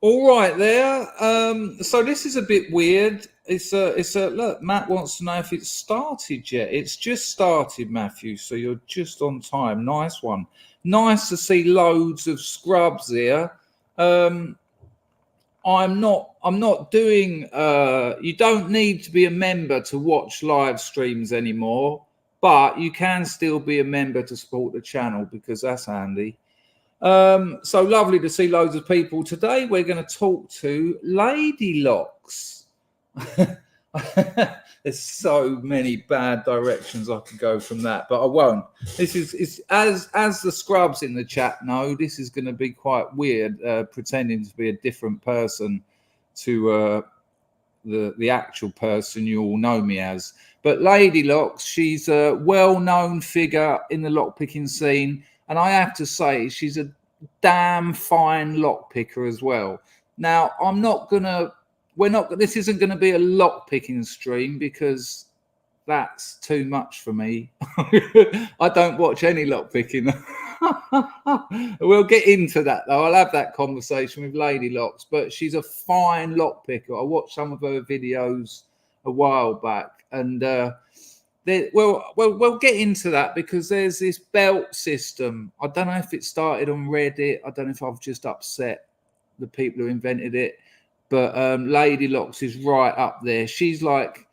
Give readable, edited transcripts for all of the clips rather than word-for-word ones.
All right there. So this is a bit weird. It's a look. Matt wants to know if it's started yet. It's just started, Matthew. So you're just on time. Nice one. Nice to see loads of scrubs here. Um, I'm not doing. You don't need to be a member to watch live streams anymore, but you can still be a member to support the channel because that's handy. So lovely to see loads of people. Today we're going to talk to Lady Locks. There's so many bad directions I could go from that, but I won't. This is as the scrubs in the chat know. This is going to be quite weird, pretending to be a different person to the actual person you all know me as. But Lady Locks, she's a well-known figure in the lockpicking scene, and I have to say she's a damn fine lockpicker as well. Now, this isn't gonna be a lockpicking stream because that's too much for me. I don't watch any lockpicking. We'll get into that though. I'll have that conversation with Lady Locks, but she's a fine lockpicker. I watched some of her videos a while back, and we'll get into that because there's this belt system. I don't know if it started on Reddit. I don't know if I've just upset the people who invented it, but Lady Locks is right up there. She's like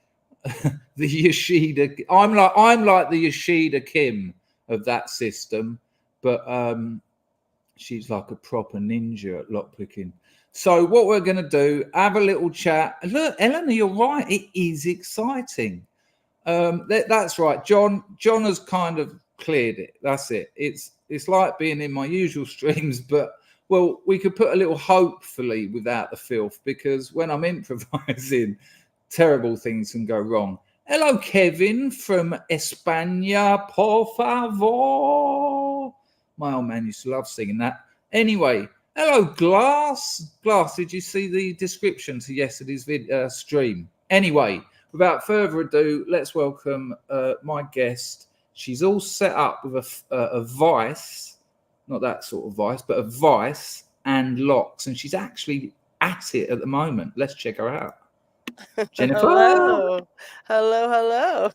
the Yoshida. I'm like the Yoshida Kim of that system, but she's like a proper ninja at lockpicking. So what we're going to do, have a little chat. Look, Eleanor, you're right. It is exciting. That's right. John has kind of cleared it. That's it. It's like being in my usual streams, but well, we could put a little hopefully without the filth, because when I'm improvising, terrible things can go wrong. Hello, Kevin from España, por favor. My old man used to love singing that. Anyway, hello, Glass. Glass, did you see the description to yesterday's stream? Anyway, without further ado, let's welcome my guest. She's all set up with a vice, not that sort of vice, but a vice and locks, and she's actually at it at the moment. Let's check her out. Jennifer. Hello.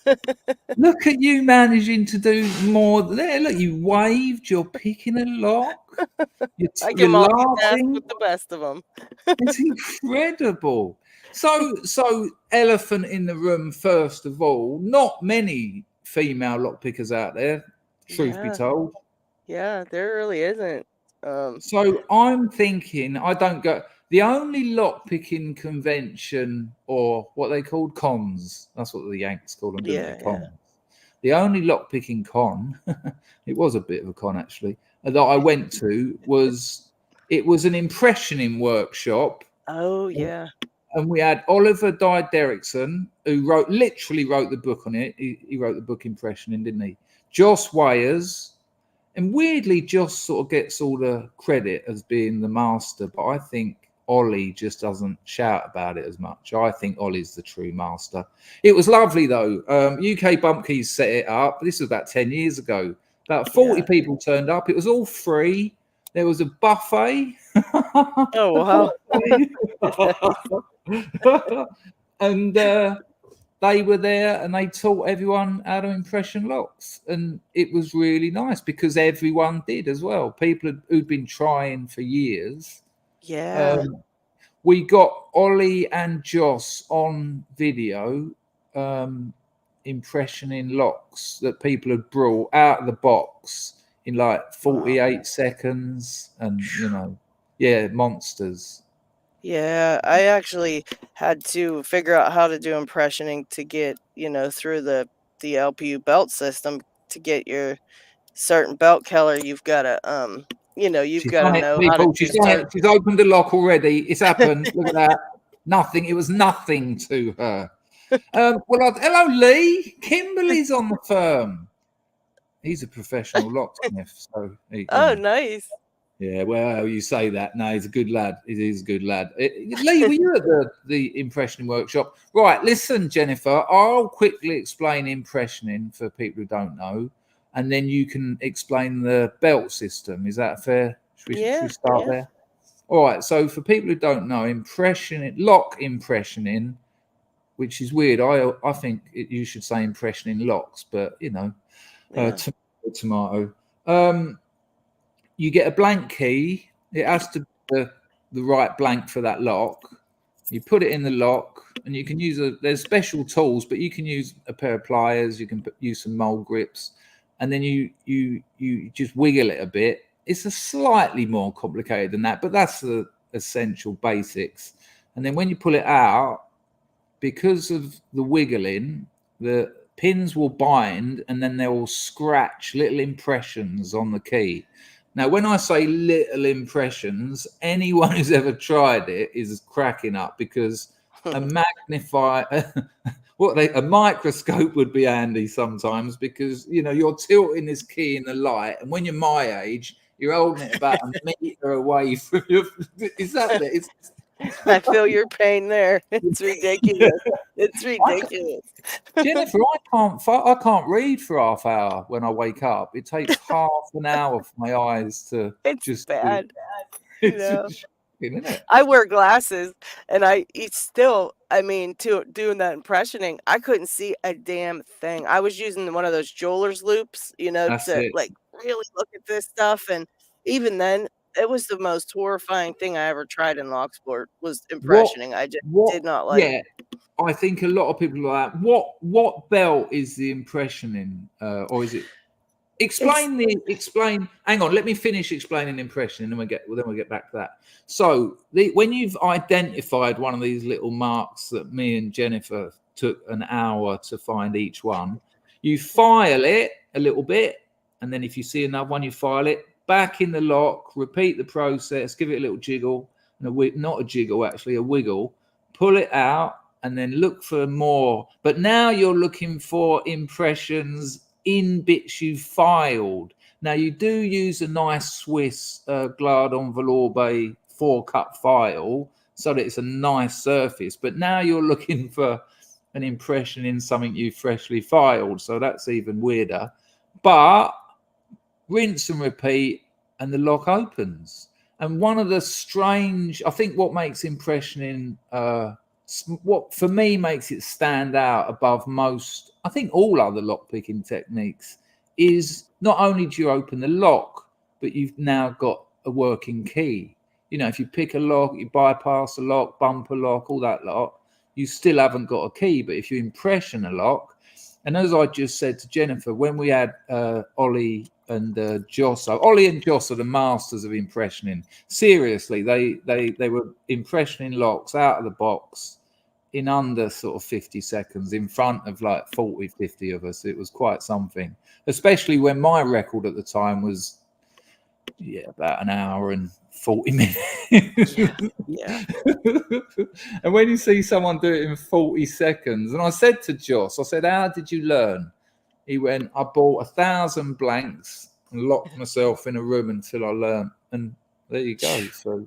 Look at you managing to do more there. Look, you waved, you're picking a lock. I can multitask with the best of them. It's incredible. So elephant in the room, first of all, not many female lockpickers out there, truth be told. Yeah, there really isn't. So I'm thinking the only lockpicking convention, or what they called cons, that's what the Yanks call them, don't they? Cons. The only lockpicking con, it was a bit of a con actually, that I went to was an impressioning workshop. Oh yeah. And we had Oliver Dye Derrickson, who literally wrote the book on it. He wrote the book Impressioning, didn't he? Joss Wayers. And weirdly, Joss sort of gets all the credit as being the master, but I think Ollie just doesn't shout about it as much. I think Ollie's the true master. It was lovely, though. UK Bump Keys set it up. This was about 10 years ago. About 40 people turned up. It was all free. There was a buffet. Oh, wow. And they were there and they taught everyone how to impression locks. And it was really nice because everyone did as well. People who'd been trying for years. Yeah. We got Ollie and Joss on video impressioning locks that people had brought out of the box in like 48 seconds. And, monsters. Yeah, I actually had to figure out how to do impressioning to get, through the LPU belt system to get your certain belt color. You've got to, you've got to know how to do She's opened the lock already. It's happened. Look at that. Nothing. It was nothing to her. Hello, Lee. Kimberly's on the firm. He's a professional locksmith. So nice. Yeah, well, you say that. No, he's a good lad. He is a good lad. Lee, were you at the impressioning workshop? Right, listen, Jennifer, I'll quickly explain impressioning for people who don't know, and then you can explain the belt system. Is that fair? Should we start there? All right. So for people who don't know, lock impressioning, which is weird. I think you should say impressioning locks, but Yeah. tomato. You get a blank key. It has to be the right blank for that lock. You put it in the lock, and you can there's special tools, but you can use a pair of pliers. You can use some mole grips, and then you just wiggle it a bit. It's a slightly more complicated than that, but that's the essential basics. And then when you pull it out, because of the wiggling, the pins will bind, and then they will scratch little impressions on the key. Now, when I say little impressions, anyone who's ever tried it is cracking up, because a a microscope would be handy sometimes, because you're tilting this key in the light, and when you're my age, you're holding it about a meter away from your. Exactly. I feel your pain there. It's ridiculous. It's ridiculous. Jennifer, I can't read for half hour when I wake up. It takes half an hour for my eyes to It's just. bad. It's just shocking, isn't it? I wear glasses, and it's still, to doing that impressioning, I couldn't see a damn thing. I was using one of those jeweler's loops, That's to it. like really look at this stuff, and even then, it was the most horrifying thing I ever tried in locksport was What? impressioning. I just What? did not like. Yeah, I think a lot of people are like, what belt is the impression in, or is it? It's Explain. Hang on, let me finish explaining impression, and then we'll get back to that. So when you've identified one of these little marks that me and Jennifer took an hour to find each one, you file it a little bit, and then if you see another one, you file it back in the lock. Repeat the process. Give it a little jiggle, and not a jiggle, actually a wiggle. Pull it out, and then look for more. But now you're looking for impressions in bits you've filed. Now you do use a nice Swiss Glardon Velourbe 4-cut file, so that it's a nice surface. But now you're looking for an impression in something you freshly filed, so that's even weirder. But rinse and repeat, and the lock opens. And one of the I think what makes impressioning, what for me makes it stand out above most, I think all other lock picking techniques, is not only do you open the lock, but you've now got a working key. If you pick a lock, you bypass a lock, bump a lock, all that lot, you still haven't got a key. But if you impression a lock, and as I just said to Jennifer, when we had Ollie and Joss, Ollie and Joss are the masters of impressioning. Seriously, they were impressioning locks out of the box in under sort of 50 seconds in front of like 40, 50 of us. It was quite something, especially when my record at the time was about an hour and 40 minutes. yeah. And when you see someone do it in 40 seconds, and I said to Joss, I said, how did you learn? He went, I bought 1,000 blanks and locked myself in a room until I learned. And there you go. So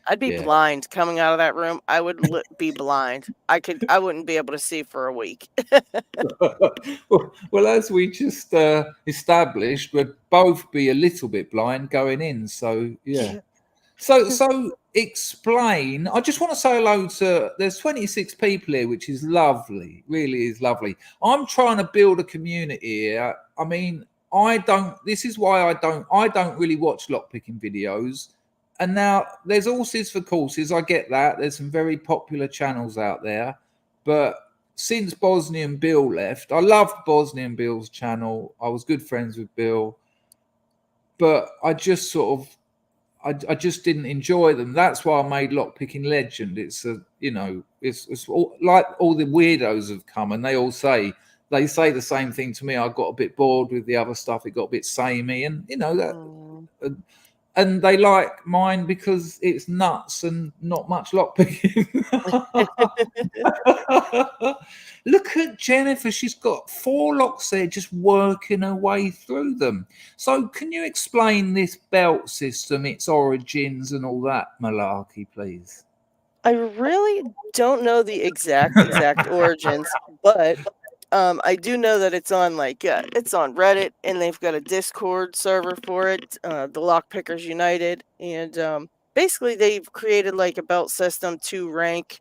I'd be blind coming out of that room. I would be blind. I wouldn't be able to see for a week. well, as we just established, we'd both be a little bit blind going in. So yeah. So explain. I just want to say hello to. There's 26 people here, which is lovely. Really is lovely. I'm trying to build a community here. I mean, This is why I don't really watch lockpicking videos. And now there's horses for courses. I get that. There's some very popular channels out there, but since Bosnian Bill left, I loved Bosnian Bill's channel. I was good friends with Bill, but I just sort of. I just didn't enjoy them. That's why I made Lockpicking Legend. It's it's like all the weirdos have come and they say the same thing to me. I got a bit bored with the other stuff. It got a bit samey, and that. And they like mine because it's nuts and not much lockpicking. Look at Jennifer. She's got 4 locks there, just working her way through them. So can you explain this belt system, its origins and all that malarkey, please? I really don't know the exact origins, but I do know that it's on it's on Reddit, and they've got a Discord server for it, the Lockpickers United, and basically they've created like a belt system to rank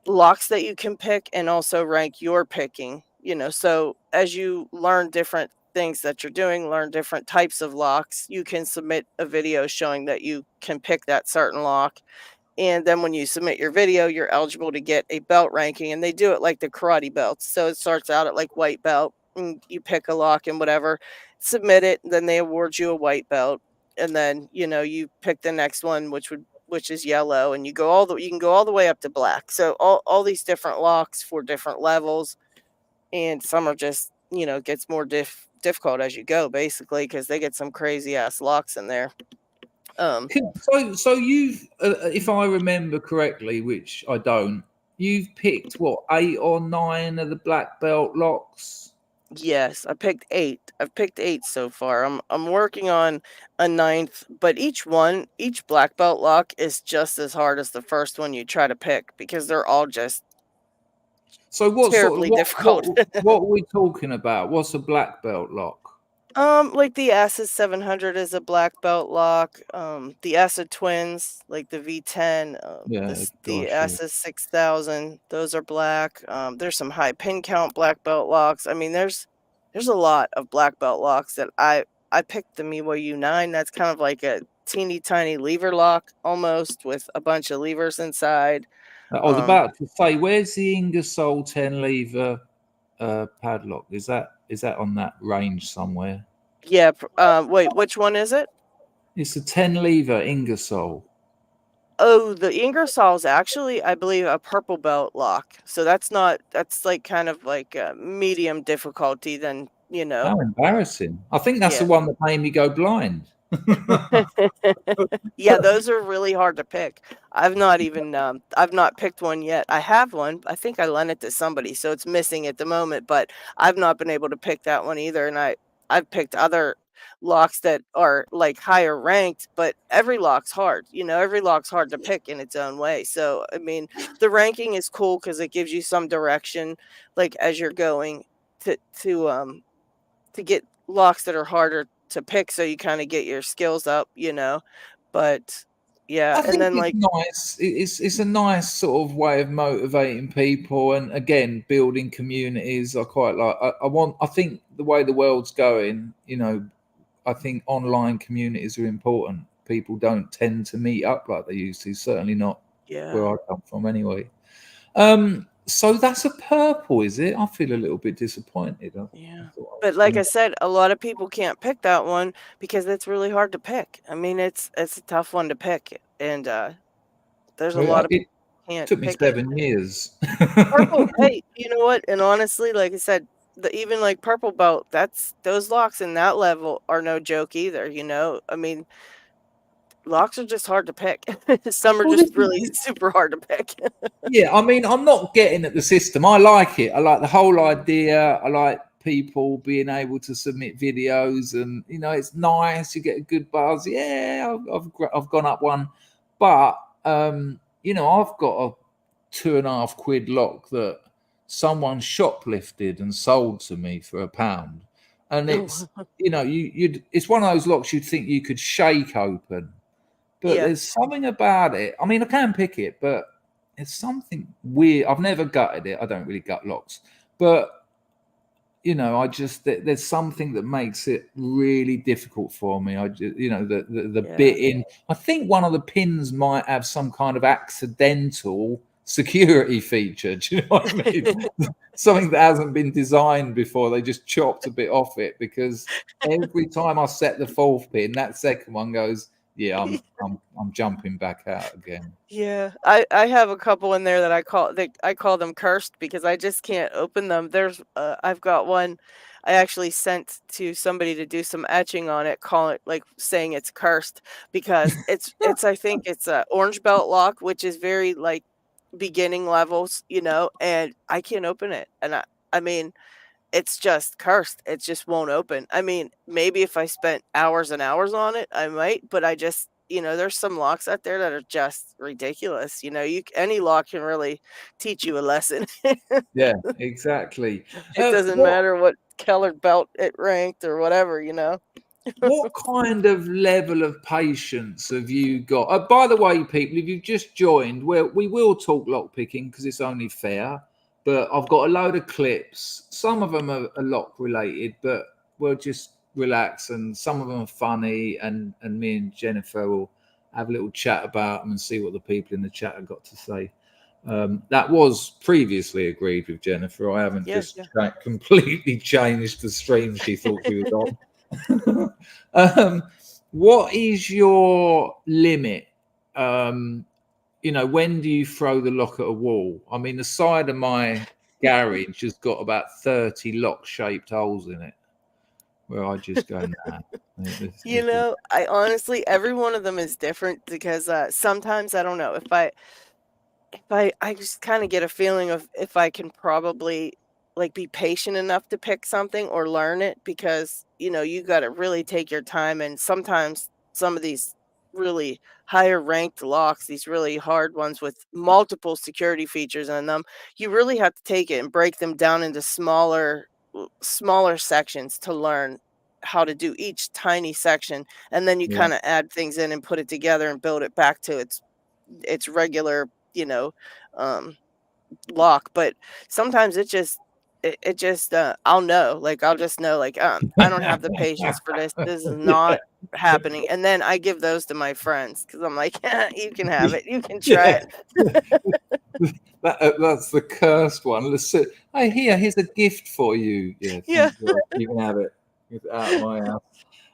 locks that you can pick and also rank your picking, so as you learn different things that you're doing, learn different types of locks, you can submit a video showing that you can pick that certain lock. And then when you submit your video, you're eligible to get a belt ranking, and they do it like the karate belts. So it starts out at like white belt, and you pick a lock and whatever, submit it, and then they award you a white belt. And then, you pick the next one, which is yellow, and you can go all the way up to black. So all these different locks for different levels, and some are just, gets more difficult as you go, basically, because they get some crazy ass locks in there. Um So you've, if I remember correctly, which I don't, you've picked what, 8 or 9 of the black belt locks? Yes, I picked 8. I've picked 8 so far. I'm working on a ninth, but each black belt lock is just as hard as the first one you try to pick because they're all just So what sort of terribly difficult. what are we talking about? What's a black belt lock? Like the Acid 700 is a black belt lock. The Acid Twins, like the V10, Yeah, the gosh, yeah. Acid 6000, those are black. There's some high pin count black belt locks. I mean, there's a lot of black belt locks that I picked the Miwa U9. That's kind of like a teeny tiny lever lock almost with a bunch of levers inside. I was Um, about to say, where's the Ingersoll 10 lever padlock? Is that on that range somewhere? yeah. Wait, which one is it? It's a 10 lever Ingersoll. Oh, the Ingersoll is actually, I believe, a purple belt lock. So that's like kind of like a medium difficulty then, How embarrassing. I think that's the yeah. one that made me go blind. Yeah, those are really hard to pick. I've not picked one yet. I have one. I think I lent it to somebody, so it's missing at the moment, but I've not been able to pick that one either. And I've picked other locks that are like higher ranked, but every lock's hard. Every lock's hard to pick in its own way. So, I mean, the ranking is cool because it gives you some direction, like as you're going to to get locks that are harder to pick so you kind of get your skills up, but yeah, I and think then it's like nice. It's a nice sort of way of motivating people, and again, building communities. I quite like. I want. I think the way the world's going, I think online communities are important. People don't tend to meet up like they used to. Certainly not yeah, where I come from, anyway. So that's a purple, is it? I feel a little bit disappointed. I yeah. thought I But was like gonna. I said, a lot of people can't pick that one because it's really hard to pick. I mean, it's a tough one to pick, and there's a lot Well, of it people who can't took me pick it. 7 years. Purple, hey, you know what? And honestly, like I said, even like purple belt, that's those locks in that level are no joke either. I mean, locks are just hard to pick. Some are Well, just really super hard to pick. yeah, I mean, I'm not getting at the system. I like it. I like the whole idea. I like people being able to submit videos, and it's nice. You get a good buzz. Yeah, I've gone up one, but I've got a 2.5 quid lock that someone shoplifted and sold to me for £1, and it's Oh, it's one of those locks you'd think you could shake open, but yeah, there's something about it. I mean, I can pick it, but it's something weird. I've never gutted it. I don't really gut locks, but I just there's something that makes it really difficult for me. I just, the yeah, bit in. I think one of the pins might have some kind of accidental security feature. Do you know what I mean? Something that hasn't been designed before. They just chopped a bit off it, because every time I set the fourth pin, that second one goes. Yeah, I'm jumping back out again. yeah. I have a couple in there that I call them cursed because I just can't open them. I've got one I actually sent to somebody to do some etching on it, call it like saying it's cursed because it's I think it's a orange belt lock, which is very like beginning levels, and I can't open it. And I mean, it's just cursed. It just won't open. I mean, maybe if I spent hours and hours on it, I might, but I just, there's some locks out there that are just ridiculous. Any lock can really teach you a lesson. Yeah, exactly. It doesn't What matter what colored belt it ranked or whatever. what kind of level of patience have you got? By the way, people, if you've just joined, well, we will talk lockpicking because it's only fair. But I've got a load of clips. Some of them are lock related, but we'll just relax. And some of them are funny. And me and Jennifer will have a little chat about them and see what the people in the chat have got to say. That was previously agreed with Jennifer. I haven't Yeah, just yeah. completely changed the stream she thought she was on. What is your limit? When do you throw the lock at a wall? I mean, the side of my garage has got about 30 lock shaped holes in it where I just go, nah. I honestly, every one of them is different because sometimes I don't know if I just kind of get a feeling of if I can probably like be patient enough to pick something or learn it because you got to really take your time, and sometimes some of these really higher ranked locks, these really hard ones with multiple security features in them, you really have to take it and break them down into smaller sections to learn how to do each tiny section, and then you Yeah. kind of add things in and put it together and build it back to its regular, um, lock. But sometimes I'll know, like, I'll just know, like, I don't have the patience for this. This is not happening. And then I give those to my friends because I'm like, you can have it. You can try Yeah. it. That's the cursed one. Hey, here's a gift for you. Yeah, Yeah. thank you. You can have it. It's out of my house.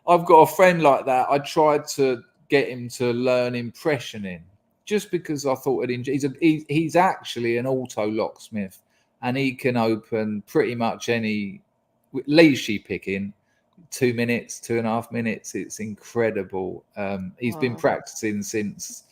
I've got a friend like that. I tried to get him to learn impressioning just because I thought he's actually an auto locksmith and he can open pretty much any leashy picking 2 minutes, 2.5 minutes. It's incredible. He's been Wow. practicing since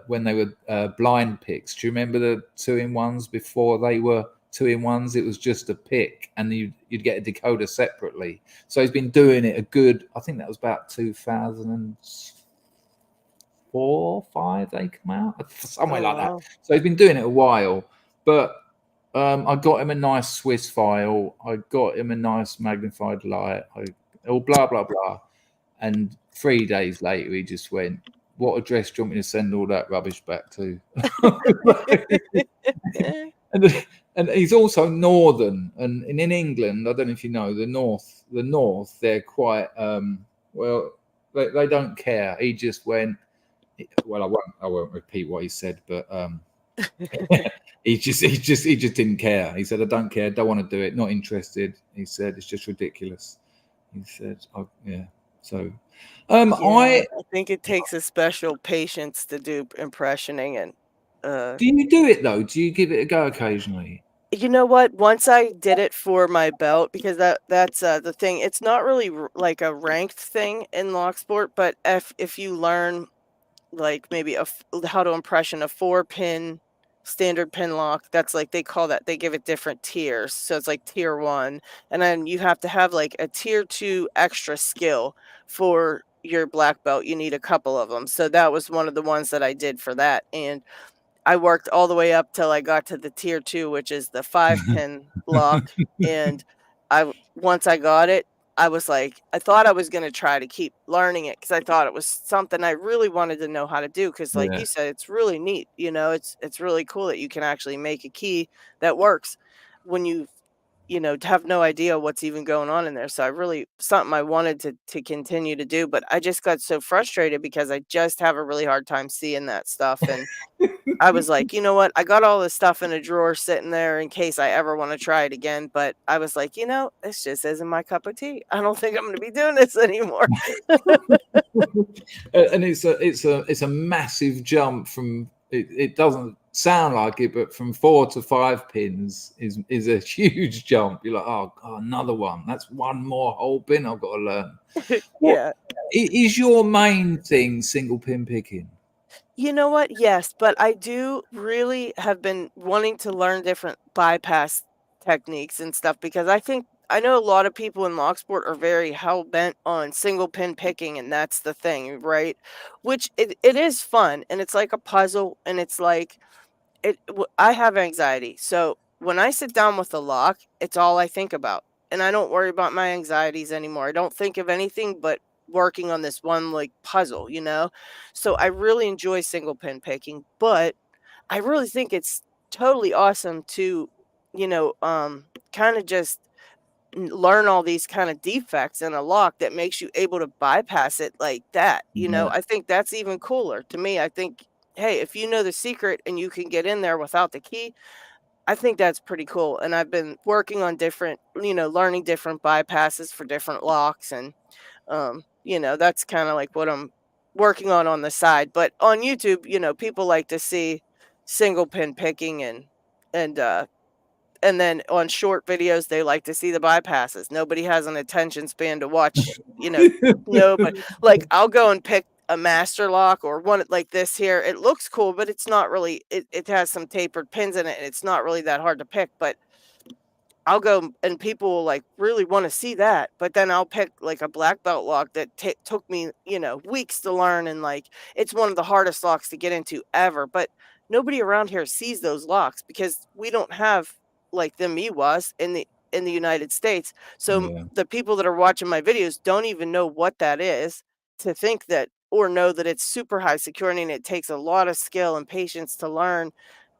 when they were blind picks. Do you remember the 2-in-1s before they were 2-in-1s? It was just a pick, and you'd get a decoder separately. So he's been doing it a good. I think that was about 2004, five. They come out somewhere Oh, like that. wow. So he's been doing it a while, but. I got him a nice Swiss file. I got him a nice magnified light. Blah blah blah. And 3 days later, he just went, "What address do you want me to send all that rubbish back to?" and and he's also northern, and in England, I don't know if you know the north, they're quite well, they don't care. He just went, well, I won't repeat what he said, but he just didn't care. He said, "I don't care, don't want to do it, not interested." He said, "It's just ridiculous." He said, "Yeah." So, Yeah, I think it takes a special patience to do impressioning, and uh do you do it though? Do you give it a go occasionally? you know what? Once I did it for my belt, because that's the thing. It's not really like a ranked thing in locksport, but if you learn like maybe how to impression a 4-pin standard pin lock, that's like they call that, they give it different tiers. So it's like tier 1, and then you have to have like a tier 2 extra skill for your black belt. You need a couple of them. So that was one of the ones that I did for that, and I worked all the way up till I got to the tier 2, which is the 5-pin lock, and once I got it, I was like, I thought I was gonna try to keep learning it because I thought it was something I really wanted to know how to do. Because, like Yeah. you said, it's really neat, it's really cool that you can actually make a key that works when you have no idea what's even going on in there. So I really something I wanted to continue to do, but I just got so frustrated because I just have a really hard time seeing that stuff, and I was like, "You know what? I got all this stuff in a drawer sitting there in case I ever wanna try it again," but I was like, this just isn't my cup of tea. I don't think I'm gonna be doing this anymore." And it's a massive jump from it doesn't sound like it, but from 4 to 5 pins is a huge jump. You're like, oh God, another one. That's one more whole pin I've got to learn. What Yeah. is your main thing? Single pin picking. You know what? Yes, but I do really have been wanting to learn different bypass techniques and stuff because I know a lot of people in Locksport are very hell bent on single pin picking, and that's the thing, right? Which it is fun, and it's like a puzzle, and it's like I have anxiety. So when I sit down with a lock, it's all I think about. and I don't worry about my anxieties anymore. I don't think of anything but working on this one like puzzle, you know? So I really enjoy single pin picking, but I really think it's totally awesome to, kind of just learn all these kind of defects in a lock that makes you able to bypass it like that. Yeah. I think that's even cooler to me. I think, hey, if you know the secret and you can get in there without the key, I think that's pretty cool. And I've been working on different, learning different bypasses for different locks. And, that's kind of like what I'm working on the side. But on YouTube, people like to see single pin picking and then on short videos, they like to see the bypasses. Nobody has an attention span to watch, no, but like I'll go and pick a master lock or one like this here. It looks cool, but it's not really, it has some tapered pins in it and it's not really that hard to pick. But I'll go and people will like really want to see that, but then I'll pick like a black belt lock that took me, weeks to learn, and like it's one of the hardest locks to get into ever. But nobody around here sees those locks because we don't have like the MIWAs in the United States. So Yeah. the people that are watching my videos don't even know what that is, to think that or know that it's super high security and it takes a lot of skill and patience to learn.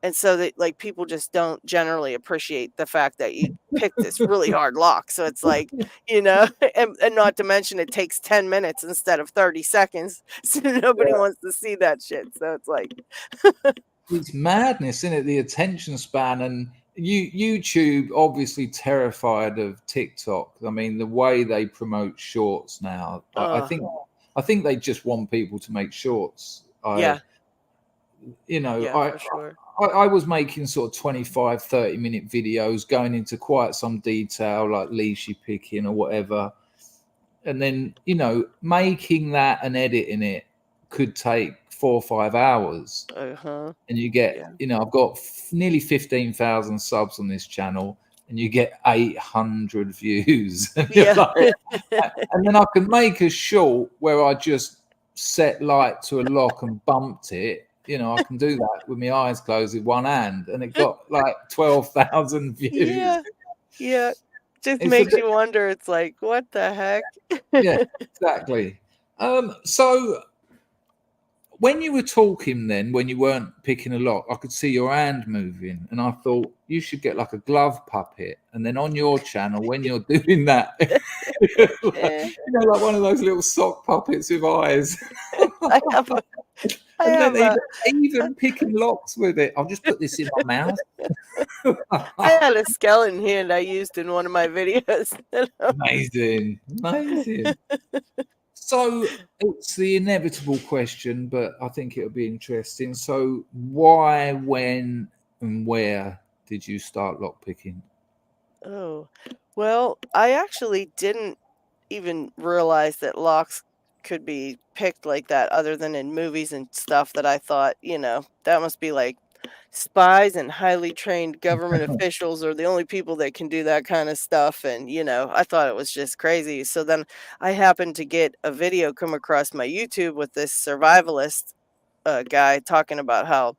And so that like people just don't generally appreciate the fact that you picked this really hard lock. So it's like, and not to mention it takes 10 minutes instead of 30 seconds. So nobody wants to see that shit. So it's like It's madness, isn't it? The attention span, and YouTube obviously terrified of TikTok. I mean, the way they promote shorts now, uh I think they just want people to make shorts. yeah, You know, yeah, for sure. I was making sort of 25, 30-minute videos going into quite some detail, like leashy picking or whatever. And then, making that and editing it could take 4 or 5 hours. Uh-huh. And you get, Yeah. I've got nearly 15,000 subs on this channel, and you get 800 views. And you're Yeah. like, and then I can make a short where I just set light to a lock and bumped it. I can do that with my eyes closed with one hand, and it got like 12,000 views. Yeah. Yeah. Just It's a makes bit, you wonder. It's like, what the heck? yeah, exactly. So when you were talking then, when you weren't picking a lock, I could see your hand moving, and I thought you should get like a glove puppet, and then on your channel, when you're doing that, Eh, like one of those little sock puppets with eyes. I have a I And then have a even picking locks with it. I'll just put this in my mouth. I had a skeleton hand I used in one of my videos. Amazing. Amazing. So it's the inevitable question, but I think it'll be interesting. So why, when, and where did you start lock picking? Oh, well, I actually didn't even realize that locks could be picked like that other than in movies and stuff that I thought, that must be like spies and highly trained government officials are the only people that can do that kind of stuff. And, I thought it was just crazy. So then I happened to get a video come across my YouTube with this survivalist guy talking about how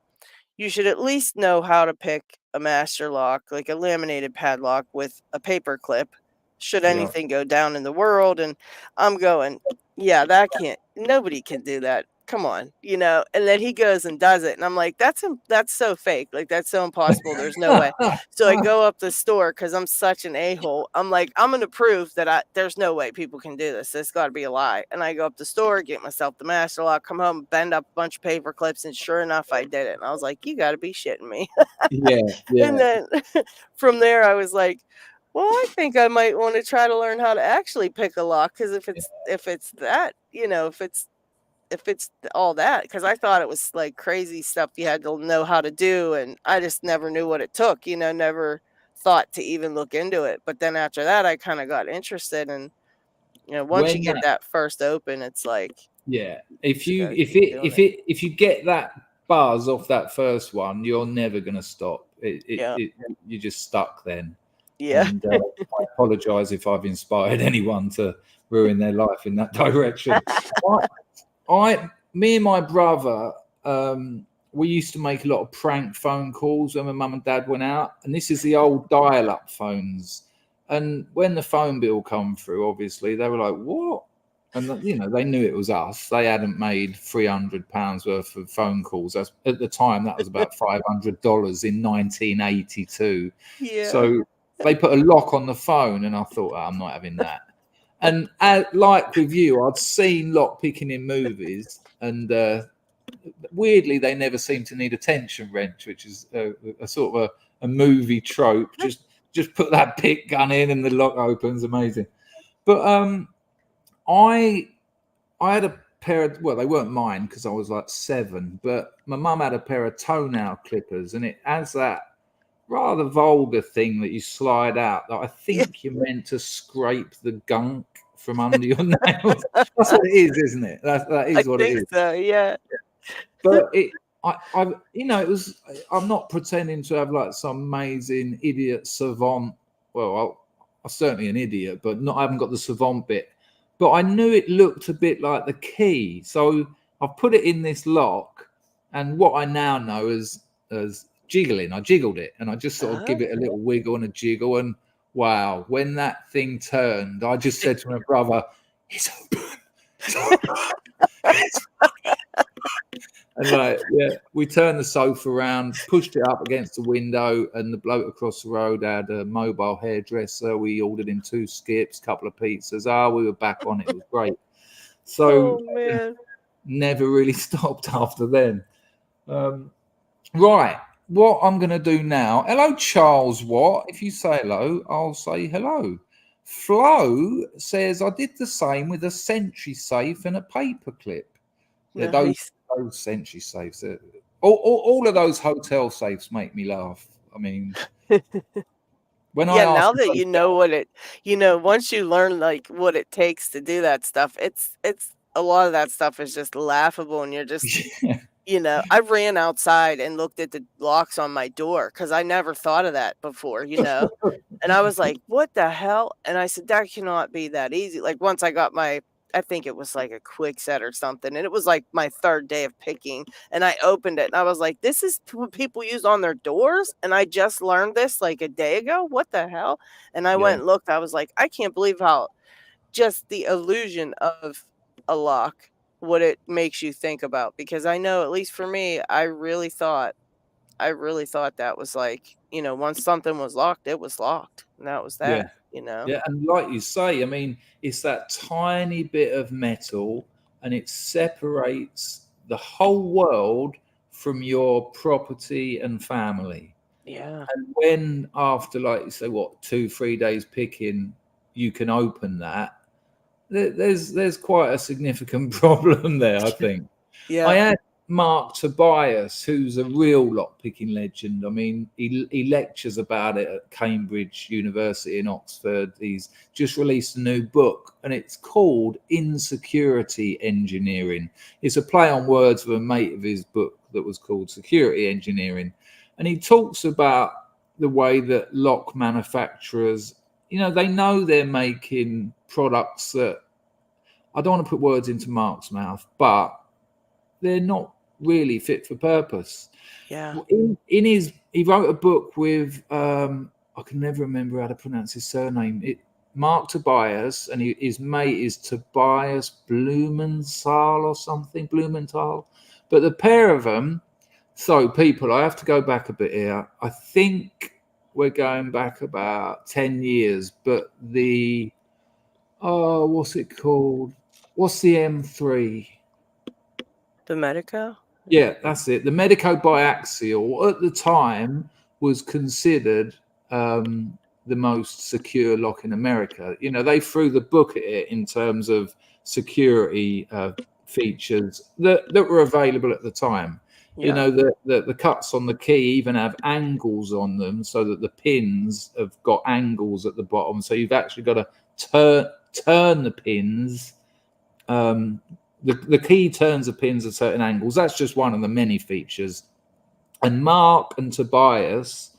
you should at least know how to pick a master lock, like a laminated padlock with a paper clip, should Yeah. anything go down in the world. And I'm going, yeah, nobody can do that. Come on, And then he goes and does it, and I'm like, that's so fake, like that's so impossible. There's no way. So I go up the store because I'm such an a-hole. I'm like, I'm gonna prove that there's no way people can do this. This got to be a lie. And I go up the store, get myself the master lock, come home, bend up a bunch of paper clips, and sure enough, I did it. And I was like, you got to be shitting me. Yeah. And Yeah. then from there, I was like, well, I think I might want to try to learn how to actually pick a lock, because if it's that, if it's all that, because I thought it was like crazy stuff you had to know how to do, and I just never knew what it took, never thought to even look into it. But then after that, I kind of got interested, and once you When get that first open, it's like Yeah. you If just you gotta if keep it doing if it. it if you get that buzz off that first one, you're never gonna stop. Yeah, You're just stuck then. yeah. And I apologize if I've inspired anyone to ruin their life in that direction. Me and my brother, we used to make a lot of prank phone calls when my mum and dad went out, and this is the old dial-up phones. And when the phone bill come through, obviously they were like, "What?" And they knew it was us. They hadn't made £300 worth of phone calls. At the time, that was about $500 in 1982. Yeah. So they put a lock on the phone, and I thought, I'm not having that. And like with you, I'd seen lock picking in movies, and weirdly, they never seem to need a tension wrench, which is a sort of a movie trope. Just put that pick gun in, and the lock opens. Amazing. But I had a pair of, well, they weren't mine because I was like 7, but my mum had a pair of toenail clippers, and it has that rather vulgar thing that you slide out that I think you're meant to scrape the gunk from under your nails. That's what it is, isn't it? That is what it is. So, yeah. But it was. I'm not pretending to have like some amazing idiot savant. Well, I'm certainly an idiot, but I haven't got the savant bit. But I knew it looked a bit like the key, so I put it in this lock, and what I now know as jiggling, I jiggled it, and I just sort of give it a little wiggle and a jiggle, and wow, when that thing turned, I just said to my brother, "It's open, it's open." And we turned the sofa around, pushed it up against the window, and the bloke across the road had a mobile hairdresser. We ordered him 2 skips, a couple of pizzas. We were back on it. It was great. So never really stopped after then. Right. What I'm going to do now. Hello, Charles Watt. If you say hello, I'll say hello. Flo says, I did the same with a Sentry safe and a paperclip. Yeah, Nice. those Sentry safes. All of those hotel safes make me laugh. I mean, when I now that you know what once you learn like what it takes to do that stuff, it's a lot of that stuff is just laughable, and you're just I ran outside and looked at the locks on my door because I never thought of that before, and I was like, "What the hell?" And I said, "That cannot be that easy." Like once I got I think it was like a quick set or something, and it was like my 3rd day of picking, and I opened it and I was like, "This is what people use on their doors?" And I just learned this like a day ago. What the hell? And I went and looked. I was like, "I can't believe how just the illusion of a lock, what it makes you think about," because I know, at least for me, I really thought that was like, once something was locked, it was locked, and that was Yeah. that, Yeah, and like you say, I mean, it's that tiny bit of metal, and it separates the whole world from your property and family. Yeah. And when after, like you say, 2-3 days picking, you can open that, there's quite a significant problem there, I think. I had Mark Tobias, who's a real lock-picking legend. I mean, he lectures about it at Cambridge University in Oxford. He's just released a new book, and it's called Insecurity Engineering. It's a play on words with a mate of his book that was called Security Engineering. And he talks about the way that lock manufacturers, they know they're making products that, I don't want to put words into Mark's mouth, but they're not really fit for purpose. Yeah. He wrote a book with I can never remember how to pronounce his surname. Mark Tobias, and his mate is Tobias Blumenthal or something, Blumenthal. But the pair of them. So people, I have to go back a bit here. I think we're going back about 10 years. But what's it called? What's the M3? The Medico? Yeah, that's it. The Medico biaxial at the time was considered the most secure lock in America. They threw the book at it in terms of security features that were available at the time. Yeah. The cuts on the key even have angles on them, so that the pins have got angles at the bottom. So you've actually got to turn the pins. The key turns the pins at certain angles. That's just one of the many features. And Mark and Tobias,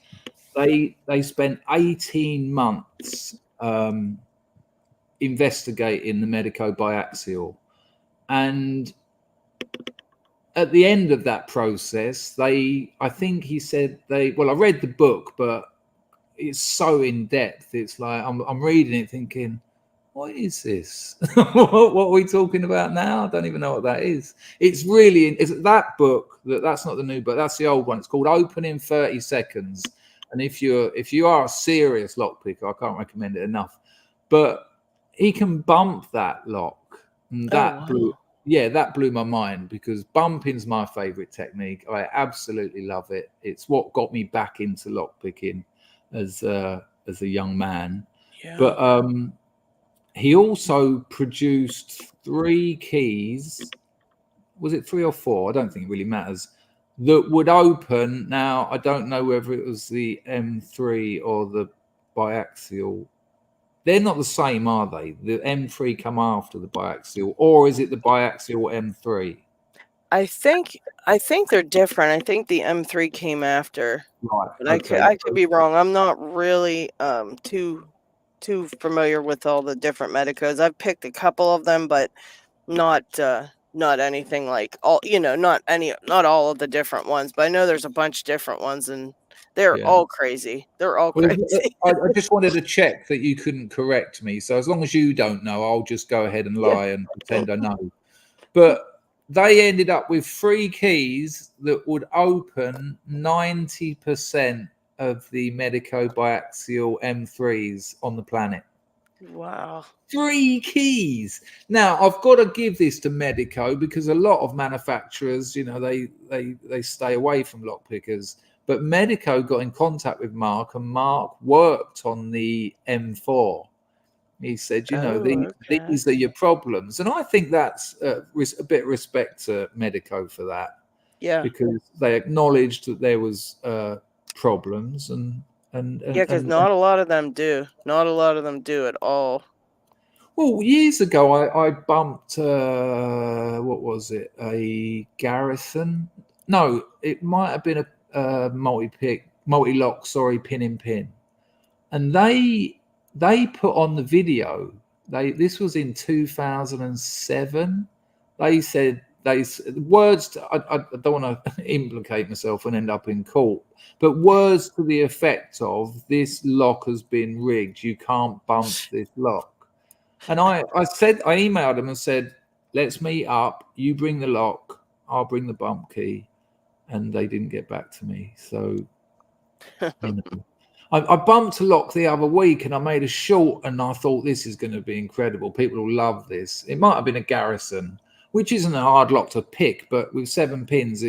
they spent 18 months investigating the Medico biaxial. And at the end of that process, I think he said I read the book, but it's so in depth. It's like I'm reading it thinking, what is this? What are we talking about now? I don't even know what that is. It's really, is that book, that's not the new book, that's the old one. It's called Open in 30 Seconds. And if you are a serious lockpicker, I can't recommend it enough. But he can bump that lock, and Oh that blew, wow. yeah, that blew my mind, because bumping's my favorite technique. I absolutely love it. It's what got me back into lockpicking as a young man. Yeah. But he also produced 3 keys. Was it 3 or 4? I don't think it really matters. That would open. Now, I don't know whether it was the M3 or the biaxial. They're not the same, are they? The M3 come after the biaxial, or is it the biaxial M3? I think I think they're different. I think the M3 came after, Right. but Okay. I could be wrong. I'm not really too familiar with all the different Medicos. I've picked a couple of them, but not not anything like all, not all of the different ones, but I know there's a bunch of different ones and they're Yeah. all crazy. They're all Well, crazy. I just wanted to check that you couldn't correct me. So as long as you don't know, I'll just go ahead and Yeah. lie and pretend I know. But they ended up with 3 keys that would open 90% of the Medico biaxial M3s on the planet. Wow. 3 keys. Now I've got to give this to Medico, because a lot of manufacturers, they stay away from lockpickers. But Medico got in contact with Mark, and Mark worked on the M4. He said, Oh, okay. these are your problems. And I think that's a bit of respect to Medico for that, Yeah. because they acknowledged that there was problems, Yeah, because and not a lot of them do. Not a lot of them do at all. well, years ago, I bumped, what was it? A Garrison? No, it might have been a multi lock, sorry, pin in pin. And they put on the video. This was in 2007. They said words. I don't want to implicate myself and end up in court, but words to the effect of, "This lock has been rigged. You can't bump this lock." And I emailed them and said, "Let's meet up. You bring the lock, I'll bring the bump key." And they didn't get back to me. So, you know, I bumped a lock the other week, and I made a short, and I thought, this is going to be incredible. People will love this. It might have been a Garrison, which isn't a hard lock to pick, but with 7 pins,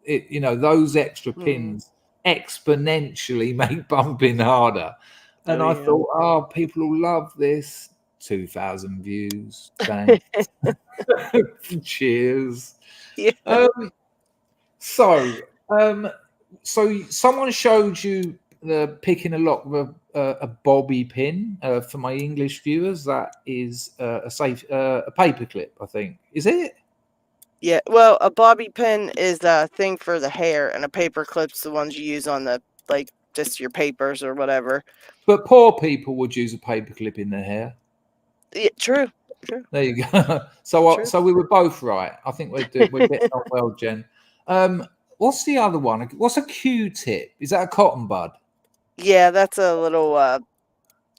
those extra Hmm. pins exponentially make bumping harder. Oh And I yeah. thought, oh, people will love this. 2,000 views. Thanks. Cheers. Yeah. Um, so, um, so someone showed you the picking a lock with a bobby pin. For my English viewers, that is a paper clip, I think. Is it? Yeah. Well, a bobby pin is a thing for the hair, and a paper clip's the ones you use on the, like, just your papers or whatever. But poor people would use a paper clip in their hair. Yeah, true. True. There you go. So, True. so we were both right. I think we're getting on well, Jen. What's the other one? What's a Q-tip? Is that a cotton bud? Yeah, that's a little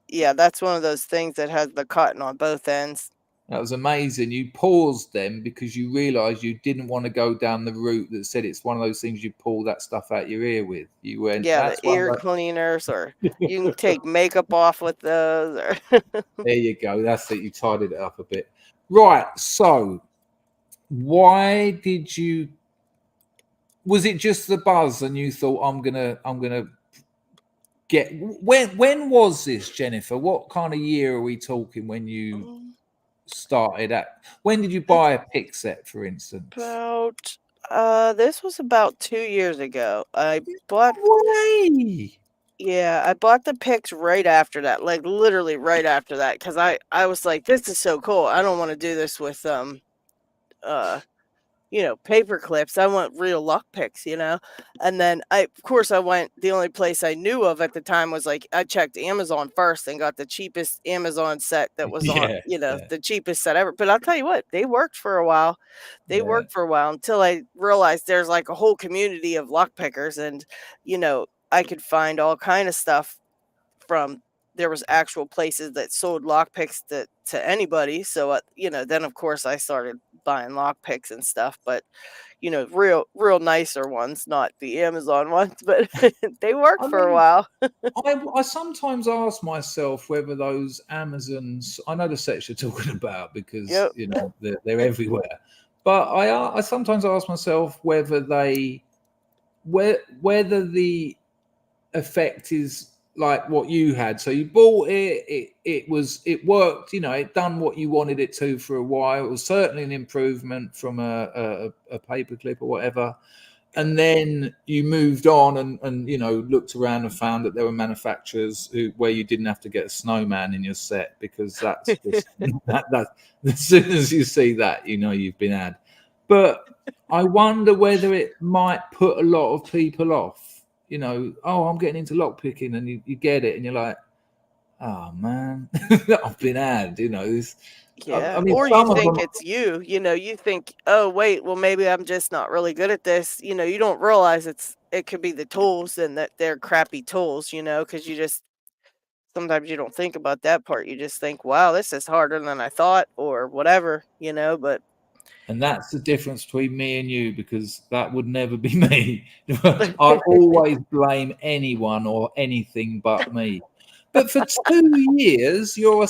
yeah, that's one of those things that has the cotton on both ends. That was amazing. You paused them because you realised you didn't want to go down the route that said it's one of those things you pull that stuff out your ear with. You went, Yeah, the that's one ear of cleaners, or those. you can take makeup off with those, or There you go. That's it. You tidied it up a bit. Right. So, why did you? Was it just the buzz, and you thought, I'm gonna get? When was this, Jennifer? What kind of year are we talking when you Mm, started at? When did you it's buy a pick set, for instance? about this was about 2 years ago. Bought Way. Yeah, I bought the picks right after that, like literally right after that, because I was like, this is so cool. I don't want to do this with uh paper clips. I want real lock picks, And then of course I went, the only place I knew of at the time was, like, I checked Amazon first and got the cheapest Amazon set that was on, Yeah, yeah, the cheapest set ever. But I'll tell you what, they worked for a while. They yeah. worked for a while until I realized there's like a whole community of lock pickers, and I could find all kind of stuff from there was actual places that sold lockpicks to anybody. So then of course I started buying lockpicks and stuff, but real nicer ones, not the Amazon ones, but they worked I for a mean, while. I sometimes ask myself whether those Amazons, I know the sets you're talking about because Yep. they're everywhere, but I sometimes ask myself whether whether the effect is like what you had. So you bought it worked, it done what you wanted it to for a while. It was certainly an improvement from a paperclip or whatever. And then you moved on and looked around and found that there were manufacturers where you didn't have to get a snowman in your set, because that's just that as soon as you see that, you've been had. But I wonder whether it might put a lot of people off. Oh, I'm getting into lock picking, and you get it and you're like, oh man, I've been had. I Yeah. mean, Or you some of think them. it's you think, oh wait, well maybe I'm just not really good at this. You don't realize it could be the tools and that they're crappy tools, because you just sometimes you don't think about that part. You just think, wow, this is harder than I thought or whatever, but And that's the difference between me and you, because that would never be me. I always blame anyone or anything but me. But for 2 years, you're a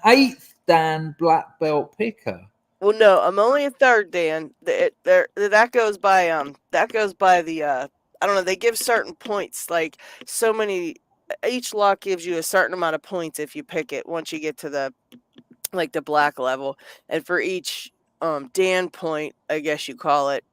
eighth Dan black belt picker. well, no, I'm only a third Dan. That goes by the I don't know, they give certain points, like so many each lock gives you a certain amount of points if you pick it once you get to the black level. And for each Dan point, I guess you call it,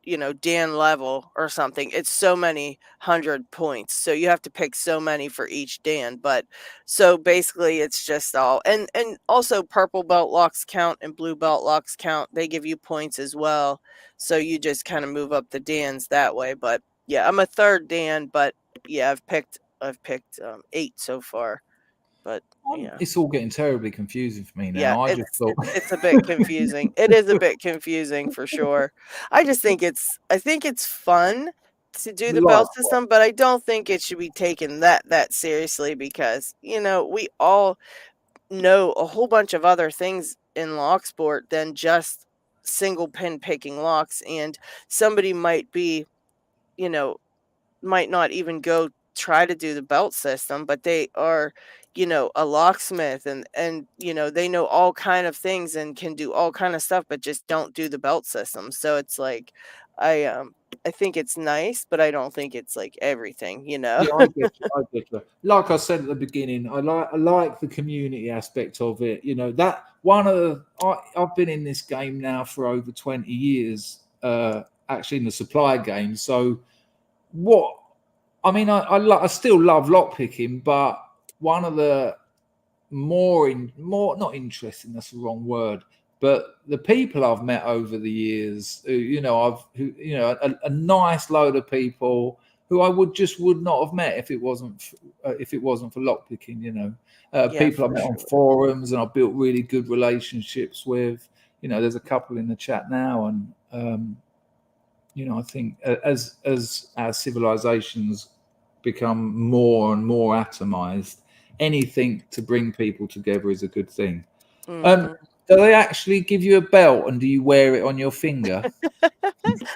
Dan level or something, it's so many 100 points, so you have to pick so many for each Dan. But so basically it's just all, and also purple belt locks count and blue belt locks count, they give you points as well, so you just kind of move up the Dans that way. But yeah, I'm a third Dan, but yeah, I've picked 8 so far. But yeah. It's all getting terribly confusing for me Yeah, now. I just thought it's a bit confusing. It is a bit confusing for sure. I think it's fun to do the belt like system, but I don't think it should be taken that seriously, because, we all know a whole bunch of other things in locksport than just single pin picking locks, and somebody you know, might not even go try to do the belt system, but they are, a locksmith, and they know all kind of things and can do all kind of stuff, but just don't do the belt system. So it's like I think it's nice, but I don't think it's like everything. Yeah, I get you. I get you. Like I said at the beginning, I like the community aspect of it. That one of I've been in this game now for over 20 years, actually in the supply game. So what I mean, I still love lockpicking, but one of the more not interesting, that's the wrong word, but the people I've met over the years, a nice load of people who I would not have met if it wasn't for lockpicking. Yeah, People I for met on sure. forums and I built really good relationships with. There's a couple in the chat now, and I think as our civilizations become more and more atomized, anything to bring people together is a good thing. Hmm. Do they actually give you a belt and do you wear it on your finger?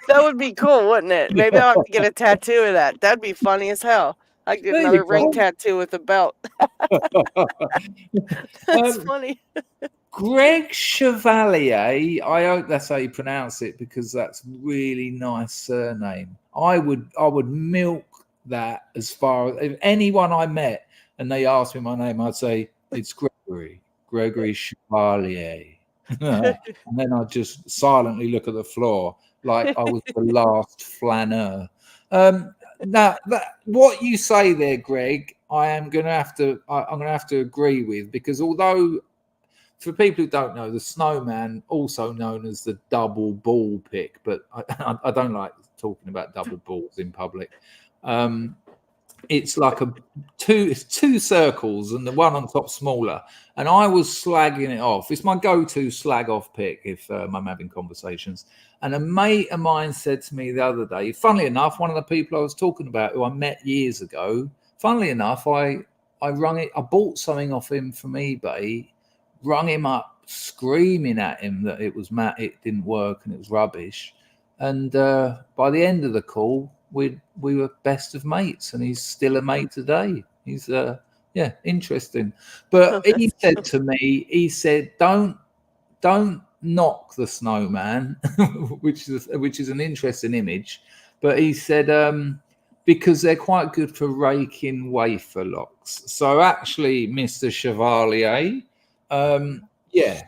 That would be cool, wouldn't it? Maybe I'll have to get a tattoo of that. That'd be funny as hell. I could get There you another ring go. tattoo with a belt. That's um, funny. Greg Chevalier, I hope that's how you pronounce it, because that's really nice surname. I would milk that as far as if anyone I met and they asked me my name, I'd say it's Gregory Chevalier. And then I'd just silently look at the floor like I was the last flaneur. Now, what you say there, Greg, I'm going to have to agree with, because although for people who don't know, the snowman, also known as the double ball pick, but I don't like talking about double balls in public. It's like it's two circles and the one on top smaller. And I was slagging it off. It's my go-to slag off pick if I'm having conversations. And a mate of mine said to me the other day, funnily enough, one of the people I was talking about who I met years ago, funnily enough, I rung it. I bought something off him from eBay, rung him up, screaming at him that it was it didn't work and it was rubbish. And by the end of the call, we were best of mates, and he's still a mate today. He's yeah, interesting. But Oh, he that's said to me, he said, don't knock the snowman, which is an interesting image. But he said because they're quite good for raking wafer locks. So actually, Mr. Chevalier, yeah,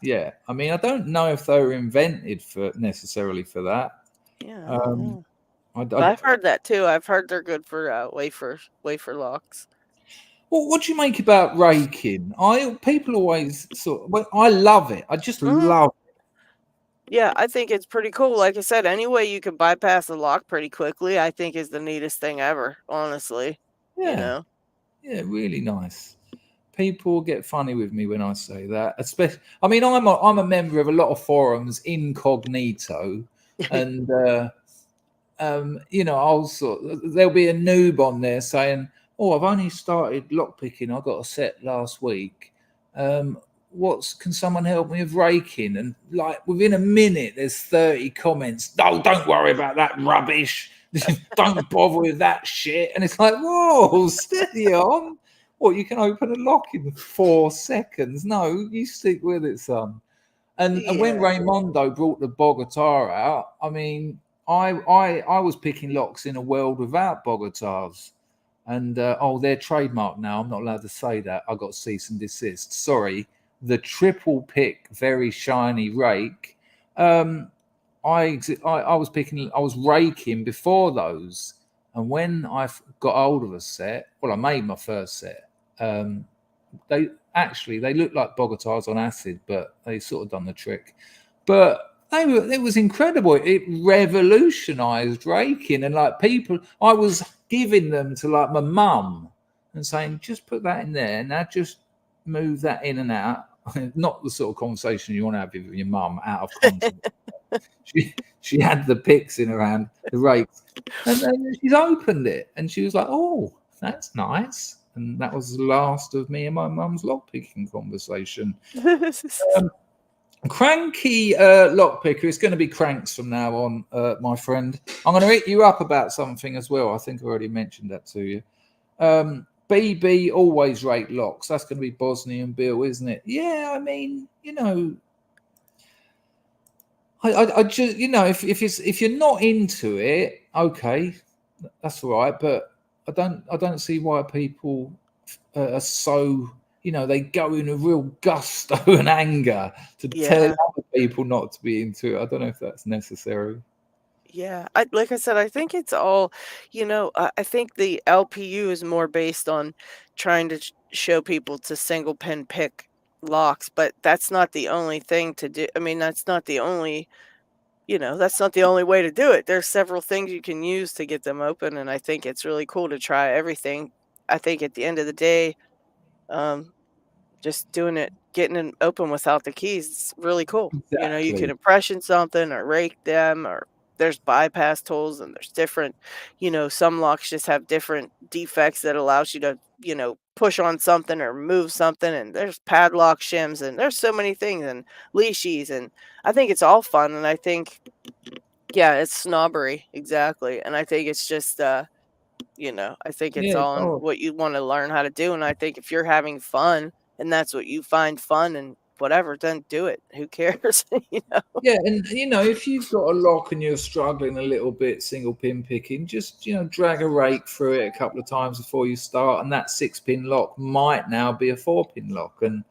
yeah. I mean, I don't know if they were invented for necessarily for that. yeah, I don't Um, know. I, But I, I've heard that too. I've heard they're good for wafer locks. what do you make about raking? People always well, I love it. I just Hmm. love. Yeah, I think it's pretty cool. Like I said, any way you can bypass the lock pretty quickly, I think is the neatest thing ever, honestly. You Yeah, know? yeah, really nice. People get funny with me when I say that. Especially, I mean, I'm a member of a lot of forums incognito, and you know, there'll be a noob on there saying, "Oh, I've only started lockpicking. I got a set last week. Um, can someone help me with raking?" And like within a minute, there's 30 comments. No, don't worry about that rubbish. Don't bother with that shit. And it's like, whoa, steady on. What, you can open a lock in 4 seconds? No, you stick with it, son. And when Yeah. Raimondo brought the Bogota out, I mean, I was picking locks in a world without Bogotas, and oh, they're trademarked now. I'm not allowed to say that. I got cease and desist. Sorry. The triple pick, very shiny rake. Um, I was picking, I was raking before those, and when got hold of a set, well, I made my first set. Um, they look like Bogotas on acid, but they sort of done the trick. But it was incredible. It revolutionized raking, and like people, I was giving them to like my mum and saying, just put that in there. Now just move that in and out. Not the sort of conversation you want to have with your mum out of context. She had the picks in her hand, the rakes, and then she's opened it, and she was like, "Oh, that's nice." And that was the last of me and my mum's lockpicking conversation. Um, Cranky lockpicker. It's going to be cranks from now on, my friend. I'm going to hit you up about something as well. I think I already mentioned that to you. BB always rate locks. That's going to be Bosnian Bill, isn't it? Yeah, I mean, you know, I just, you know, if you're not into it, okay, that's all right. But I don't see why people are so, you know, they go in a real gusto and anger to tell Yeah. other people not to be into it. I don't know if that's necessary. Yeah, like I said, I think it's all, I think the LPU is more based on trying to show people to single pin pick locks, but that's not the only thing to do. I mean, that's not the only way to do it. There's several things you can use to get them open, and I think it's really cool to try everything. I think at the end of the day, um, just doing it, getting it open without the keys, it's really cool. You can Exactly. impression something or rake them, or there's bypass tools and there's different, some locks just have different defects that allows you to, push on something or move something. And there's padlock shims and there's so many things and leashes. And I think it's all fun. And I think, yeah, it's snobbery. Exactly. And I think it's just, I think it's Yeah. all in Oh, what you wanna learn how to do, and I think if you're having fun and that's what you find fun and whatever, then do it. Who cares? You know? yeah, and you know, if you've got a lock and you're struggling a little bit single pin picking, just drag a rake through it a couple of times before you start, and that 6 pin lock might now be a 4 pin lock, and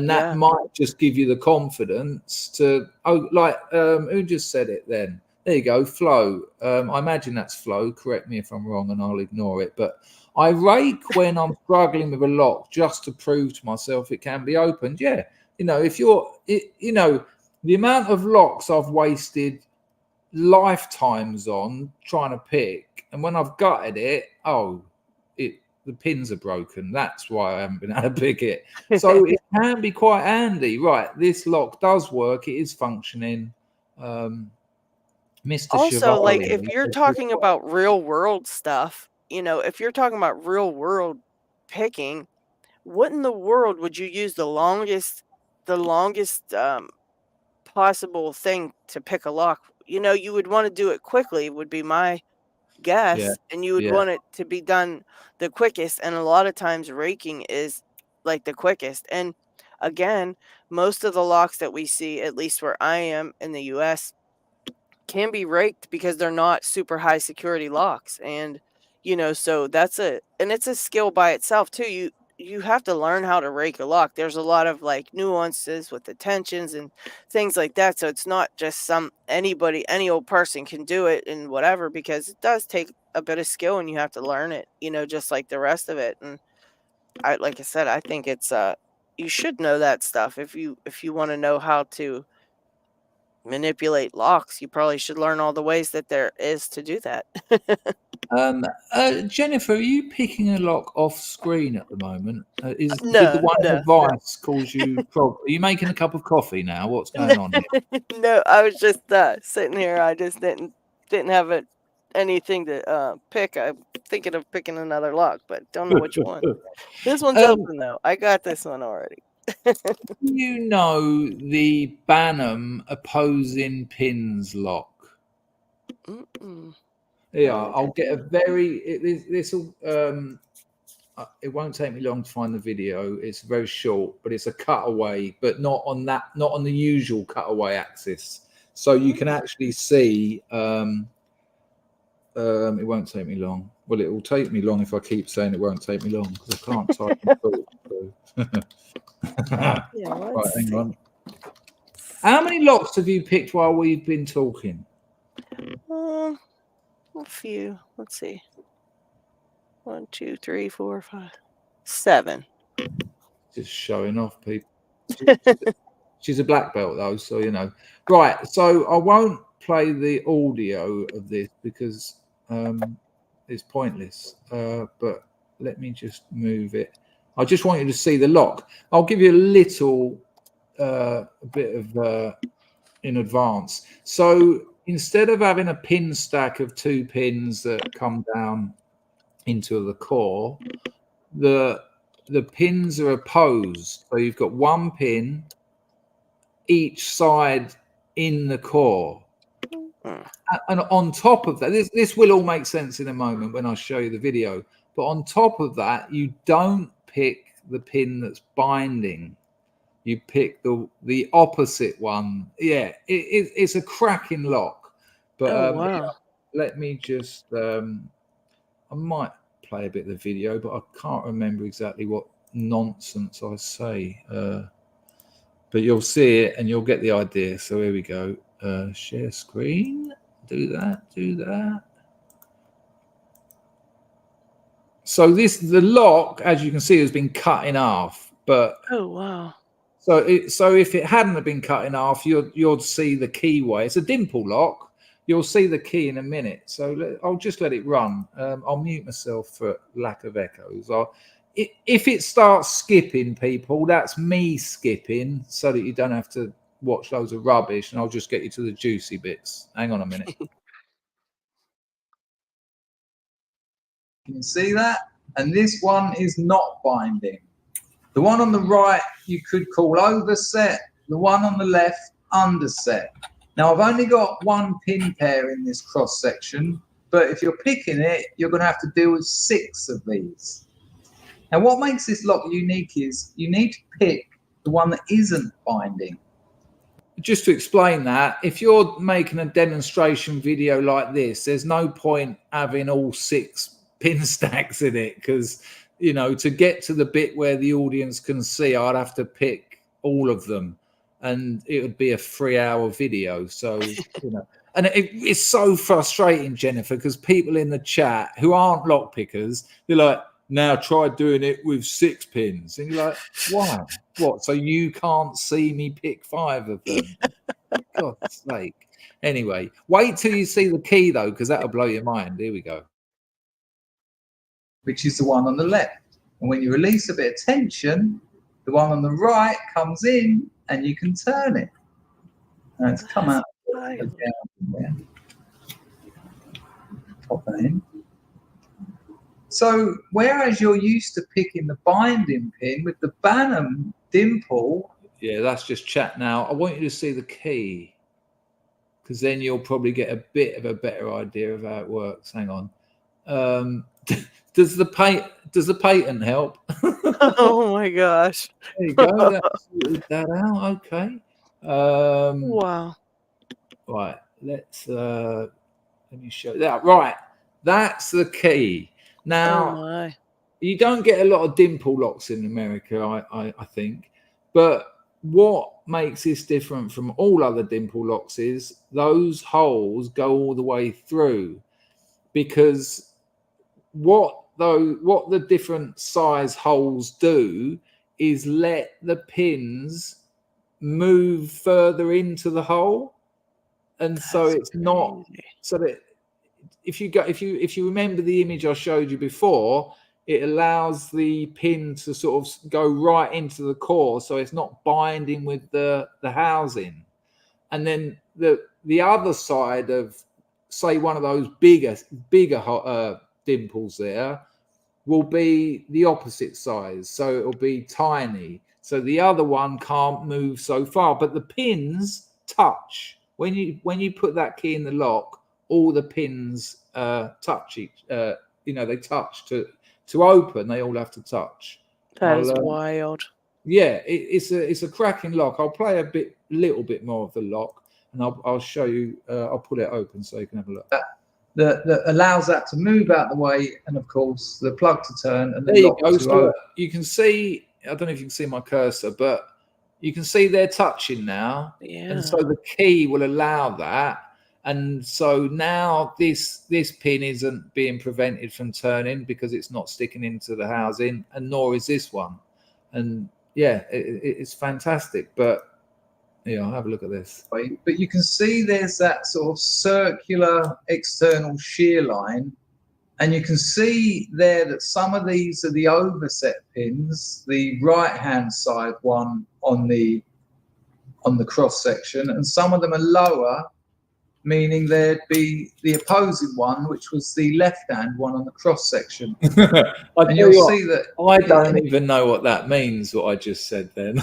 that Yeah. might just give you the confidence to like who just said it then? There you go, Flow. I imagine that's Flow. Correct me if I'm wrong, and I'll ignore it. But I rake when I'm struggling with a lock just to prove to myself it can be opened. Yeah, if the amount of locks I've wasted lifetimes on trying to pick, and when I've gutted it, the pins are broken. That's why I haven't been able to pick it. So it can be quite handy. Right, this lock does work. It is functioning. Mr. Also, like, Chevalier. if you're talking about real world stuff, you know, if you're talking about real world picking, what in the world would you use the longest possible thing to pick a lock? You know, you would want to do it quickly, would be my Yeah. guess, and you would Yeah. want it to be done the quickest. And a lot of times, raking is like the quickest. And again, most of the locks that we see, at least where I am in the US, can be raked because they're not super high security locks. And you know, so it's a skill by itself too. You have to learn how to rake a lock. There's a lot of like nuances with the tensions and things like that. So it's not just any old person can do it and whatever, because it does take a bit of skill and you have to learn it, you know, just like the rest of it. And like I said, I think it's you should know that stuff. If you want to know how to manipulate locks, you probably should learn all the ways that there is to do that. Jennifer, are you picking a lock off screen at the moment? Did the No, one no, device cause you problem? Are you making a cup of coffee now? What's going on here? no. I was just sitting here. I just didn't have anything to pick. I'm thinking of picking another lock, but don't know which one. This one's um, open though. I got this one already. do you know the Banham opposing pins lock? Mm-mm. Yeah, No, I I'll get a don't. very. This will. It won't take me long to find the video. It's very short, but it's a cutaway, but not on the usual cutaway axis. So you can Mm. actually see. It won't take me long. Well, it will take me long if I keep saying it won't take me long because I can't type and talk. So. Yeah, Right, let's hang see. on. How many locks have you picked while we've been talking? Um, a few. Let's see. 1, 2, 3, 4, 5, 7. Just showing off, people. She's a black belt though, so you know. Right, so I won't play the audio of this because it's pointless. But let me just move it. I just want you to see the lock. I'll give you a little bit of in advance. So instead of having a pin stack of 2 pins that come down into the core, the pins are opposed. So you've got 1 pin each side in the core. Mm. And on top of that, this will all make sense in a moment when I show you the video. But on top of that, you don't pick the pin that's binding. You pick the opposite one. Yeah, it's a cracking lock. But Oh yeah, wow. let me just. I might play a bit of the video, but I can't remember exactly what nonsense I say. But you'll see it and you'll get the idea. So here we go. Share screen. Do that. So the lock, as you can see, has been cut in half. But Oh wow. so if it hadn't have been cut in half, you'd see the keyway. It's a dimple lock. You'll see the key in a minute. So I'll just let it run. I'll mute myself for lack of echoes. If it starts skipping, people, that's me skipping so that you don't have to watch loads of rubbish, and I'll just get you to the juicy bits. Hang on a minute. Can you see that? And this one is not binding. The one on the right you could call overset. The one on the left, underset. Now, I've only got 1 pin pair in this cross section, but if you're picking it, you're going to have to deal with 6 of these. Now, what makes this lock unique is you need to pick the one that isn't binding. Just to explain that, if you're making a demonstration video like this, there's no point having all 6 pin stacks in it because, you know, to get to the bit where the audience can see, I'd have to pick all of them and it would be a 3-hour video. So, you know, and it's so frustrating, Jennifer, because people in the chat who aren't lock pickers, they're like, now try doing it with 6 pins. And you're like, why? What? So you can't see me pick 5 of them? God's sake. Anyway, wait till you see the key, though, because that'll blow your mind. Here we go. Which is the one on the left. And when you release a bit of tension, the one on the right comes in and you can turn it. And it's come out again. Pop that in. So whereas you're used to picking the binding pin with the Banham dimple. Yeah, that's just chat now. I want you to see the key, because then you'll probably get a bit of a better idea of how it works. Hang on. Does the patent help? Oh my gosh. There you go. That's sorted that out. Okay. Wow. Right. Let me show that. Right. That's the key. Now, Oh my. you don't get a lot of dimple locks in America, I think. But what makes this different from all other dimple locks is those holes go all the way through, because what the different size holes do is let the pins move further into the hole, and so That's it's not crazy. so that if you remember the image I showed you before, it allows the pin to sort of go right into the core, so it's not binding with the housing. And then the other side of, say, one of those bigger dimples there will be the opposite size, so it'll be tiny. So the other one can't move so far, but the pins touch when you put that key in the lock. All the pins touch each. They touch to open. They all have to touch. That is wild. Yeah, it's a cracking lock. I'll play a little bit more of the lock, and I'll show you. I'll pull it open so you can have a look. That allows that to move out the way, and of course the plug to turn, and then there you go. So you can see. I don't know if you can see my cursor, but you can see they're touching now. Yeah. And so the key will allow that. And so now this pin isn't being prevented from turning because it's not sticking into the housing, and nor is this one. And yeah, it's fantastic. But yeah, I'll have a look at this. But you can see there's that sort of circular external shear line. And you can see there that some of these are the overset pins, the right-hand side one on the cross section, and some of them are lower, meaning there'd be the opposing one, which was the left-hand one on the cross section. And you'll see that I don't even know what that means, what I just said then.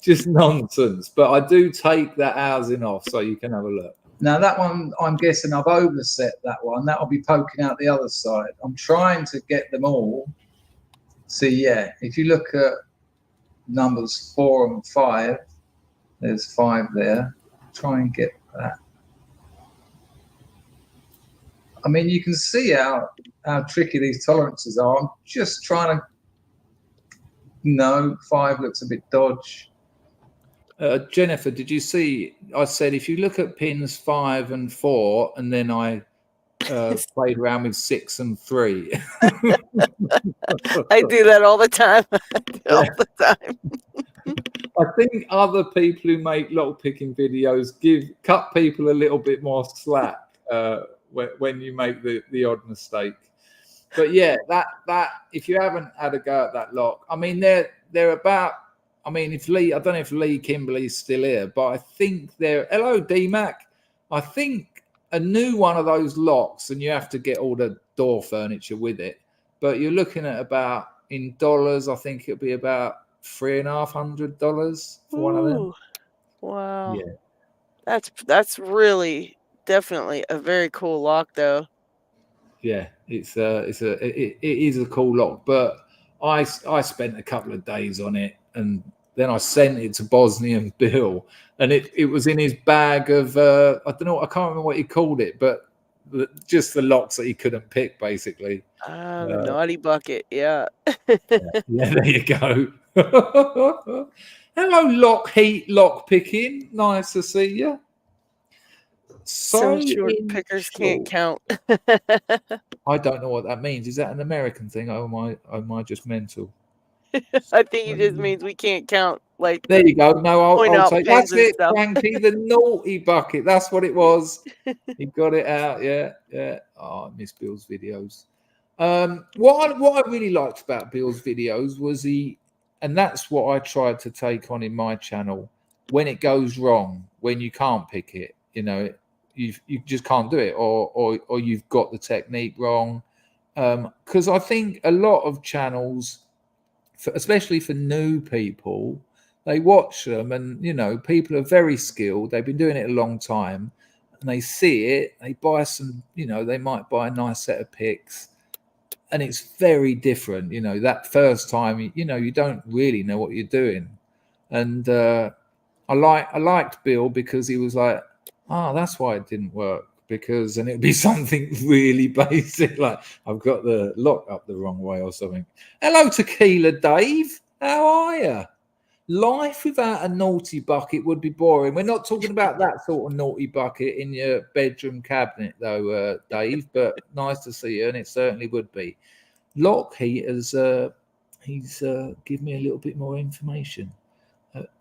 Just nonsense. But I do take that housing off so you can have a look. Now that one, I'm guessing I've overset that one. That'll be poking out the other side. I'm trying to get them all. See, yeah, if you look at numbers 4 and 5, there's 5 there. Try and get that. I mean, you can see how tricky these tolerances are. I'm just trying to. No, 5 looks a bit dodgy. Jennifer, did you see? I said if you look at pins 5 and 4, and then I played around with 6 and 3. I do that all the time. All the time. I think other people who make lock picking videos cut people a little bit more slack when you make the odd mistake. But yeah, that if you haven't had a go at that lock, I mean they're about. I mean, if Lee, I don't know if Lee Kimberley's still here, but I think they're. Hello, DMAC. I think a new one of those locks, and you have to get all the door furniture with it. But you're looking at about, in dollars, I think it'll be about $350 for one of them. Wow. Yeah. That's really definitely a very cool lock, though. Yeah, it is a cool lock, but I spent a couple of days on it, and then I sent it to Bosnian Bill, and it was in his bag of I don't know, I can't remember what he called it, but just the locks that he couldn't pick, basically. The naughty bucket, yeah. Yeah, there you go. Hello, lock picking. Nice to see you. Some short pickers can't count. I don't know what that means. Is that an American thing, or am I just mental? I think it just means we can't count. Like, there you go. No, I'll take. That's it, stuff. Frankie. The naughty bucket. That's what it was. He got it out. Yeah. Oh, I miss Bill's videos. What I really liked about Bill's videos was and that's what I tried to take on in my channel. When it goes wrong, when you can't pick it, you just can't do it, or you've got the technique wrong, because I think a lot of channels, especially for new people, they watch them, and people are very skilled. They've been doing it a long time, and they see it. They buy some, they might buy a nice set of picks, and it's very different. That first time, you don't really know what you're doing, and I liked Bill because he was like, that's why it didn't work. Because and it'd be something really basic, like I've got the lock up the wrong way or something. Hello, Tequila Dave. How are you? Life without a naughty bucket would be boring. We're not talking about that sort of naughty bucket in your bedroom cabinet, though, Dave. But nice to see you, and it certainly would be. Lockheed has he's given me a little bit more information.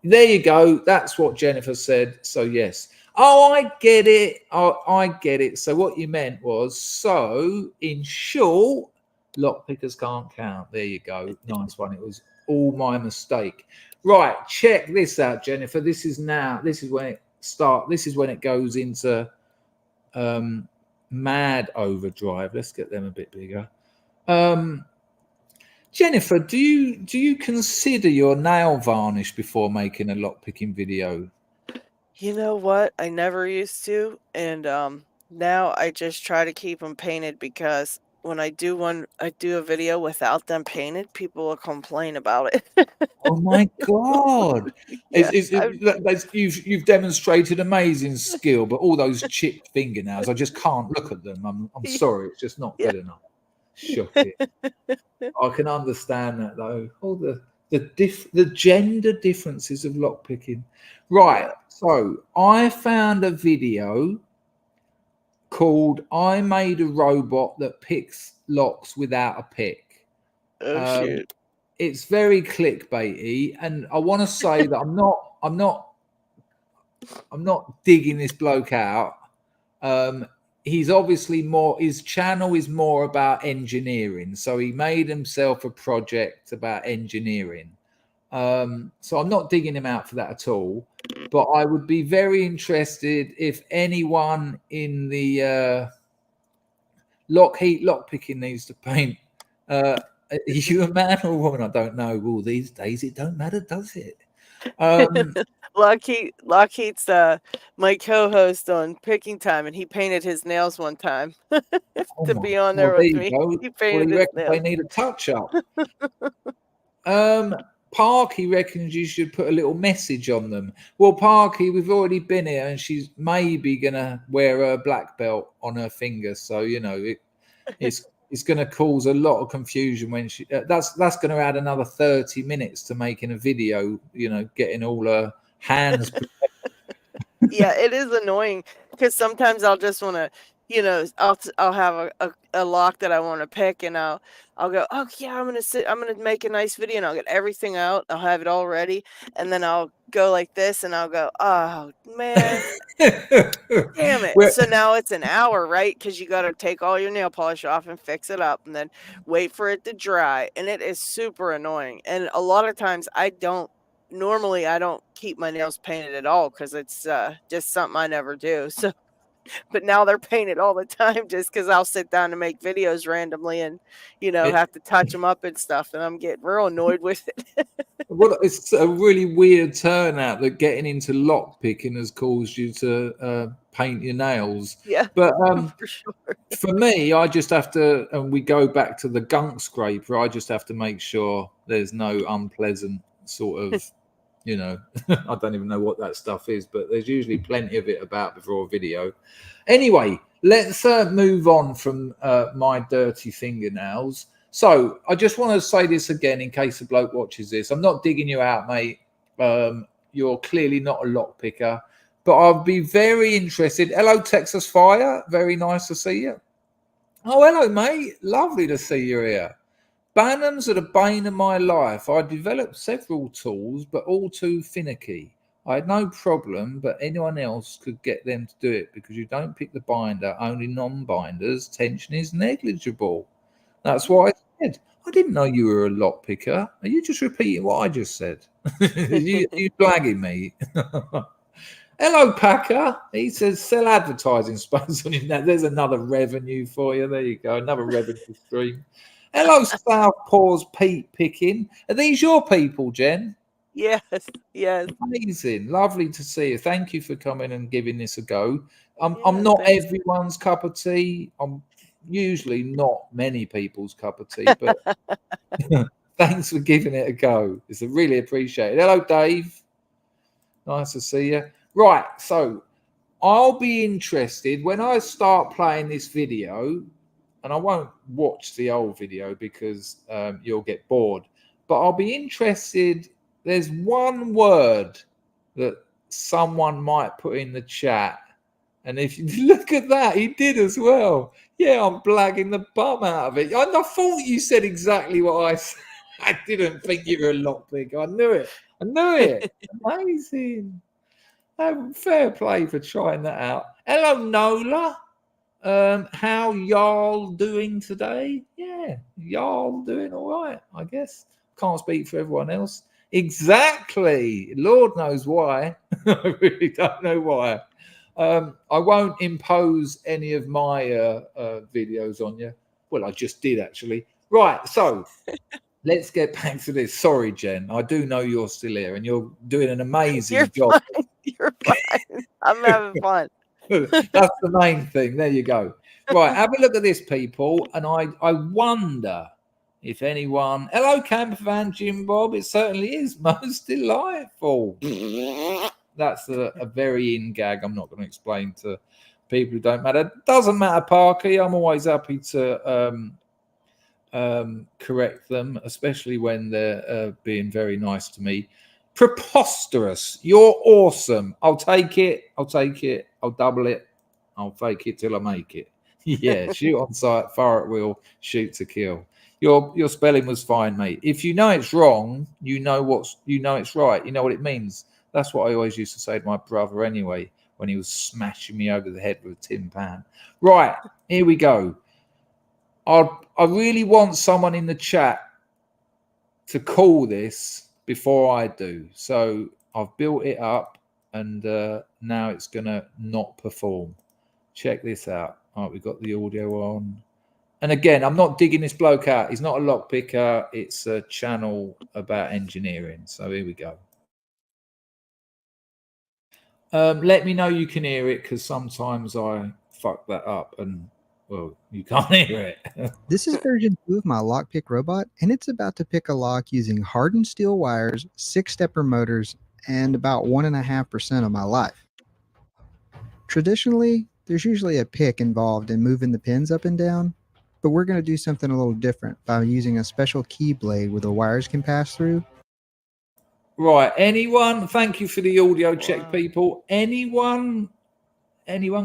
There you go. That's what Jennifer said. So yes. Oh, I get it. I get it. So what you meant was, so in short, lockpickers can't count. There you go. Nice one. It was all my mistake. Right. Check this out, Jennifer. This is when it starts. This is when it goes into mad overdrive. Let's get them a bit bigger. Jennifer, do you consider your nail varnish before making a lockpicking video? You know what? I never used to, and now I just try to keep them painted because when I do a video without them painted, people will complain about it. Oh my God! Yeah, You've demonstrated amazing skill, but all those chipped fingernails, I just can't look at them. I'm sorry, it's just not yeah. good enough. Shocking. I can understand that though. All the gender differences of lockpicking. Right. Yeah. So I found a video called "I Made a Robot That Picks Locks Without a Pick." Oh shoot. It's very clickbaity, and I want to say that I'm not digging this bloke out. He's obviously his channel is more about engineering, so he made himself a project about engineering. So I'm not digging him out for that at all, but I would be very interested if anyone in the Lockheed lockpicking needs to paint. Are you a man or a woman? I don't know. Well, these days it don't matter, does it? Lockheed's my co-host on Picking Time, and he painted his nails one time Oh to my! be on Well, there there with you me. go. He Well, painted he his reckons they nails. need a touch up. Parky reckons you should put a little message on them. Well, Parky, we've already been here, and she's maybe gonna wear a black belt on her finger, so it's going to cause a lot of confusion when she. That's going to add another 30 minutes to making a video. Getting all her hands. Yeah, it is annoying because sometimes I'll just want to, I'll have a lock that I want to pick, and I'll go, oh yeah, I'm gonna make a nice video, and I'll get everything out, I'll have it all ready, and then I'll go like this, and I'll go, oh man, damn it. Well, So now it's an hour, right? Because you got to take all your nail polish off and fix it up and then wait for it to dry. And it is super annoying. And a lot of times normally I don't keep my nails painted at all because it's just something I never do. So, but now they're painted all the time just because I'll sit down and make videos randomly and, have to touch them up and stuff. And I'm getting real annoyed with it. well, it's a really weird turnout that getting into lockpicking has caused you to paint your nails. Yeah, But for sure. for me, I just have to, and we go back to the gunk scraper. I just have to make sure there's no unpleasant sort of, I don't even know what that stuff is, but there's usually plenty of it about before a video. Anyway, let's move on from my dirty fingernails. So I just want to say this again in case a bloke watches this. I'm not digging you out, mate. You're clearly not a lockpicker. But I'll be very interested. Hello, Texas Fire. Very nice to see you. Oh, hello, mate. Lovely to see you here. Bannons are the bane of my life. I developed several tools, but all too finicky. I had no problem, but anyone else could get them to do it because you don't pick the binder, only non-binders. Tension is negligible. That's what I said. I didn't know you were a lockpicker. Are you just repeating what I just said? you blagging me? Hello, Packer. He says, sell advertising space on your net. There's another revenue for you. There you go. Another revenue stream. Hello, Southpaw's Pete Picking. Are these your people, Jen? Yes, yes. Amazing. Lovely to see you. Thank you for coming and giving this a go. I'm Yeah, not thanks. everyone's cup of tea. I'm usually not many people's cup of tea, but thanks for giving it a go. It's really appreciated. Hello, Dave. Nice to see you. Right, so I'll be interested when I start playing this video, and I won't watch the old video because you'll get bored, but I'll be interested. There's one word that someone might put in the chat, and if you look at that, he did as well. Yeah, I'm blagging the bum out of it. I thought you said exactly what I said. I didn't think you were a lockpick. I knew it. I knew it. Amazing. Fair play for trying that out. Hello, Nola. How y'all doing today? Yeah, y'all doing all right, I guess. Can't speak for everyone else. Exactly. Lord knows why. I really don't know why. I won't impose any of my videos on you. Well, I just did actually. Right, so let's get back to this. Sorry, Jen. I do know you're still here and you're doing an amazing You're job. fine. You're fine. I'm having fun. That's the main thing. There you go. Right, have a look at this, people. And I wonder if anyone. Hello, camper fan Jim Bob. It certainly is most delightful. That's a very in gag. I'm not going to explain to people who don't matter. Doesn't matter, Parky. I'm always happy to correct them, especially when they're being very nice to me. Preposterous. You're awesome. I'll take it. I'll take it. I'll double it. I'll fake it till I make it. Yeah, shoot on sight, fire at will, shoot to kill. Your spelling was fine, mate. If you know it's wrong, you know it's right. You know what it means. That's what I always used to say to my brother anyway, when he was smashing me over the head with a tin pan. Right, here we go. I really want someone in the chat to call this before I do. So I've built it up and now it's going to not perform. Check this out. All right, we've got the audio on. And again, I'm not digging this bloke out. He's not a lock picker. It's a channel about engineering. So here we go. Let me know you can hear it because sometimes I fuck that up and, well, you can't hear it. This is version 2 of my lockpick robot, and it's about to pick a lock using hardened steel wires, 6-stepper motors, and about 1.5% of my life. Traditionally, there's usually a pick involved in moving the pins up and down, but we're going to do something a little different by using a special key blade where the wires can pass through. Right, anyone? Thank you for the audio check, people. Anyone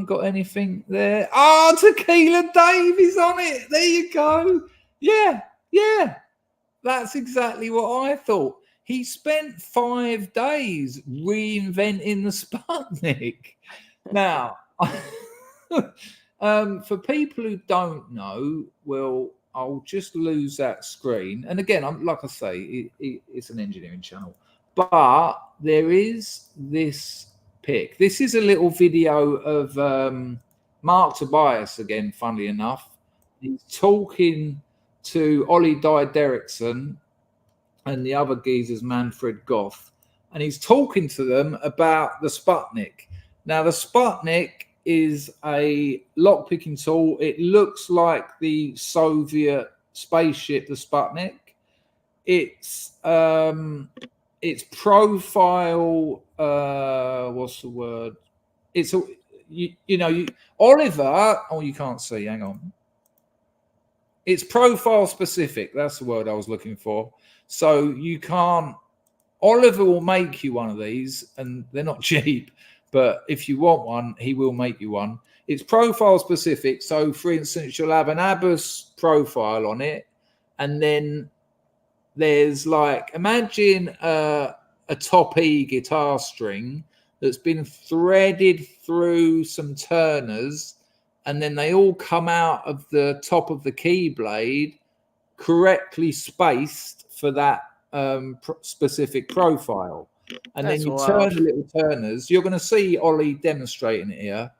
got anything there? Oh, Tequila Dave is on it. There you go. Yeah. That's exactly what I thought. He spent 5 days reinventing the Sputnik. Now, for people who don't know, well, I'll just lose that screen. And again, like I say, it's an engineering channel. But there is this pick. This is a little video of Mark Tobias again, funnily enough. He's talking to Ollie Dye Derrickson and the other geezers, Manfred Goff. And he's talking to them about the Sputnik. Now, the Sputnik is a lock-picking tool. It looks like the Soviet spaceship, the Sputnik. Its profile, what's the word? It's a, Oliver. Oh, you can't see. Hang on. It's profile specific. That's the word I was looking for. So you can't. Oliver will make you one of these, and they're not cheap. But if you want one, he will make you one. It's profile specific. So, for instance, you'll have an Abus profile on it, and then there's like, imagine a top E guitar string that's been threaded through some turners, and then they all come out of the top of the key blade correctly spaced for that specific profile. And That's then you wild. turn the little turners. You're going to see Ollie demonstrating it here.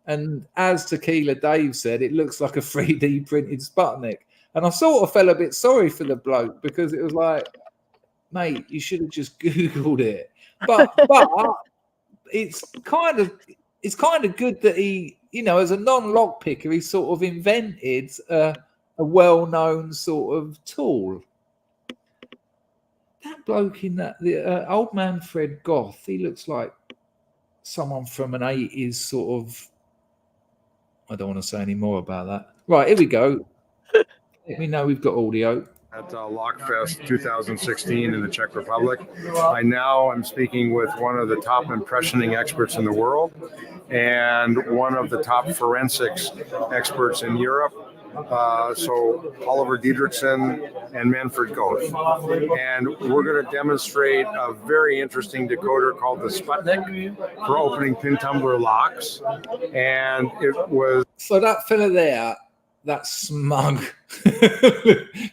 And as Tequila Dave said, it looks like a 3D printed Sputnik. And I sort of felt a bit sorry for the bloke because it was like, mate, you should have just Googled it. But it's kind of good that he, as a non-lock picker, he sort of invented a well-known sort of tool. That bloke in the old man Fred Goth, he looks like someone from an 80s sort of. I don't want to say any more about that. Right, here we go. Let me know we've got audio. At Lockfest 2016 in the Czech Republic. I now am speaking with one of the top impressioning experts in the world and one of the top forensics experts in Europe. So Oliver Diedrichsen and Manfred Goth. And we're going to demonstrate a very interesting decoder called the Sputnik for opening pin tumbler locks. And it was... So that fella there, that smug.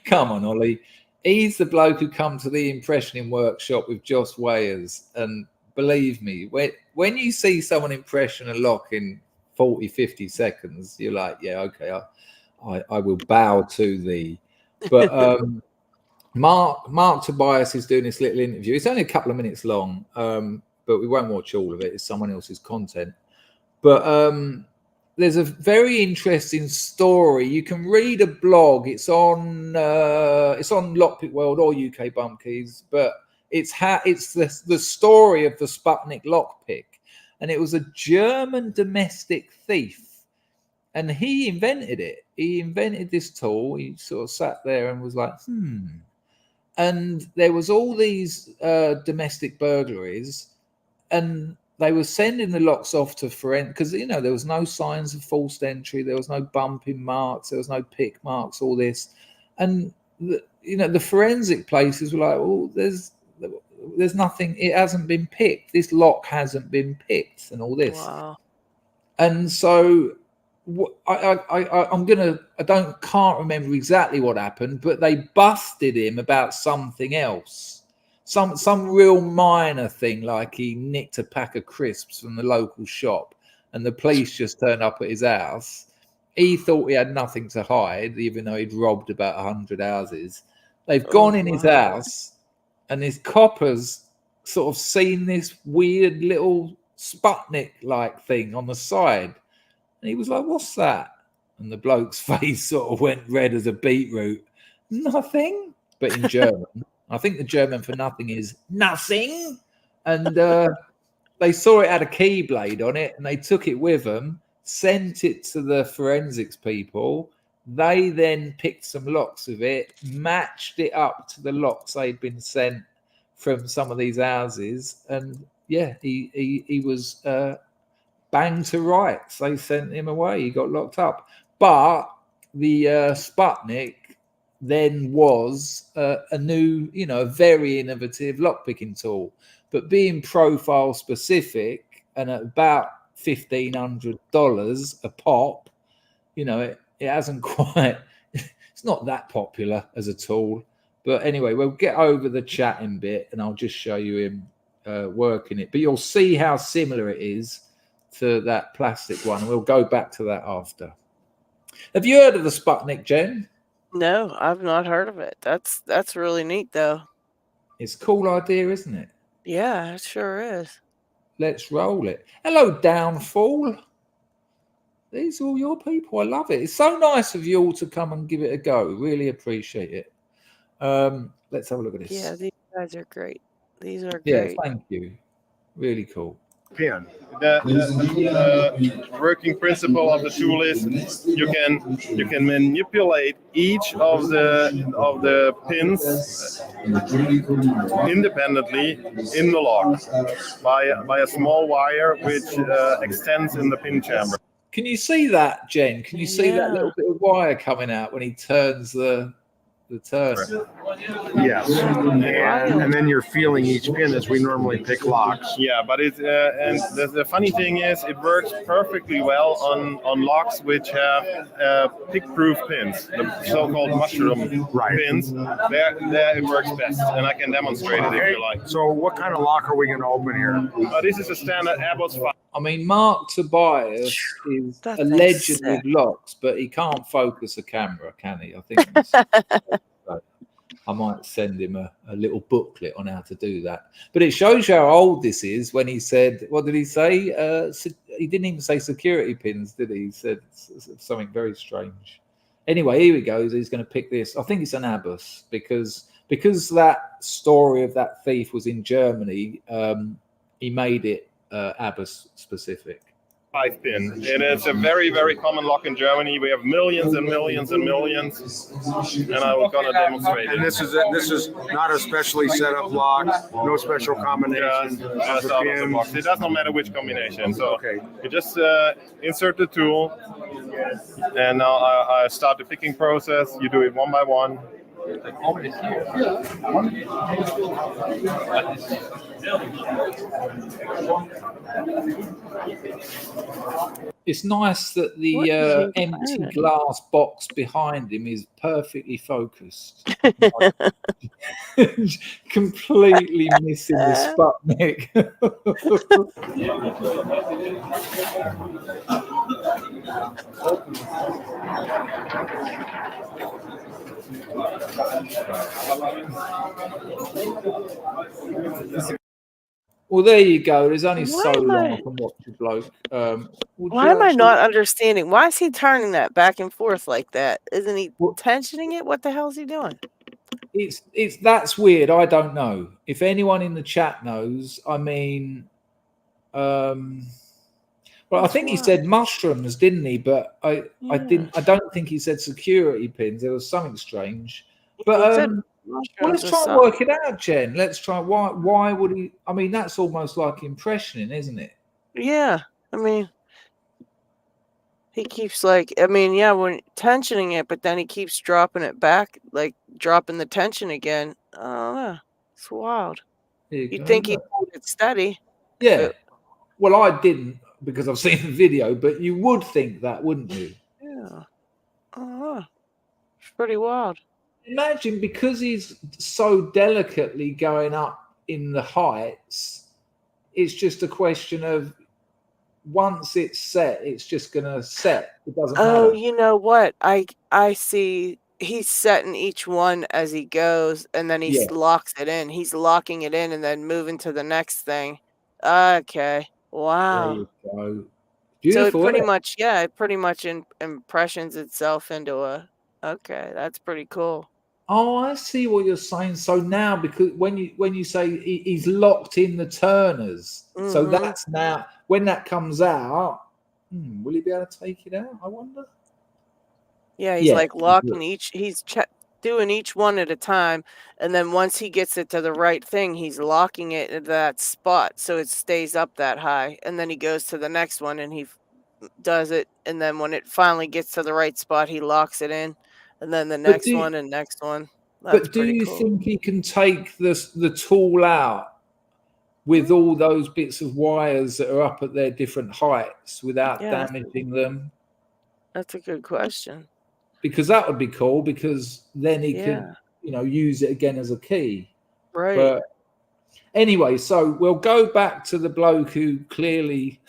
Come on, Ollie. He's the bloke who come to the impressioning workshop with Joss Wayers. And believe me, when you see someone impression a lock in 40, 50 seconds, you're like, yeah, okay, I will bow to thee. But Mark Tobias is doing this little interview. It's only a couple of minutes long, but we won't watch all of it. It's someone else's content. But there's a very interesting story. You can read a blog. It's on Lockpick World or UK Bum Keys, but it's the story of the Sputnik lockpick, and it was a German domestic thief, and he invented it. He invented this tool. He sort of sat there and was like, and there was all these domestic burglaries, and they were sending the locks off to forensic because there was no signs of forced entry, there was no bumping marks, there was no pick marks, all this, and the forensic places were like, "Oh, there's nothing. It hasn't been picked. This lock hasn't been picked, and all this." Wow. And so I can't remember exactly what happened, but they busted him about something else. Some real minor thing, like he nicked a pack of crisps from the local shop and the police just turned up at his house. He thought he had nothing to hide, even though he'd robbed about 100 houses. They've gone in his house and his coppers sort of seen this weird little Sputnik-like thing on the side. And he was like, "What's that?" And the bloke's face sort of went red as a beetroot. "Nothing." But in German. I think the German for nothing is nothing. And they saw it had a keyblade on it and they took it with them, sent it to the forensics people. They then picked some locks of it, matched it up to the locks they'd been sent from some of these houses. And yeah, he was banged to rights. They sent him away. He got locked up. But the Sputnik then was a new, a very innovative lockpicking tool. But being profile specific and at about $1,500 a pop, it hasn't quite, it's not that popular as a tool. But anyway, we'll get over the chatting bit and I'll just show you him working it. But you'll see how similar it is to that plastic one. We'll go back to that after. Have you heard of the Sputnik, Jen? No, I've not heard of it. That's really neat, though. It's a cool idea, isn't it? Yeah, it sure is. Let's roll it. Hello, Downfall. These are all your people. I love it. It's so nice of you all to come and give it a go. Really appreciate it. Let's have a look at this. Yeah, these guys are great. These are Yeah, great. thank you. Really cool. Pin. The working principle of the tool is you can manipulate each of the pins independently in the lock by a small wire which extends in the pin chamber. Can you see that, Jen? Can you see that little bit of wire coming out when he turns the turner. Yes, and then you're feeling each pin as we normally pick locks. Yeah, but it's and the funny thing is, it works perfectly well on locks which have pick-proof pins, the so-called mushroom pins. There it works best, and I can demonstrate it if you like. So, what kind of lock are we going to open here? This is a standard Airbus 5. I mean, Mark Tobias is That a thing's legend sick. with locks, but he can't focus a camera, can he? I think so I might send him a little booklet on how to do that. But it shows you how old this is when he said, what did he say? He didn't even say security pins, did he? He said something very strange. Anyway, here he goes. He's going to pick this. I think it's an Abus because that story of that thief was in Germany. He made it Abus specific. 5-pin, and it's a very, very common lock in Germany. We have millions and millions and millions, and I was gonna demonstrate And it. this is not a specially set up lock, no special combination. Just out of the box. It does not matter which combination. So you just insert the tool, and now I start the picking process. You do it one by one. It's nice that the What is he empty planning? glass box behind him is perfectly focused. Completely missing the Sputnik. Well, there you go. There's only so long I can watch a bloke. Why am I not understanding? Why is he turning that back and forth like that? Isn't he tensioning it? What the hell is he doing? It's that's weird. I don't know. If anyone in the chat knows, I mean, well, I think he said mushrooms, didn't he? But I don't think he said security pins. There was something strange. But well, let's try and work it out, Jen. Let's try. Why would he? I mean, that's almost like impressioning, isn't it? Yeah. I mean, he keeps when tensioning it, but then he keeps dropping it back, like dropping the tension again. Oh, it's wild. You'd think he'd hold it steady. Yeah. Well, I didn't because I've seen the video, but you would think that, wouldn't you? Yeah. Oh, it's pretty wild. Imagine, because he's so delicately going up in the heights, it's just a question of once it's set, it's just going to set. It doesn't matter. Oh, you know what? I see. He's setting each one as he goes, and then he locks it in. He's locking it in and then moving to the next thing. Okay. Wow. There you go. Beautiful, so it pretty much impressions itself into a. Okay, that's pretty cool. Oh, I see what you're saying. So now, because when you say he's locked in the turners, so that's now when that comes out, will he be able to take it out? I wonder. Yeah, he's like locking each. He's doing each one at a time, and then once he gets it to the right thing, he's locking it into that spot so it stays up that high, and then he goes to the next one and he does it, and then when it finally gets to the right spot, he locks it in. And then the next one and next one. But do you think he can take the tool out with all those bits of wires that are up at their different heights without damaging them? That's a good question. Because that would be cool, because then he can, use it again as a key. Right. But anyway, so we'll go back to the bloke who clearly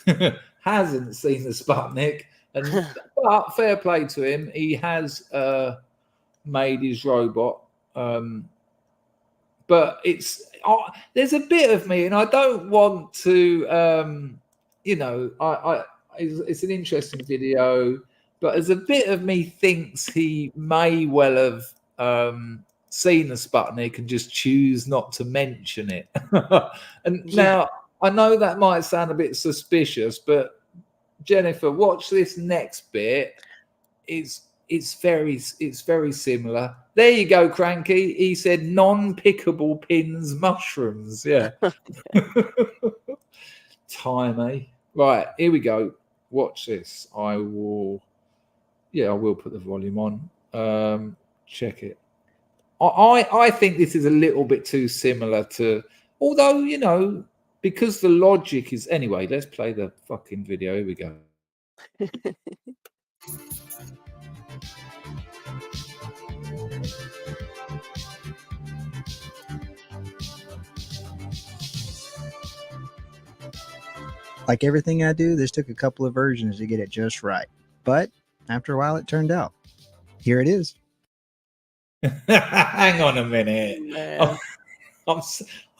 hasn't seen the Sputnik. But fair play to him, he has made his robot. But there's a bit of me, and I don't want to, it's an interesting video, but there's a bit of me thinks he may well have seen the Sputnik and just choose not to mention it. Now, I know that might sound a bit suspicious, but Jennifer, watch this next bit. It's very similar. There you go, Cranky. He said non-pickable pins mushrooms. Yeah. Time, eh? Right, here we go. Watch this. I will put the volume on. Check it. I think this is a little bit too similar to, although, you know, because the logic is, anyway, let's play the fucking video. Here we go. Like everything I do, this took a couple of versions to get it just right. But after a while, it turned out. Here it is. Hang on a minute. Man.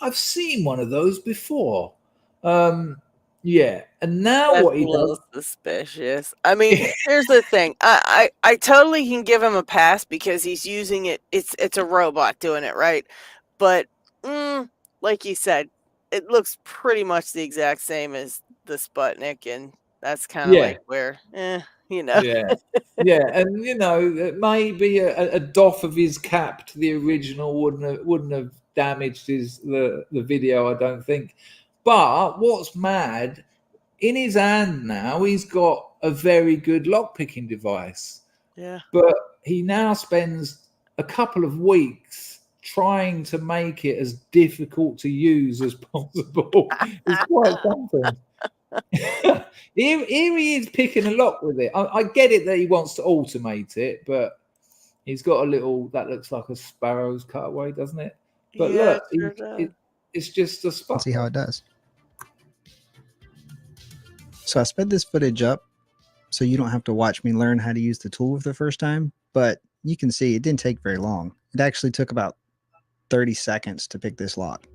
I've seen one of those before. Yeah, and now That's what a he little does? suspicious. I mean, here's the thing. I totally can give him a pass because he's using it. It's a robot doing it, right? But like you said, it looks pretty much the exact same as the Sputnik, and that's kind of Yeah. like where, you know. Yeah, yeah, and you know, maybe a doff of his cap to the original wouldn't have damaged the video, I don't think. But what's mad, in his hand now, he's got a very good lockpicking device. Yeah. But he now spends a couple of weeks trying to make it as difficult to use as possible. It's quite something. Here he is picking a lock with it. I get it that he wants to automate it, but he's got a little that looks like a sparrow's cutaway, doesn't it? But Yeah, look, it sure does. it's just a spot. Let's see how it does. So I sped this footage up so you don't have to watch me learn how to use the tool for the first time, but you can see it didn't take very long. It actually took about 30 seconds to pick this lock.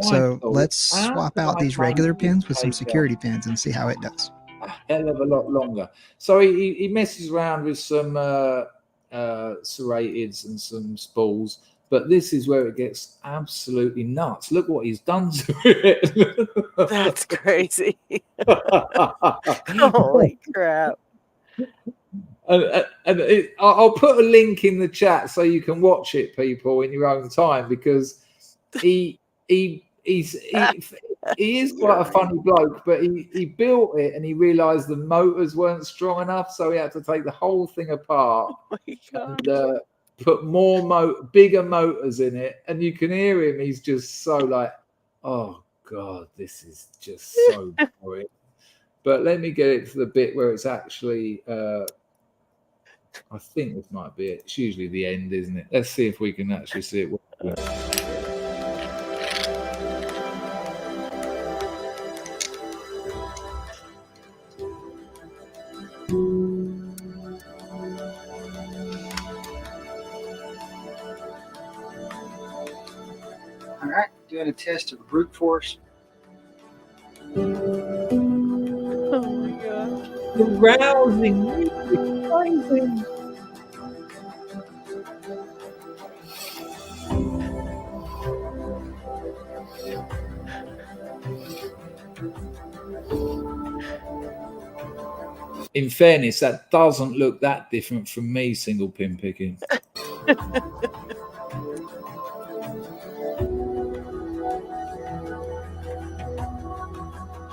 So let's swap out these regular pins with some security pins and see how it does. A hell of a lot longer. So he messes around with some serrateds and some spools, but this is where it gets absolutely nuts. Look what he's done to it. That's crazy. Holy crap. I'll put a link in the chat so you can watch it, people, in your own time, because he is quite a funny bloke, but he built it and he realized the motors weren't strong enough, so he had to take the whole thing apart and put bigger motors in it, and you can hear him. He's just so like, oh god, this is just so boring. But let me get it to the bit where it's actually I think this might be it. It's usually the end, isn't it? Let's see if we can actually see it. All right, doing a test of brute force. Oh my gosh. The rousing music, crazy. In fairness, that doesn't look that different from me single pin picking.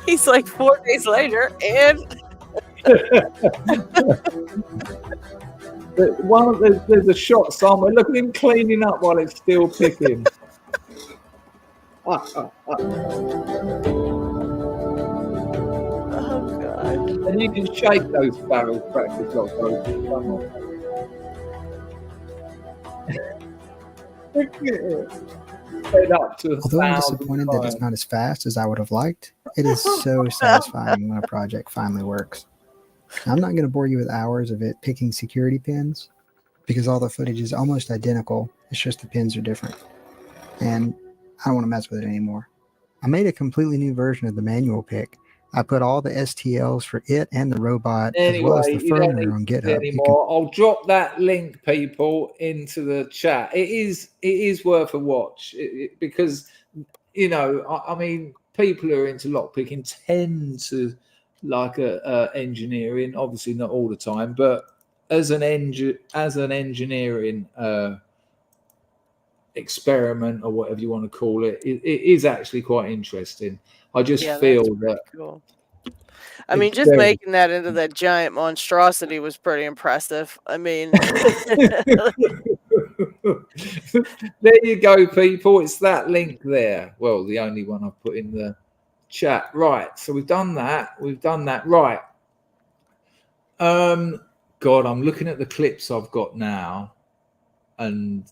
He's like 4 days later, and there's a shot somewhere. Look at him cleaning up while it's still picking. oh god. And you can shake those barrels practice like those. Come on. Look at it. Fed up to Although I'm disappointed that it's not as fast as I would have liked, it is so satisfying when a project finally works. Now, I'm not going to bore you with hours of it picking security pins because all the footage is almost identical. It's just the pins are different. And I don't want to mess with it anymore. I made a completely new version of the manual pick. I put all the STLs for it and the robot, as well as the firmware on GitHub. I'll drop that link, people, into the chat. It is worth a watch because, you know, I mean, people who are into lockpicking tend to like engineering. Obviously, not all the time, but as an engineering experiment or whatever you want to call it, it is actually quite interesting. I just feel that cool. I mean, It's just very- making that into that giant monstrosity was pretty impressive. I mean, there you go, people. It's that link there. Well, the only one I've put in the chat. Right. So we've done that. Right. God, I'm looking at the clips I've got now. And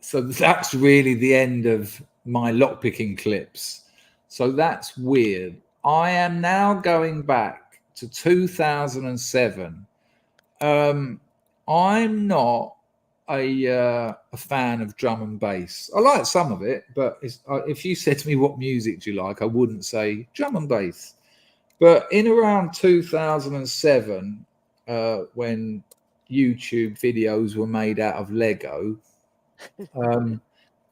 so that's really the end of my lockpicking clips. So that's weird. I am now going back to 2007. I'm not a fan of drum and bass. I like some of it, but if you said to me what music do you like, I wouldn't say drum and bass. But in around 2007, when YouTube videos were made out of Lego,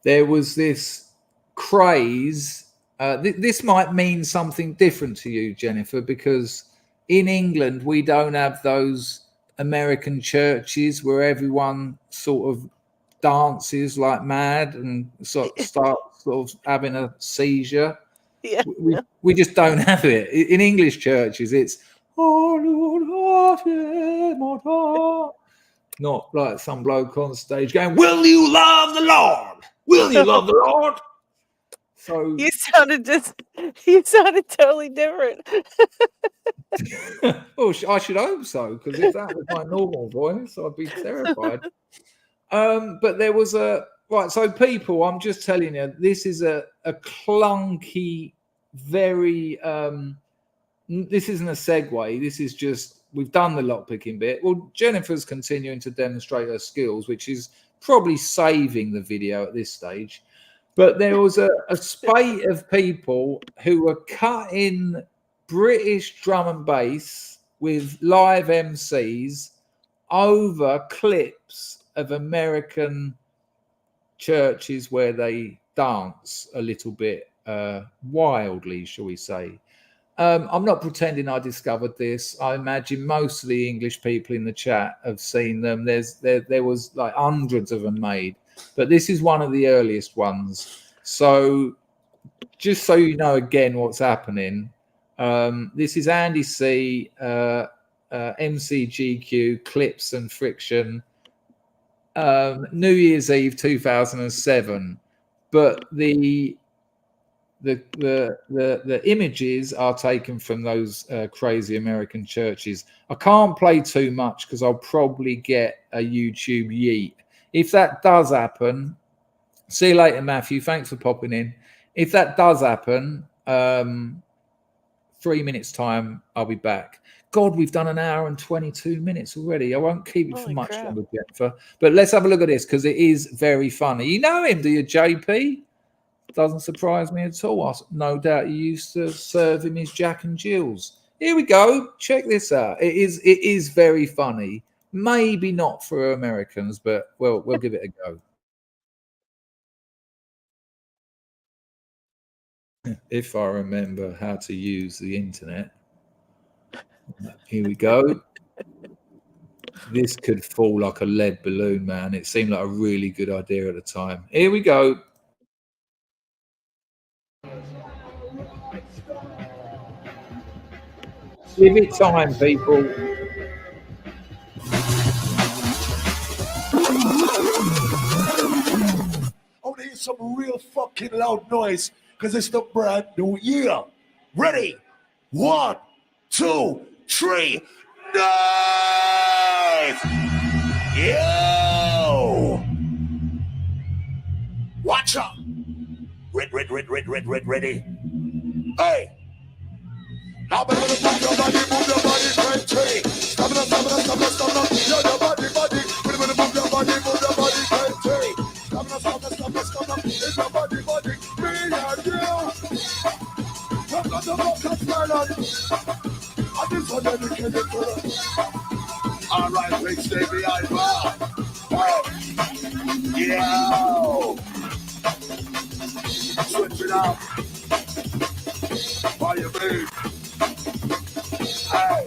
there was this craze. This might mean something different to you, Jennifer, because in England we don't have those American churches where everyone sort of dances like mad and starts sort of having a seizure. yeah. We just don't have it. In English churches, it's not like some bloke on stage going, "Will you love the Lord? Will you love the Lord?" So You sounded totally different. well, I should hope so, because if that was my normal voice, I'd be terrified. But there was right. So people, I'm just telling you, this is a clunky, very. This isn't a segue. This is just we've done the lockpicking bit. Well, Jennifer's continuing to demonstrate her skills, which is probably saving the video at this stage. But there was a spate of people who were cutting British drum and bass with live MCs over clips of American churches where they dance a little bit wildly, shall we say. I'm not pretending I discovered this. I imagine most of the English people in the chat have seen them. There was like hundreds of them made, but this is one of the earliest ones. So just so you know again what's happening, this is Andy C, MCGQ, Clips and Friction, New Year's Eve 2007, but the images are taken from those crazy American churches. I can't play too much because I'll probably get a YouTube yeet. If that does happen, see you later, Matthew. Thanks for popping in. If that does happen, 3 minutes time, I'll be back. God, we've done an hour and 22 minutes already. I won't keep it for much longer, Jennifer. But let's have a look at this because it is very funny. You know him, do you, JP? Doesn't surprise me at all. No doubt you used to serve him his Jack and Jills. Here we go. Check this out. It is very funny. Maybe not for Americans, but we'll give it a go. If I remember how to use the internet. Here we go. This could fall like a lead balloon, man. It seemed like a really good idea at the time. Here we go. Give it time, people. I want to hear some real fucking loud noise because it's the brand new year. Ready? 1, 2, 3. Knife! Yo! Watch out! Ready? Hey! Now better move your body, crazy. Stop it, yo, your body. Move your body, crazy. Stop it, it's your body. Me and you. Look at the focus, man. And this one dedicated to us. All right, please stay behind bar. Yo! Switch it up. Why you mean? Hey!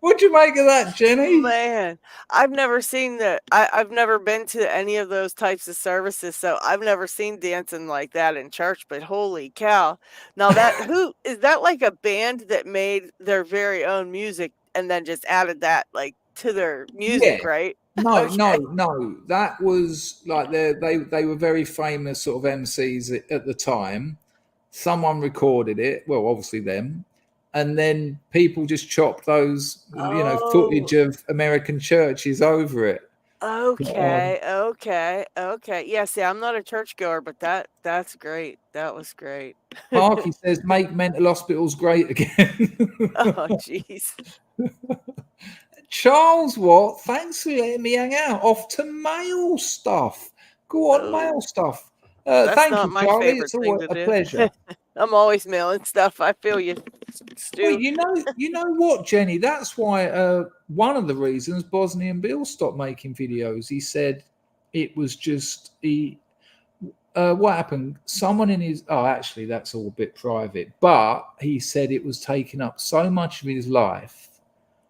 What'd you make of that, Jenny? Man, I've never seen I've never been to any of those types of services, so I've never seen dancing like that in church, but holy cow. Now that who is that like a band that made their very own music and then just added that like to their Yeah. music, right? No, Okay. no. That was like they were very famous sort of MCs at the time. Someone recorded it, well, obviously them, and then people just chopped those, Oh, footage of American churches over it. okay, okay. Yeah, see, I'm not a churchgoer, but that's great. That was great. Parky says, "Make mental hospitals great again." Oh, jeez. Charles Watt, thanks for letting me hang out. Off to mail stuff. Go on, mail Oh, stuff. that's Thank not you, my Charlie. favorite It's thing always to a do. pleasure. I'm always mailing stuff. I feel you, Well, Stu. you know what, Jenny? That's why one of the reasons Bosnian Bill stopped making videos. He said it was just what happened? Someone in his actually, that's all a bit private, but he said it was taking up so much of his life,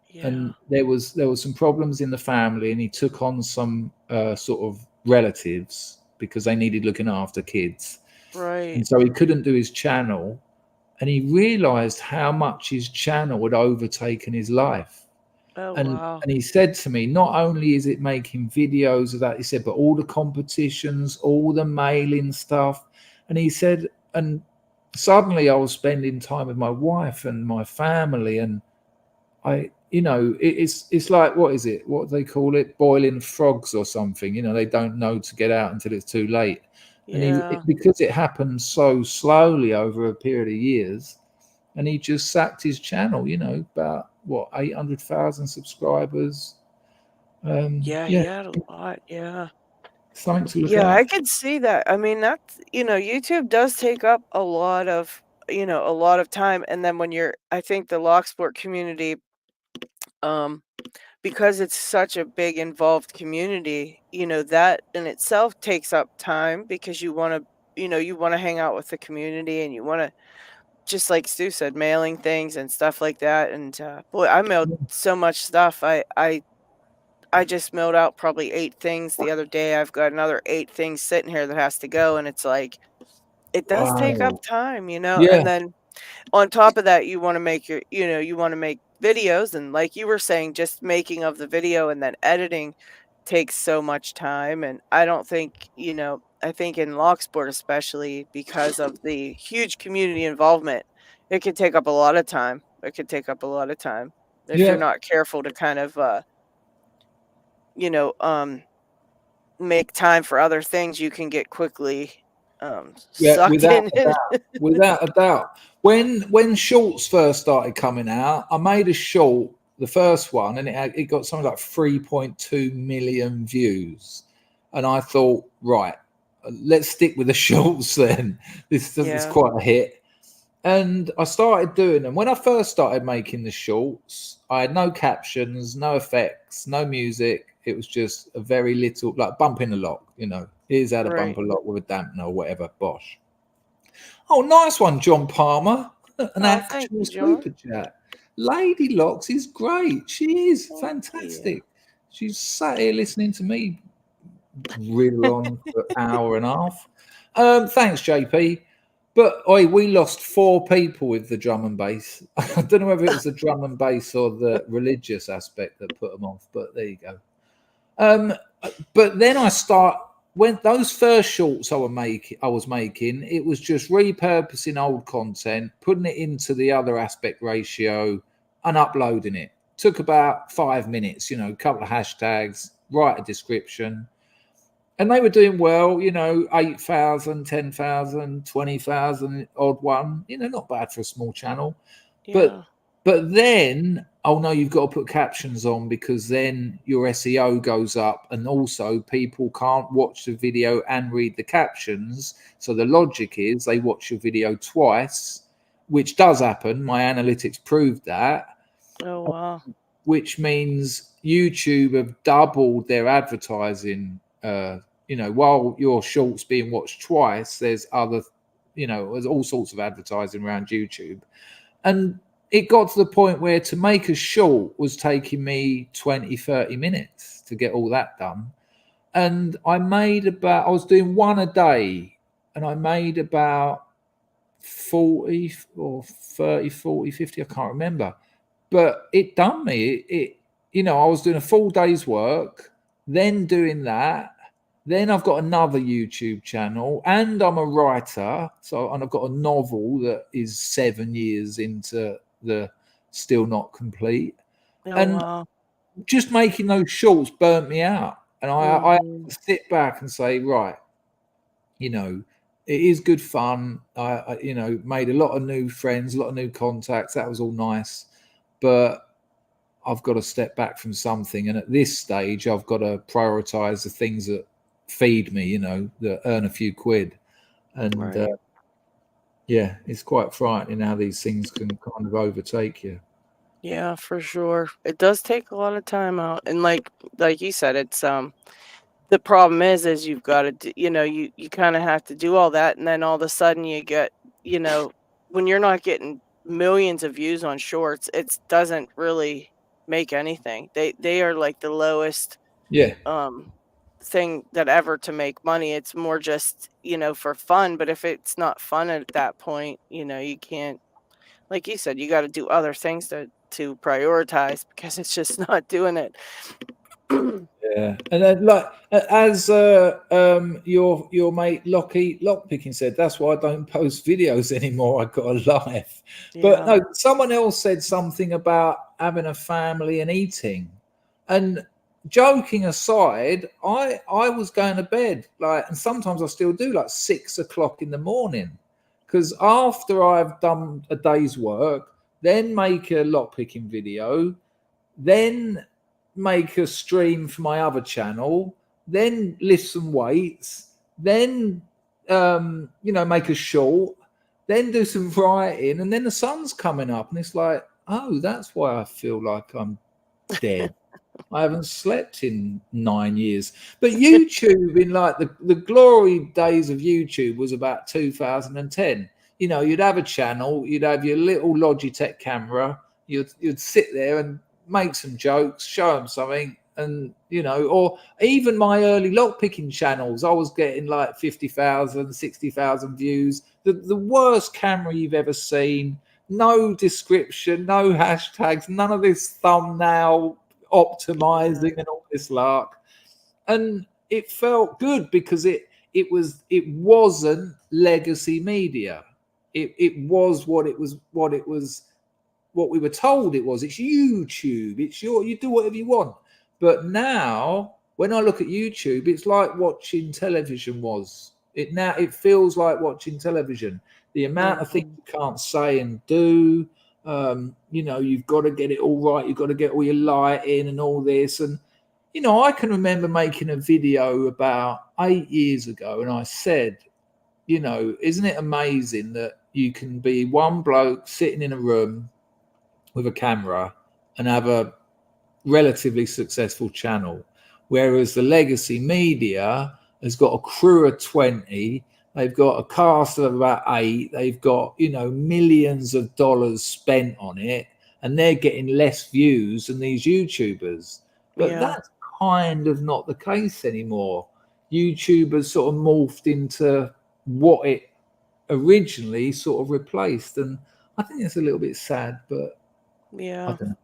Yeah, and there was some problems in the family, and he took on some sort of relatives because they needed looking after kids, right. and so he couldn't do his channel, and he realized how much his channel had overtaken his life. Oh, and wow. and he said to me, not only is it making videos of that, he said, but all the competitions, all the mailing stuff. And he said, and suddenly I was spending time with my wife and my family, and it's like, what is it, what do they call it, boiling frogs or something, they don't know to get out until it's too late. And Yeah. because it happened so slowly over a period of years, and he just sacked his channel, about what, 800,000 subscribers. Yeah, he Yeah, had a lot. Yeah. something to look Yeah, out. I could see that. I mean, that's, YouTube does take up a lot of time. And then I think the locksport community, um, because it's such a big involved community, that in itself takes up time because you want to hang out with the community and you want to, just like Stu said, mailing things and stuff like that. And boy, I mailed so much stuff. I just mailed out probably 8 things the other day. I've got another 8 things sitting here that has to go, and it's like, it does take up Wow. time, Yeah, and then on top of that, you wanna make videos, and like you were saying, just making of the video and then editing takes so much time, and I don't think, I think in Locksport especially because of the huge community involvement, it could take up a lot of time. It could take up a lot of time if you're yeah, not careful to kind of, you know, um make time for other things, you can get quickly, yeah, sucked without in. a doubt. Without a doubt. When shorts first started coming out, I made a short, the first one, and it got something like 3.2 million views. And I thought, right, let's stick with the shorts then. This is Yeah, quite a hit. And I started doing them. When I first started making the shorts, I had no captions, no effects, no music. It was just a very little, like bumping a lock, Here's how to bump right. a lock with a dampener or whatever, bosh. Oh, nice one, John Palmer. An Oh, thank actual you, John. super chat. Lady Locks is great. She is Thank you. fantastic. She's sat here listening to me riddle on for an hour and a half. Thanks, JP. But we lost 4 people with the drum and bass. I don't know whether it was the drum and bass or the religious aspect that put them off, but there you go. But then when those first shorts I was making, it was just repurposing old content, putting it into the other aspect ratio, and uploading it. Took about 5 minutes, a couple of hashtags, write a description. And they were doing well, 8,000, 10,000, 20,000 odd one, not bad for a small channel. But Yeah, then, oh no, you've got to put captions on because then your SEO goes up, and also people can't watch the video and read the captions. So the logic is they watch your video twice, which does happen. My analytics proved that, oh, wow. which means YouTube have doubled their advertising. While your shorts being watched twice, there's other, there's all sorts of advertising around YouTube. And it got to the point where to make a short was taking me 20, 30 minutes to get all that done. And I was doing one a day, and I made about 40 or 30, 40, 50, I can't remember. But it done me. I was doing a full day's work, then doing that. Then I've got another YouTube channel, and I'm a writer. And I've got a novel that is 7 years into the still not complete. Oh, And wow. just making those shorts burnt me out. And I have to sit back and say, right, it is good fun. I made a lot of new friends, a lot of new contacts. That was all nice. But I've got to step back from something. And at this stage, I've got to prioritize the things that feed me, that earn a few quid. And Right. it's quite frightening how these things can kind of overtake you. Yeah, for sure. It does take a lot of time out. And like you said, it's the problem is you've got to you kind of have to do all that, and then all of a sudden you get, when you're not getting millions of views on shorts, it doesn't really make anything. They are like the lowest Yeah. thing that ever to make money. It's more just, for fun, but if it's not fun at that point, you can't, like you said, you got to do other things to prioritize because it's just not doing it. Yeah, and then as your mate Lockpicking said, that's why I don't post videos anymore. I got a life. But Yeah. no, someone else said something about having a family and eating. And joking aside, I was going to bed and sometimes I still do 6 o'clock in the morning, because after I've done a day's work, then make a lockpicking video, then make a stream for my other channel, then lift some weights, then make a short, then do some writing, and then the sun's coming up, and it's like, oh, that's why I feel like I'm dead. I haven't slept in 9 years. But YouTube, in the glory days of YouTube, was about 2010. You'd have a channel, you'd have your little Logitech camera, you'd sit there and make some jokes, show them something, and or even my early lockpicking channels, I was getting 50,000, 60,000 views. The worst camera you've ever seen, no description, no hashtags, none of this thumbnail optimizing and all this lark. And it felt good because it wasn't legacy media. It was what we were told it was. It's YouTube. You do whatever you want. But now, when I look at YouTube, it's like watching television was. It feels like watching television. The amount of things you can't say and do. You've got to get it all right. You've got to get all your light in and all this. And I can remember making a video about 8 years ago, and I said, isn't it amazing that you can be one bloke sitting in a room with a camera and have a relatively successful channel, whereas the legacy media has got a crew of 20, they've got a cast of about 8, they've got millions of dollars spent on it, and they're getting less views than these YouTubers. But that's kind of not the case anymore. YouTubers sort of morphed into what it originally sort of replaced, and I think it's a little bit sad, but Yeah. I don't know.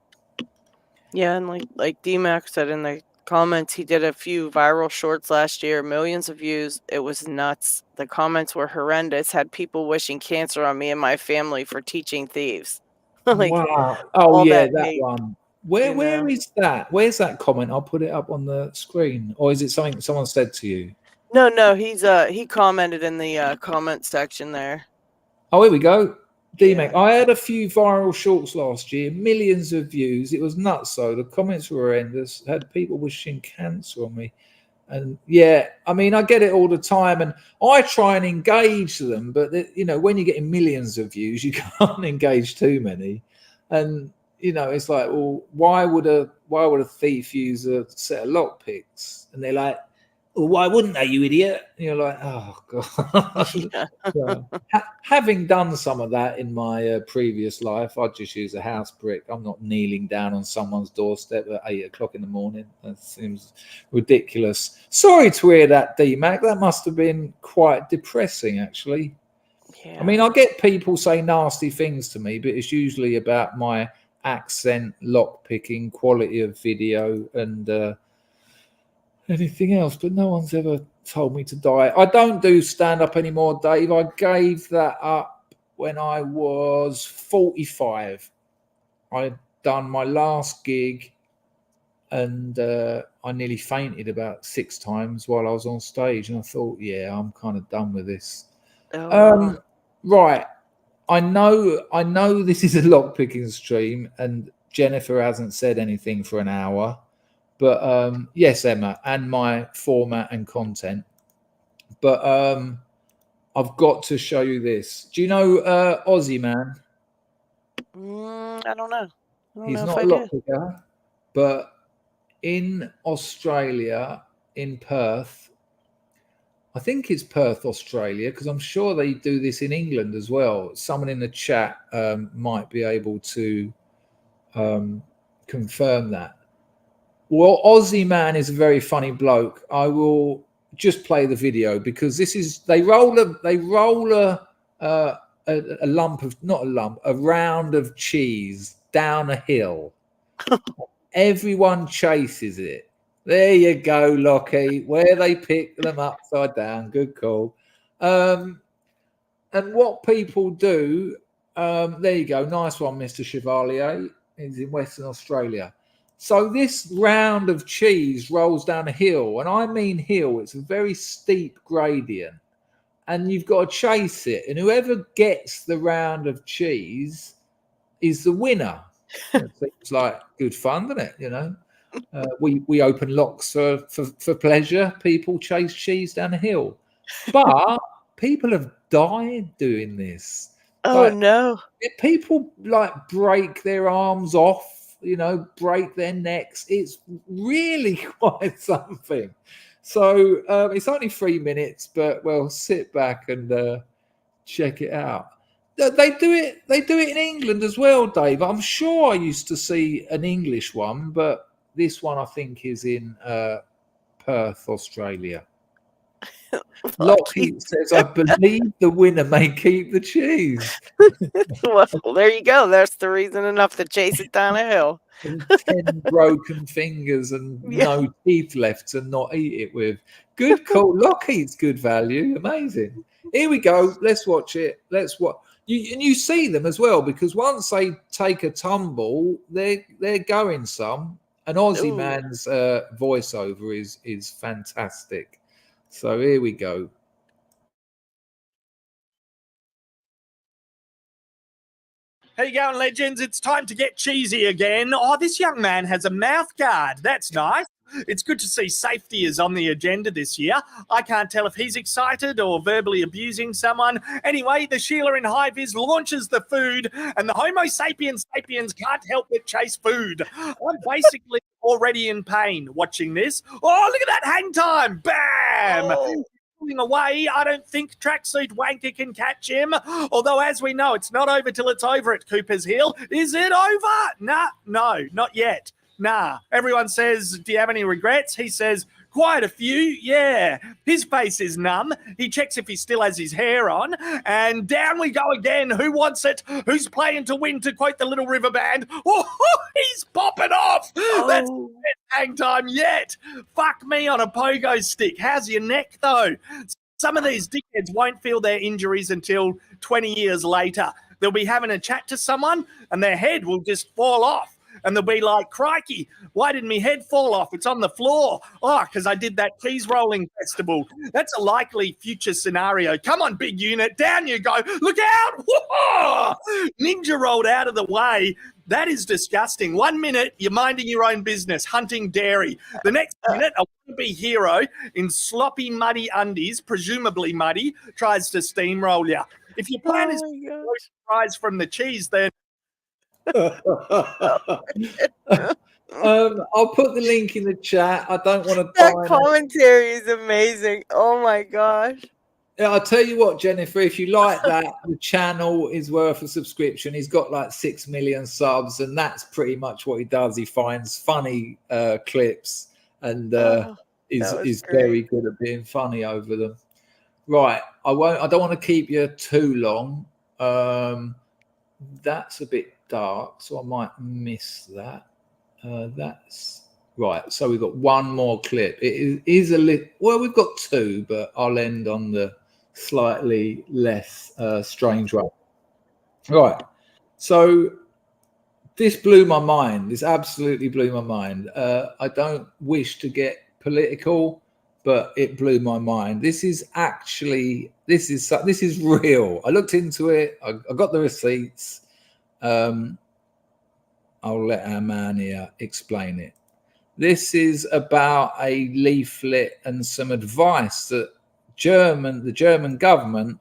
Yeah, and like D-Mac said in the comments, he did a few viral shorts last year, millions of views. It was nuts. The comments were horrendous. Had people wishing cancer on me and my family for teaching thieves. Wow. Oh all yeah, that that hate, one. Where is that? Where's that comment? I'll put it up on the screen. Or is it something someone said to you? No, he commented in the comment section there. Oh, here we go. D-Mac. Yeah. I had a few viral shorts last year, millions of views. It was nuts though. The comments were horrendous. Had people wishing cancer on me. And yeah, I mean, I get it all the time, and I try and engage them, but when you're getting millions of views, you can't engage too many. And it's like, well, why would a thief use a set of lockpicks? And they're like, well, why wouldn't they, you idiot? And you're like, oh god. So, having done some of that in my previous life, I'd just use a house brick. I'm not kneeling down on someone's doorstep at 8 o'clock in the morning. That seems ridiculous. Sorry to hear that, D-Mac. That must have been quite depressing, actually. Yeah. I mean, I get people say nasty things to me, but it's usually about my accent, lock picking, quality of video, and anything else. But no one's ever told me to die. I don't do stand-up anymore, Dave. I gave that up when I was 45. I'd done my last gig, and I nearly fainted about 6 times while I was on stage. And I thought, yeah, I'm kind of done with this. Right. I know this is a lockpicking stream, and Jennifer hasn't said anything for an hour. But yes, Emma, and my format and content. But I've got to show you this. Do you know Aussie Man? I don't know. He's not a lockpicker, but in Australia, in Perth, I think it's Perth, Australia, because I'm sure they do this in England as well. Someone in the chat might be able to confirm that. Well, Aussie Man is a very funny bloke. I will just play the video because this is they roll a lump of a round of cheese down a hill. Everyone chases it. There you go, Lockie. Where they pick them upside down. Good call. And what people do, there you go. Nice one, Mr. Chevalier. He's in Western Australia. So this round of cheese rolls down a hill, and I mean hill. It's a very steep gradient, and you've got to chase it. And whoever gets the round of cheese is the winner. It seems like good fun, doesn't it? You know, we open locks for pleasure. People chase cheese down a hill, but people have died doing this. Oh no! People like break their arms off. You know, break their necks. It's really quite something. So it's only 3 minutes, but well, sit back and check it out. They do it. They do it in England as well, Dave. I'm sure I used to see an English one, but this one I think is in Perth, Australia. Lockie says, "I believe the winner may keep the cheese." Well, there you go. That's the reason enough to chase it down a hill. And 10 broken fingers and no teeth left to not eat it with. Good call. Lockheed's good value. Amazing. Here we go. Let's watch it. Let's watch. You see them as well, because once they take a tumble, they're going some. And Aussie Man's voiceover is fantastic. So here we go. How you going, legends? It's time to get cheesy again. Oh, this young man has a mouth guard. That's nice. It's good to see safety is on the agenda this year. I can't tell if he's excited or verbally abusing someone. Anyway, the Sheila in High-Vis launches the food, and the Homo sapiens can't help but chase food. I'm basically already in pain watching this. Oh, look at that hang time. Bam! Oh. Away, I don't think tracksuit wanker can catch him. Although, as we know, it's not over till it's over at Cooper's Hill. Is it over? Nah, no, not yet. Nah. Everyone says, do you have any regrets? He says, quite a few, yeah. His face is numb. He checks if he still has his hair on. And down we go again. Who wants it? Who's playing to win, to quote the Little River Band? Oh, he's popping off. Oh. That's the best hang time yet. Fuck me on a pogo stick. How's your neck, though? Some of these dickheads won't feel their injuries until 20 years later. They'll be having a chat to someone and their head will just fall off. And they'll be like, crikey, why did my head fall off? It's on the floor. Oh, because I did that cheese rolling festival. That's a likely future scenario. Come on, big unit. Down you go. Look out. Whoa! Ninja rolled out of the way. That is disgusting. 1 minute, you're minding your own business, hunting dairy. The next minute, a wannabe hero in sloppy, muddy undies, presumably muddy, tries to steamroll you. If your plan is to prize from the cheese, then I'll put the link in the chat. I don't want to That find it. commentary is amazing. Oh my gosh. Yeah, I'll tell you what, Jennifer, if you like that, the channel is worth a subscription. He's got like 6 million subs, and that's pretty much what he does. He finds funny clips and is very good at being funny over them. Right. I don't want to keep you too long. That's a bit dark, so I might miss that. That's right. So we've got one more clip. It is a little, well, we've got two, but I'll end on the slightly less strange one. Right. So this blew my mind. This absolutely blew my mind. I don't wish to get political, but it blew my mind. This is real. I looked into it. I got the receipts. I'll let our man here explain it. This is about a leaflet and some advice that the German government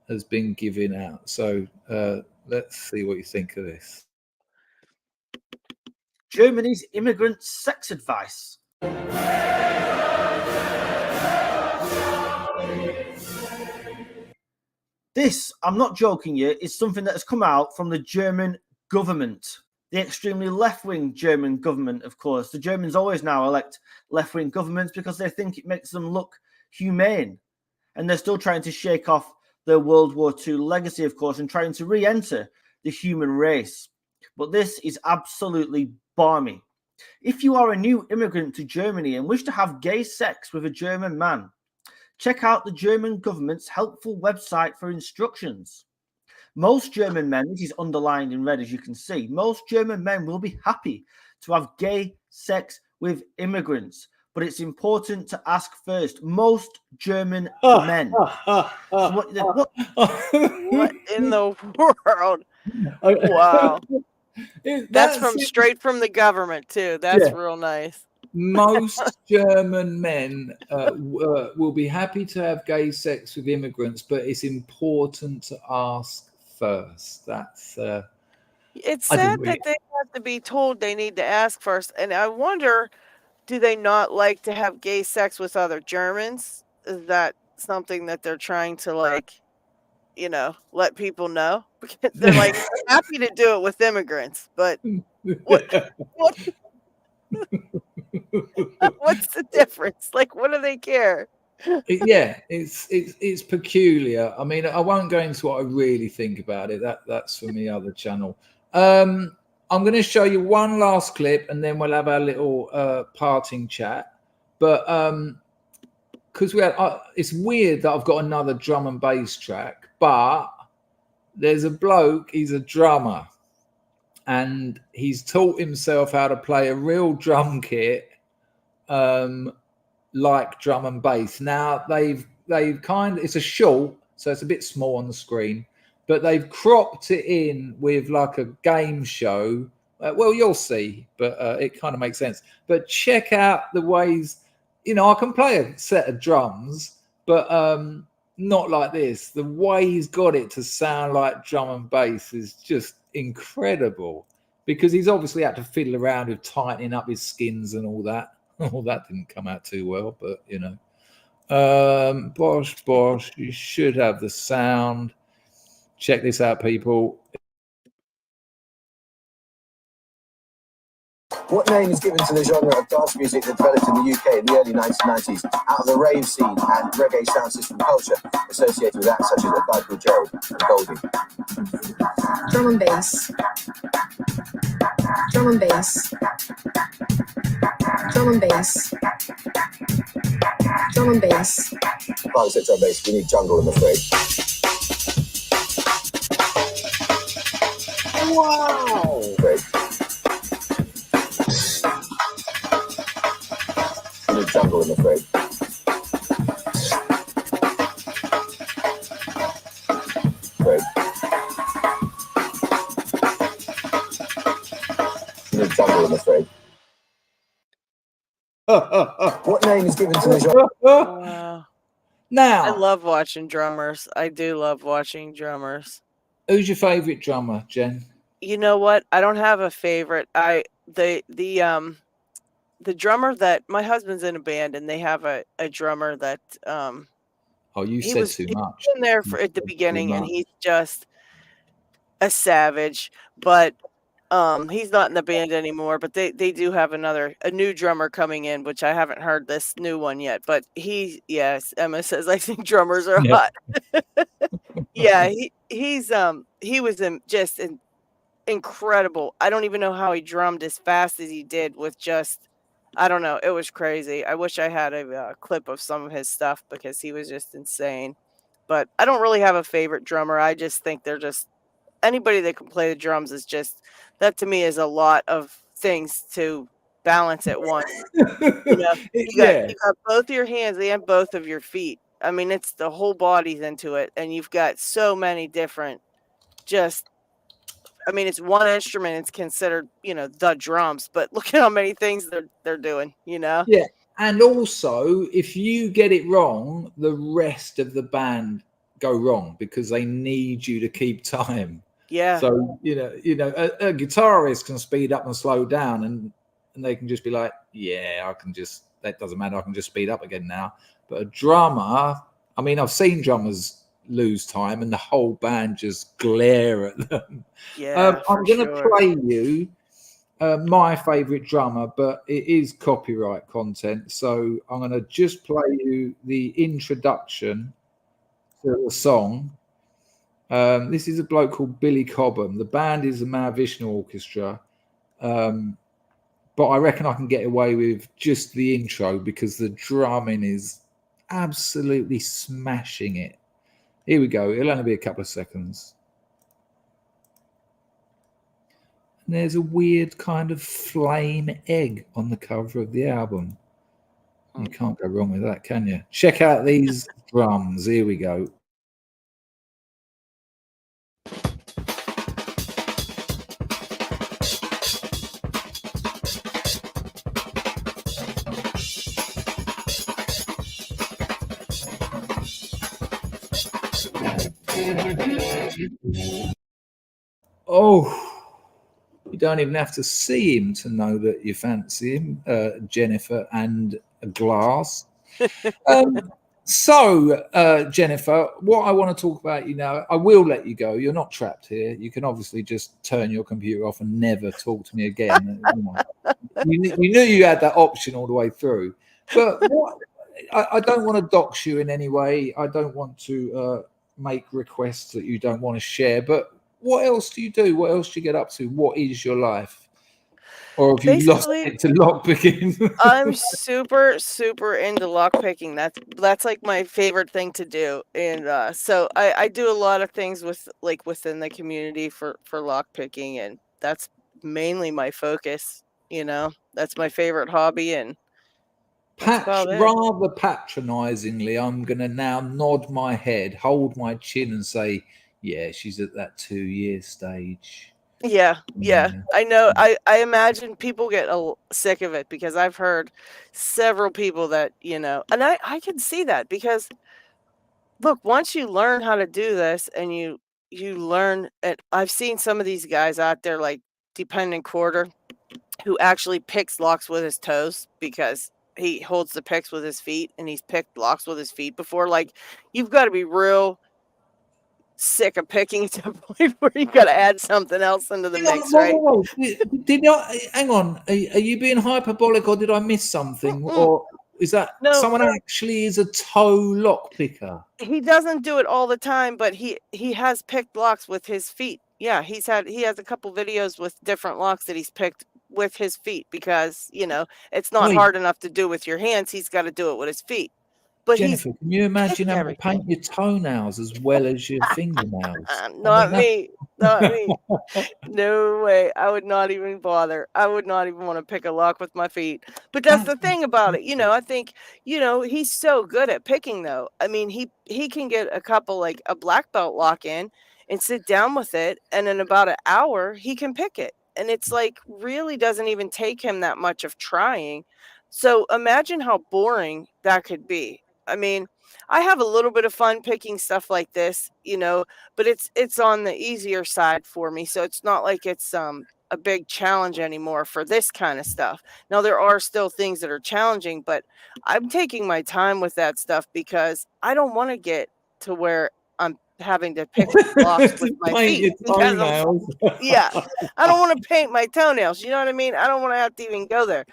has been giving out. So let's see what you think of this. Germany's immigrant sex advice. This, I'm not joking you, is something that has come out from the German government. The extremely left-wing German government, of course. The Germans always now elect left-wing governments because they think it makes them look humane. And they're still trying to shake off their World War II legacy, of course, and trying to re-enter the human race. But this is absolutely balmy. If you are a new immigrant to Germany and wish to have gay sex with a German man, check out the German government's helpful website for instructions. Most German men, this is underlined in red as you can see, most German men will be happy to have gay sex with immigrants, but it's important to ask first. Most German men. What in the world? Wow. That's straight from the government too. That's real nice. Most German men will be happy to have gay sex with immigrants, but it's important to ask first. That's it's sad that they have to be told they need to ask first. And I wonder, do they not like to have gay sex with other Germans? Is that something that they're trying to let people know? Because they're like happy to do it with immigrants, but what what's the difference? Like, what do they care? It's peculiar. I mean, I won't go into what I really think about it. That's from the other channel. I'm going to show you one last clip, and then we'll have our little parting chat. But because it's weird that I've got another drum and bass track, but there's a bloke. He's a drummer, and he's taught himself how to play a real drum kit. Like drum and bass. Now they've it's a short, so it's a bit small on the screen, but they've cropped it in with like a game show. Well, you'll see, but it kind of makes sense. But check out the ways, I can play a set of drums, but not like this. The way he's got it to sound like drum and bass is just incredible, because he's obviously had to fiddle around with tightening up his skins and all that. Well, that didn't come out too well, but bosh, you should have the sound. Check this out, people. What name is given to the genre of dance music that developed in the UK in the early 1990s out of the rave scene and reggae sound system culture associated with acts such as A Guy Called Joe and Goldie? Drum and bass. Drum and bass. Drum and bass. Drum and bass. Can't say drum bass, we need jungle, I'm afraid. Wow! Great. We need jungle, I'm afraid. Great. We need jungle, I'm afraid. What name is given to the genre? Wow. Now, I love watching drummers. I do love watching drummers. Who's your favorite drummer, Jen? You know what? I don't have a favorite. I the drummer that my husband's in a band, and they have a drummer that Oh, you he said was too much. in there You for at the said too beginning, and much. he's just a savage. But he's not in the band anymore. But they do have a new drummer coming in, which I haven't heard this new one yet. But yes, Emma says I think drummers are Yeah. hot. Yeah, he was just incredible. I don't even know how he drummed as fast as he did with just, I don't know. It was crazy. I wish I had a clip of some of his stuff because he was just insane. But I don't really have a favorite drummer. I just think they're just anybody that can play the drums is just that to me is a lot of things to balance at once. You know, Yeah. you got both your hands and both of your feet. I mean, it's the whole body's into it, and you've got so many different just I mean, it's one instrument, it's considered, the drums, but look at how many things they're doing, you know? Yeah. And also, if you get it wrong, the rest of the band go wrong because they need you to keep time. Yeah. So, a guitarist can speed up and slow down and they can just be like, yeah, that doesn't matter. I can just speed up again now. But a drummer, I mean, I've seen drummers lose time and the whole band just glare at them. Yeah, I'm going to play you my favorite drummer, but it is copyright content. So I'm going to just play you the introduction to the song. This is a bloke called Billy Cobham. The band is the Mahavishnu Orchestra. But I reckon I can get away with just the intro because the drumming is absolutely smashing it. Here we go. It'll only be a couple of seconds. And there's a weird kind of flame egg on the cover of the album. You can't go wrong with that, can you? Check out these drums. Here we go. Oh, you don't even have to see him to know that you fancy him, Jennifer and a glass. So, Jennifer, what I want to talk about, I will let you go. You're not trapped here. You can obviously just turn your computer off and never talk to me again. You knew you had that option all the way through. But I don't want to dox you in any way. I don't want to make requests that you don't want to share. But what else do you do? What else do you get up to? What is your life? Or have you lost it to lockpicking? I'm super, super into lockpicking. That's like my favorite thing to do. And so I do a lot of things within the community for lockpicking, and that's mainly my focus. That's my favorite hobby, and that's about it. Rather patronizingly, I'm going to now nod my head, hold my chin, and say, yeah, she's at that 2-year stage. Yeah. I know. I imagine people get sick of it because I've heard several people that, and I can see that because look, once you learn how to do this and you learn it, I've seen some of these guys out there like Dependent Quarter who actually picks locks with his toes because he holds the picks with his feet and he's picked locks with his feet before. Like, you've got to be real sick of picking to a point where you got to add something else into the mix, right? Hang on. Are you being hyperbolic or did I miss something? Or is that someone actually is a toe lock picker? He doesn't do it all the time, but he has picked locks with his feet. Yeah, he has a couple videos with different locks that he's picked with his feet because, it's not hard enough to do with your hands. He's got to do it with his feet. But Jennifer, can you imagine having to paint your toenails as well as your fingernails? Not me. No way. I would not even bother. I would not even want to pick a lock with my feet. But that's the thing about it. I think, he's so good at picking though. I mean, he can get a couple, like a black belt lock in and sit down with it. And in about an hour, he can pick it. And it's like, really doesn't even take him that much of trying. So imagine how boring that could be. I mean, I have a little bit of fun picking stuff like this, but it's on the easier side for me. So it's not like it's a big challenge anymore for this kind of stuff. Now there are still things that are challenging, but I'm taking my time with that stuff because I don't want to get to where I'm having to pick locks with my Paint feet your because toenails. yeah, I don't want to paint my toenails. You know what I mean? I don't want to have to even go there.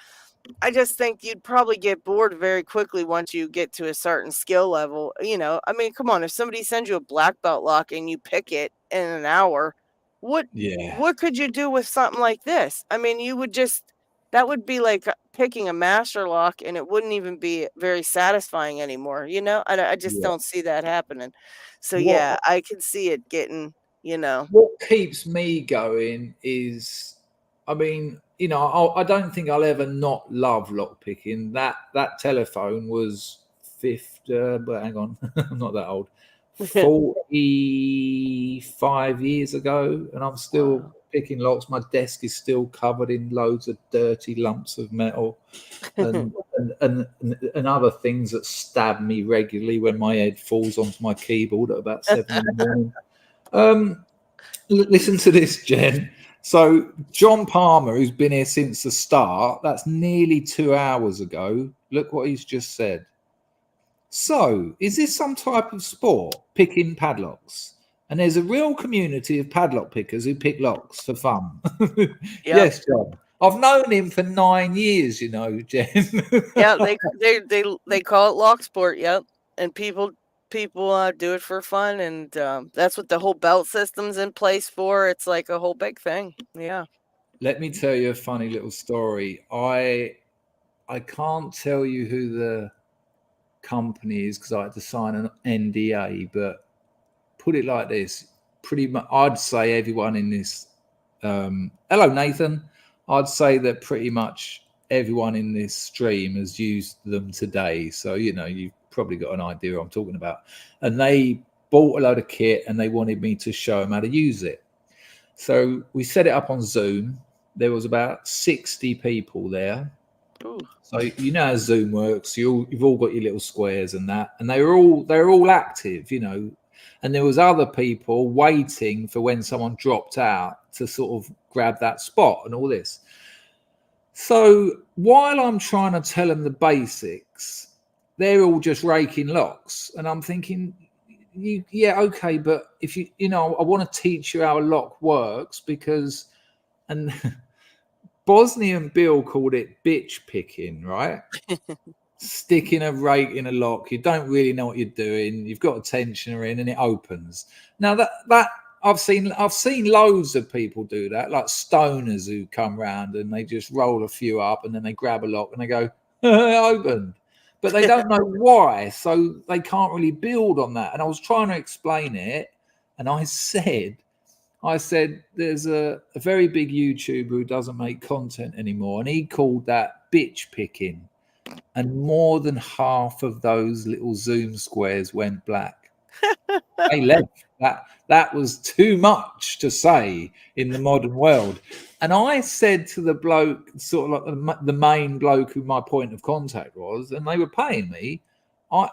I just think you'd probably get bored very quickly once you get to a certain skill level. I mean, come on, if somebody sends you a black belt lock and you pick it in an hour, what Yeah. what could you do with something like this? I mean, you would just that would be like picking a master lock and it wouldn't even be very satisfying anymore. I just Yeah. don't see that happening. So What yeah, I can see it getting, what keeps me going is, I mean, I don't think I'll ever not love lockpicking. That telephone was 50, but hang on, I'm not that old. 45 years ago, and I'm still picking locks. My desk is still covered in loads of dirty lumps of metal and and other things that stab me regularly when my head falls onto my keyboard at about 7 in the morning. Listen to this, Jen. So John Palmer, who's been here since the start, that's nearly 2 hours ago. Look what he's just said. So, is this some type of sport, picking padlocks? And there's a real community of padlock pickers who pick locks for fun. Yes, John. I've known him for 9 years, Jen. Yeah, they call it locksport. Yep, and people do it for fun, and that's what the whole belt system's in place for. It's like a whole big thing. Yeah. Let me tell you a funny little story. I can't tell you who the company is because I had to sign an NDA, but put it like this: pretty much, I'd say everyone in this. Hello, Nathan. I'd say that pretty much everyone in this stream has used them today. So you've probably got an idea what I'm talking about. And they bought a load of kit and they wanted me to show them how to use it. So we set it up on Zoom. There was about 60 people there. Ooh. So how Zoom works. You've all got your little squares and that, and they're all active, And there was other people waiting for when someone dropped out to sort of grab that spot and all this. So while I'm trying to tell them the basics, they're all just raking locks, and I'm thinking, yeah, okay, but if I want to teach you how a lock works because, and Bosnian Bill called it bitch picking, right? Sticking a rake in a lock, you don't really know what you're doing. You've got a tensioner in, and it opens. Now that I've seen loads of people do that, like stoners who come round and they just roll a few up, and then they grab a lock and they go opened, but they don't know why, so they can't really build on that. And I was trying to explain it, and I said, there's a very big YouTuber who doesn't make content anymore, and he called that bitch picking. And more than half of those little Zoom squares went black. They left. That was too much to say in the modern world. And I said to the bloke, sort of like the main bloke who my point of contact was, and they were paying me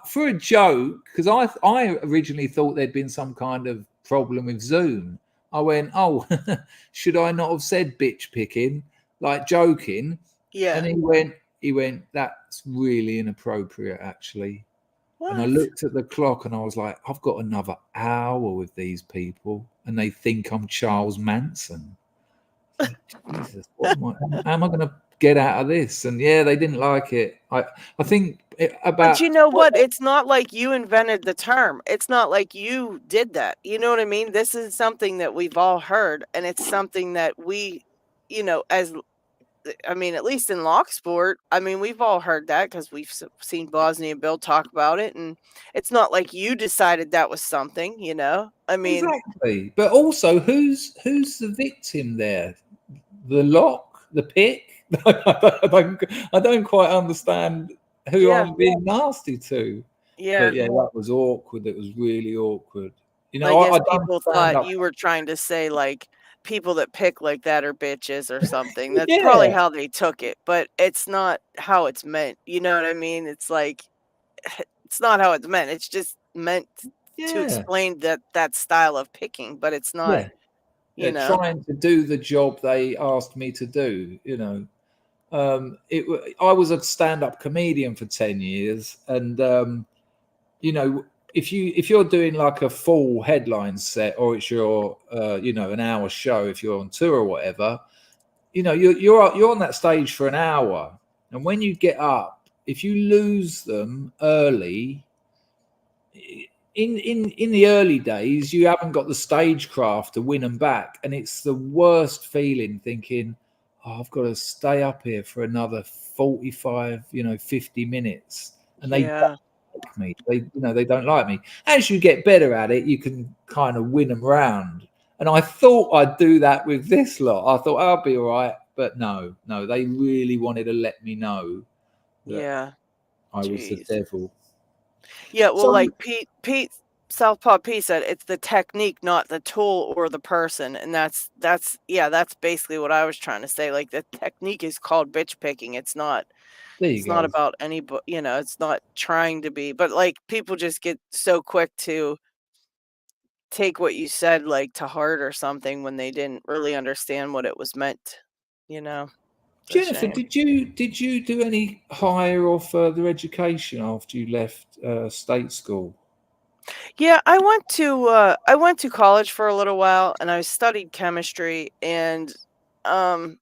for a joke, because I originally thought there'd been some kind of problem with Zoom. I went, oh, should I not have said bitch picking, like joking? Yeah. And he went, that's really inappropriate, actually. What? And I looked at the clock and I was like, I've got another hour with these people and they think I'm Charles Manson. Like, Jesus, how am I going to get out of this? And yeah, they didn't like it. I think But you know what? It's not like you invented the term. It's not like you did that. You know what I mean? This is something that we've all heard, and it's something that we, at least in locksport, we've all heard that because we've seen Bosnian Bill talk about it, and it's not like you decided that was something, Exactly. But also, who's the victim there? The lock, the pick? I don't quite understand who I'm being nasty to. Yeah. But yeah, that was awkward. It was really awkward. I guess people thought you were trying to say like people that pick like that are bitches or something. That's probably how they took it, but it's not how it's meant. You know what I mean? It's like It's not how it's meant. It's just meant to Yeah, explain that style of picking, but it's not, yeah. you They're know. trying to do the job they asked me to do. I was a stand-up comedian for 10 years, and if you're doing like a full headline set, or it's your an hour show, if you're on tour or whatever, you're on that stage for an hour, and when you get up, if you lose them early, in the early days, you haven't got the stagecraft to win them back, and it's the worst feeling thinking, oh, I've got to stay up here for another 45 50 minutes, and they Yeah. like me. They don't like me. As you get better at it, you can kind of win them round. And I thought I'd do that with this lot. I thought I'll be all right, but no, they really wanted to let me know that Yeah. I was the Jeez. devil. Yeah, well, So like Pete Southpaw Pete said, it's the technique, not the tool or the person, and that's basically what I was trying to say. Like the technique is called bitch picking. there you It's not go. about it's not trying to be, but like people just get so quick to take what you said like to heart or something when they didn't really understand what it was meant, you know. It's a Jennifer, shame. did you do any higher or further education after you left state school? Yeah, I went to college for a little while and I studied chemistry and um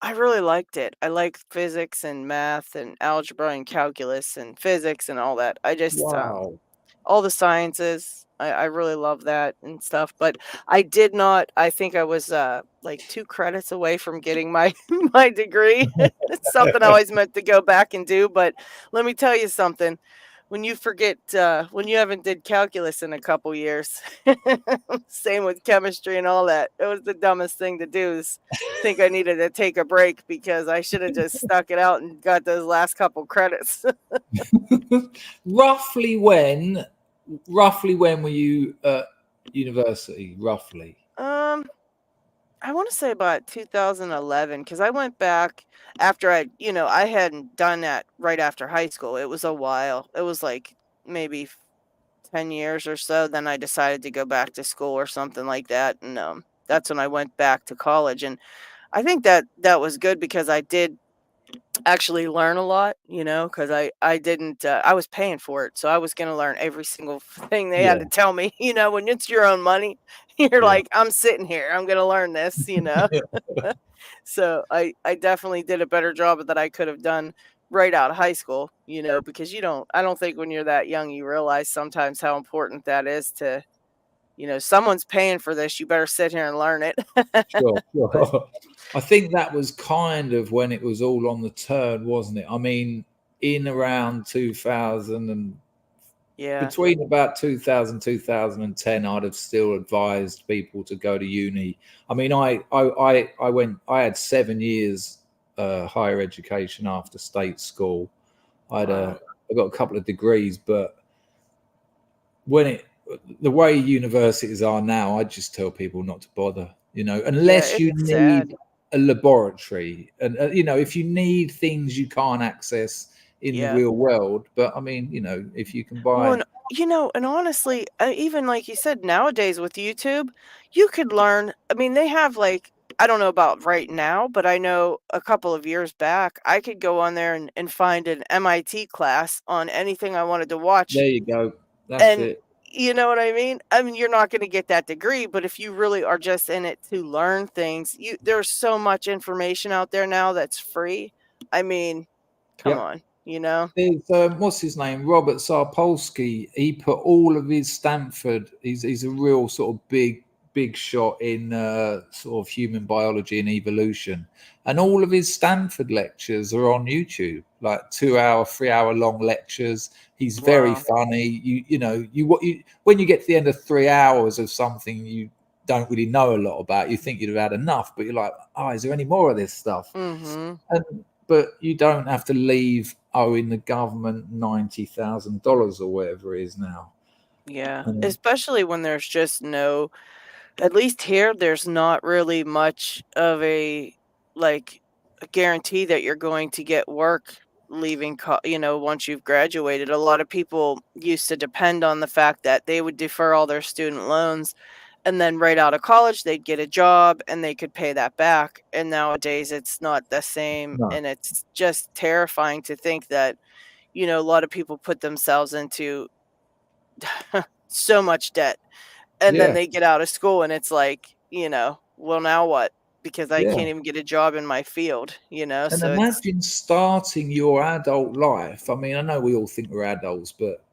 I really liked it. I liked physics and math and algebra and calculus and physics and all that. I just Wow. all the sciences. I really love that and stuff. But I did not. I think I was like 2 credits away from getting my my degree. It's something I always meant to go back and do. But let me tell you something. When you haven't did calculus in a couple years, same with chemistry and all that. It was the dumbest thing to do. Is think I needed to take a break because I should have just stuck it out and got those last couple credits. roughly when roughly when were you at university? Roughly. um, I want to say about 2011 because I went back after I hadn't done that right after high school. It was a while. It was like maybe 10 years or so. Then I decided to go back to school or something like that. And that's when I went back to college. And I think that was good because I did actually learn a lot, because I didn't I was paying for it, so I was going to learn every single thing they had Yeah, to tell me. When it's your own money, you're yeah. like, I'm sitting here, I'm going to learn this. So I definitely did a better job that I could have done right out of high school, because I don't think when you're that young you realize sometimes how important that is to, someone's paying for this, you better sit here and learn it. Sure, But sure. I think that was kind of when it was all on the turn, wasn't it? I mean, in around 2000 and yeah. between about 2000 2010, I'd have still advised people to go to uni. I mean, I had 7 years higher education after state school. Wow. I got a couple of degrees, but the way universities are now, I just tell people not to bother, Yeah, unless it's you sad. need a laboratory, and if you need things you can't access in the Yeah. real world. But I mean, if you can Well, buy, and honestly, even like you said, nowadays with YouTube, you could learn. I mean, they have like, I don't know about right now, but I know a couple of years back, I could go on there and find an MIT class on anything I wanted to watch. there you go, that's And it. you know what I mean? I mean, you're not going to get that degree, but if you really are just in it to learn things, there's so much information out there now that's free. I mean, come Yep. on. There's what's his name, Robert Sapolsky. He put all of his Stanford. He's a real sort of big shot in sort of human biology and evolution, and all of his Stanford lectures are on YouTube, like 2 hour, 3 hour long lectures. He's very Wow. funny. When you get to the end of 3 hours of something you don't really know a lot about, you think you'd have had enough, but you're like, oh, is there any more of this stuff? Mhm. But you don't have to leave owing the government $90,000 or whatever it is now. Yeah, Um, especially when there's just no, at least here, there's not really much of a, like, a guarantee that you're going to get work leaving, once you've graduated. A lot of people used to depend on the fact that they would defer all their student loans, and then right out of college, they'd get a job and they could pay that back. And nowadays, it's not the same. No. And it's just terrifying to think that, a lot of people put themselves into so much debt. And then Yeah. they get out of school and it's like, well, now what? Because I Yeah. can't even get a job in my field, And so it's imagine starting your adult life. I mean, I know we all think we're adults, but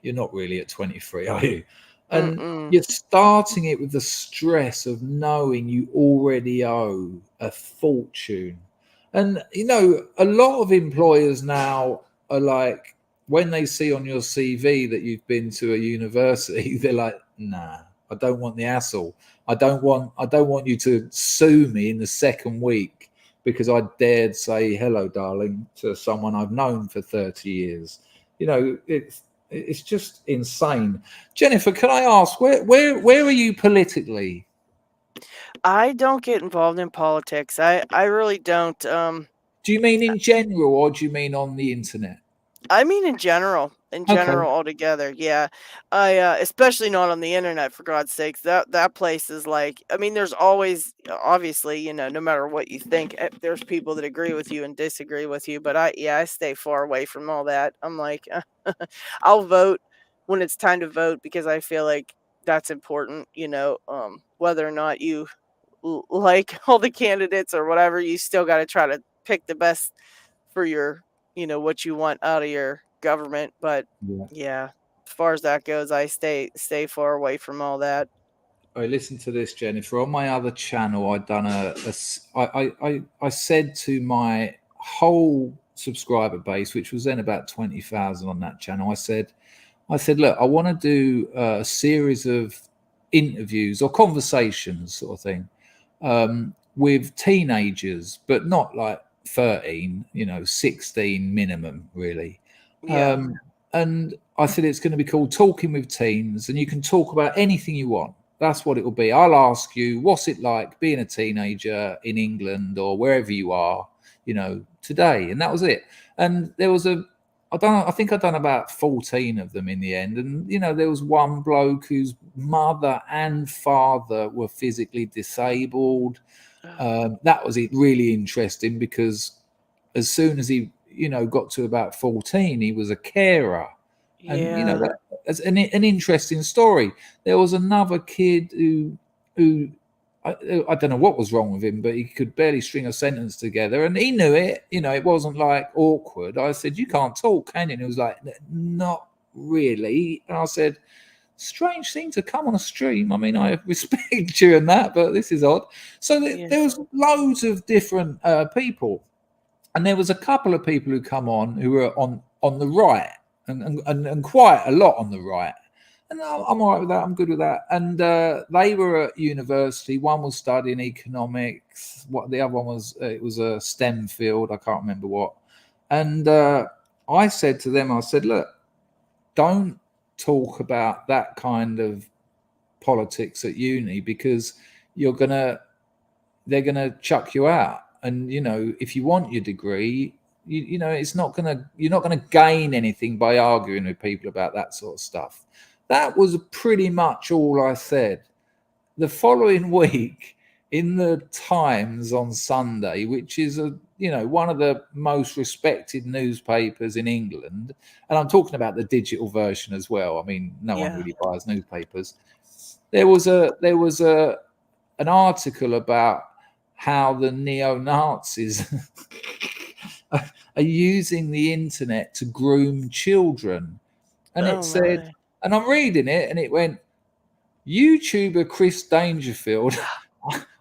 you're not really at 23, are you? And mm-mm. you're starting it with the stress of knowing you already owe a fortune. And, a lot of employers now are like, when they see on your CV that you've been to a university, they're like, nah, I don't want the hassle. I don't want you to sue me in the second week because I dared say hello, darling, to someone I've known for 30 years. It's just insane. Jennifer, can I ask, where are you politically? I don't get involved in politics. I really don't. Do you mean in general or do you mean on the internet? I mean, in general Okay. altogether. Yeah. I especially not on the internet, for God's sakes. That place is like, I mean, there's always, obviously, no matter what you think, there's people that agree with you and disagree with you, but I stay far away from all that. I'm like, I'll vote when it's time to vote because I feel like that's important, whether or not you like all the candidates or whatever, you still got to try to pick the best for your, what you want out of your government. But Yeah. yeah, as far as that goes, I stay far away from all that. I listen to this, Jennifer. On my other channel, I said to my whole subscriber base, which was then about 20,000 on that channel, I said, look, I want to do a series of interviews or conversations, sort of thing, with teenagers, but not like 13, 16 minimum, really. Yeah. And I said it's going to be called Talking with Teens, and you can talk about anything you want. That's what it will be. I'll ask you, what's it like being a teenager in England or wherever you are, today? And that was it. And there was I think I'd done about 14 of them in the end. And, there was one bloke whose mother and father were physically disabled. That was really interesting because as soon as he, got to about 14, he was a carer. And, Yeah. that's an interesting story. There was another kid who I don't know what was wrong with him, but he could barely string a sentence together, and he knew it. It wasn't like awkward. I said, "You can't talk, can you?" And he was like, "Not really." And I said, "Strange thing to come on a stream. I mean, I respect you and that, but this is odd." So there was loads of different people, and there was a couple of people who come on who were on the right, and quite a lot on the right. And I'm all right with that. I'm good with that. And they were at university. One was studying economics. What the other one was, it was a STEM field. I can't remember what. And I said to them, I said, look, don't talk about that kind of politics at uni because they're gonna chuck you out. And if you want your degree, it's not you're not gonna gain anything by arguing with people about that sort of stuff. That was pretty much all I said. The following week, in the Times on Sunday, which is one of the most respected newspapers in England, and I'm talking about the digital version as well. I mean, no one really buys newspapers. There was an article about how the neo-Nazis are using the internet to groom children, and it said. And I'm reading it, and it went, YouTuber Chris Dangerfield.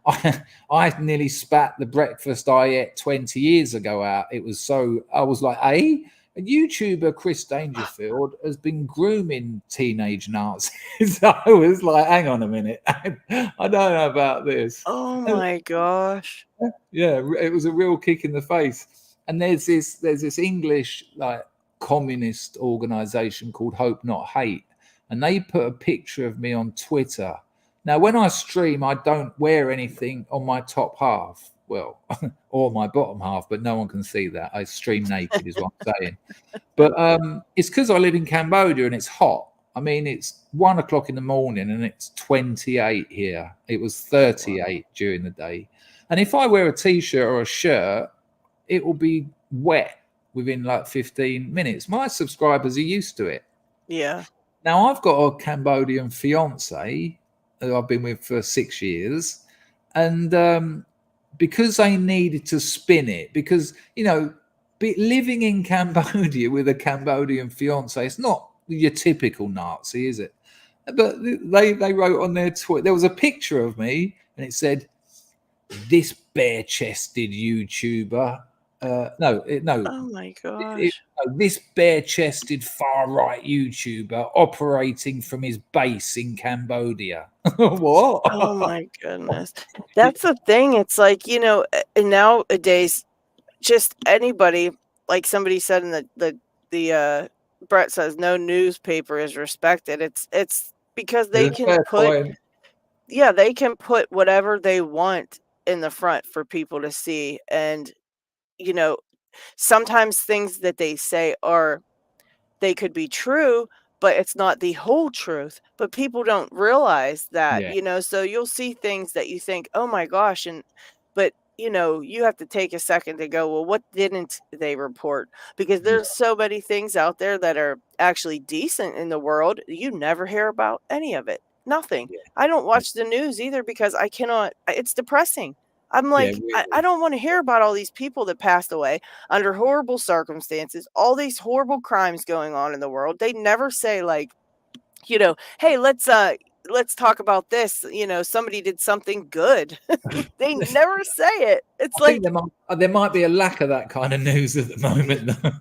I nearly spat the breakfast I ate 20 years ago out. I was like, hey, a YouTuber Chris Dangerfield has been grooming teenage Nazis. I was like, hang on a minute. I don't know about this. Oh my gosh. Yeah, it was a real kick in the face. And there's this English communist organization called Hope Not Hate. And they put a picture of me on Twitter. Now, when I stream, I don't wear anything on my top half. well, or my bottom half, but no one can see that. I stream naked, is what I'm saying. But it's because I live in Cambodia and it's hot. I mean, it's 1 o'clock in the morning and it's 28 here. It was 38 during the day. And if I wear a t-shirt or a shirt, it will be wet within like 15 minutes. My subscribers are used to it. Yeah. Now, I've got a Cambodian fiance who I've been with for 6 years. And because they needed to spin it, because, you know, living in Cambodia with a Cambodian fiance, it's not your typical Nazi, is it? But they wrote on their Twitter, there was a picture of me and it said, "This bare-chested YouTuber." No. Oh my gosh. This bare-chested far-right YouTuber operating from his base in Cambodia. What? Oh my goodness. That's the thing. It's like, you know, and nowadays, just anybody, like somebody said in the Brett says no newspaper is respected. It's because they can put they can put whatever they want in the front for people to see. And, you know, sometimes things that they say they could be true, but it's not the whole truth. But people don't realize that, Yeah. you know, so you'll see things that you think, oh my gosh, but you know, you have to take a second to go, well, what didn't they report? Because there's so many things out there that are actually decent in the world. You never hear about any of it. Nothing. Yeah. I don't watch the news either because I cannot, it's depressing. I'm like, really. I don't want to hear about all these people that passed away under horrible circumstances, all these horrible crimes going on in the world. They never say, like, you know, hey, let's talk about this. You know, somebody did something good. They never say it. It's I like think there might be a lack of that kind of news at the moment, though.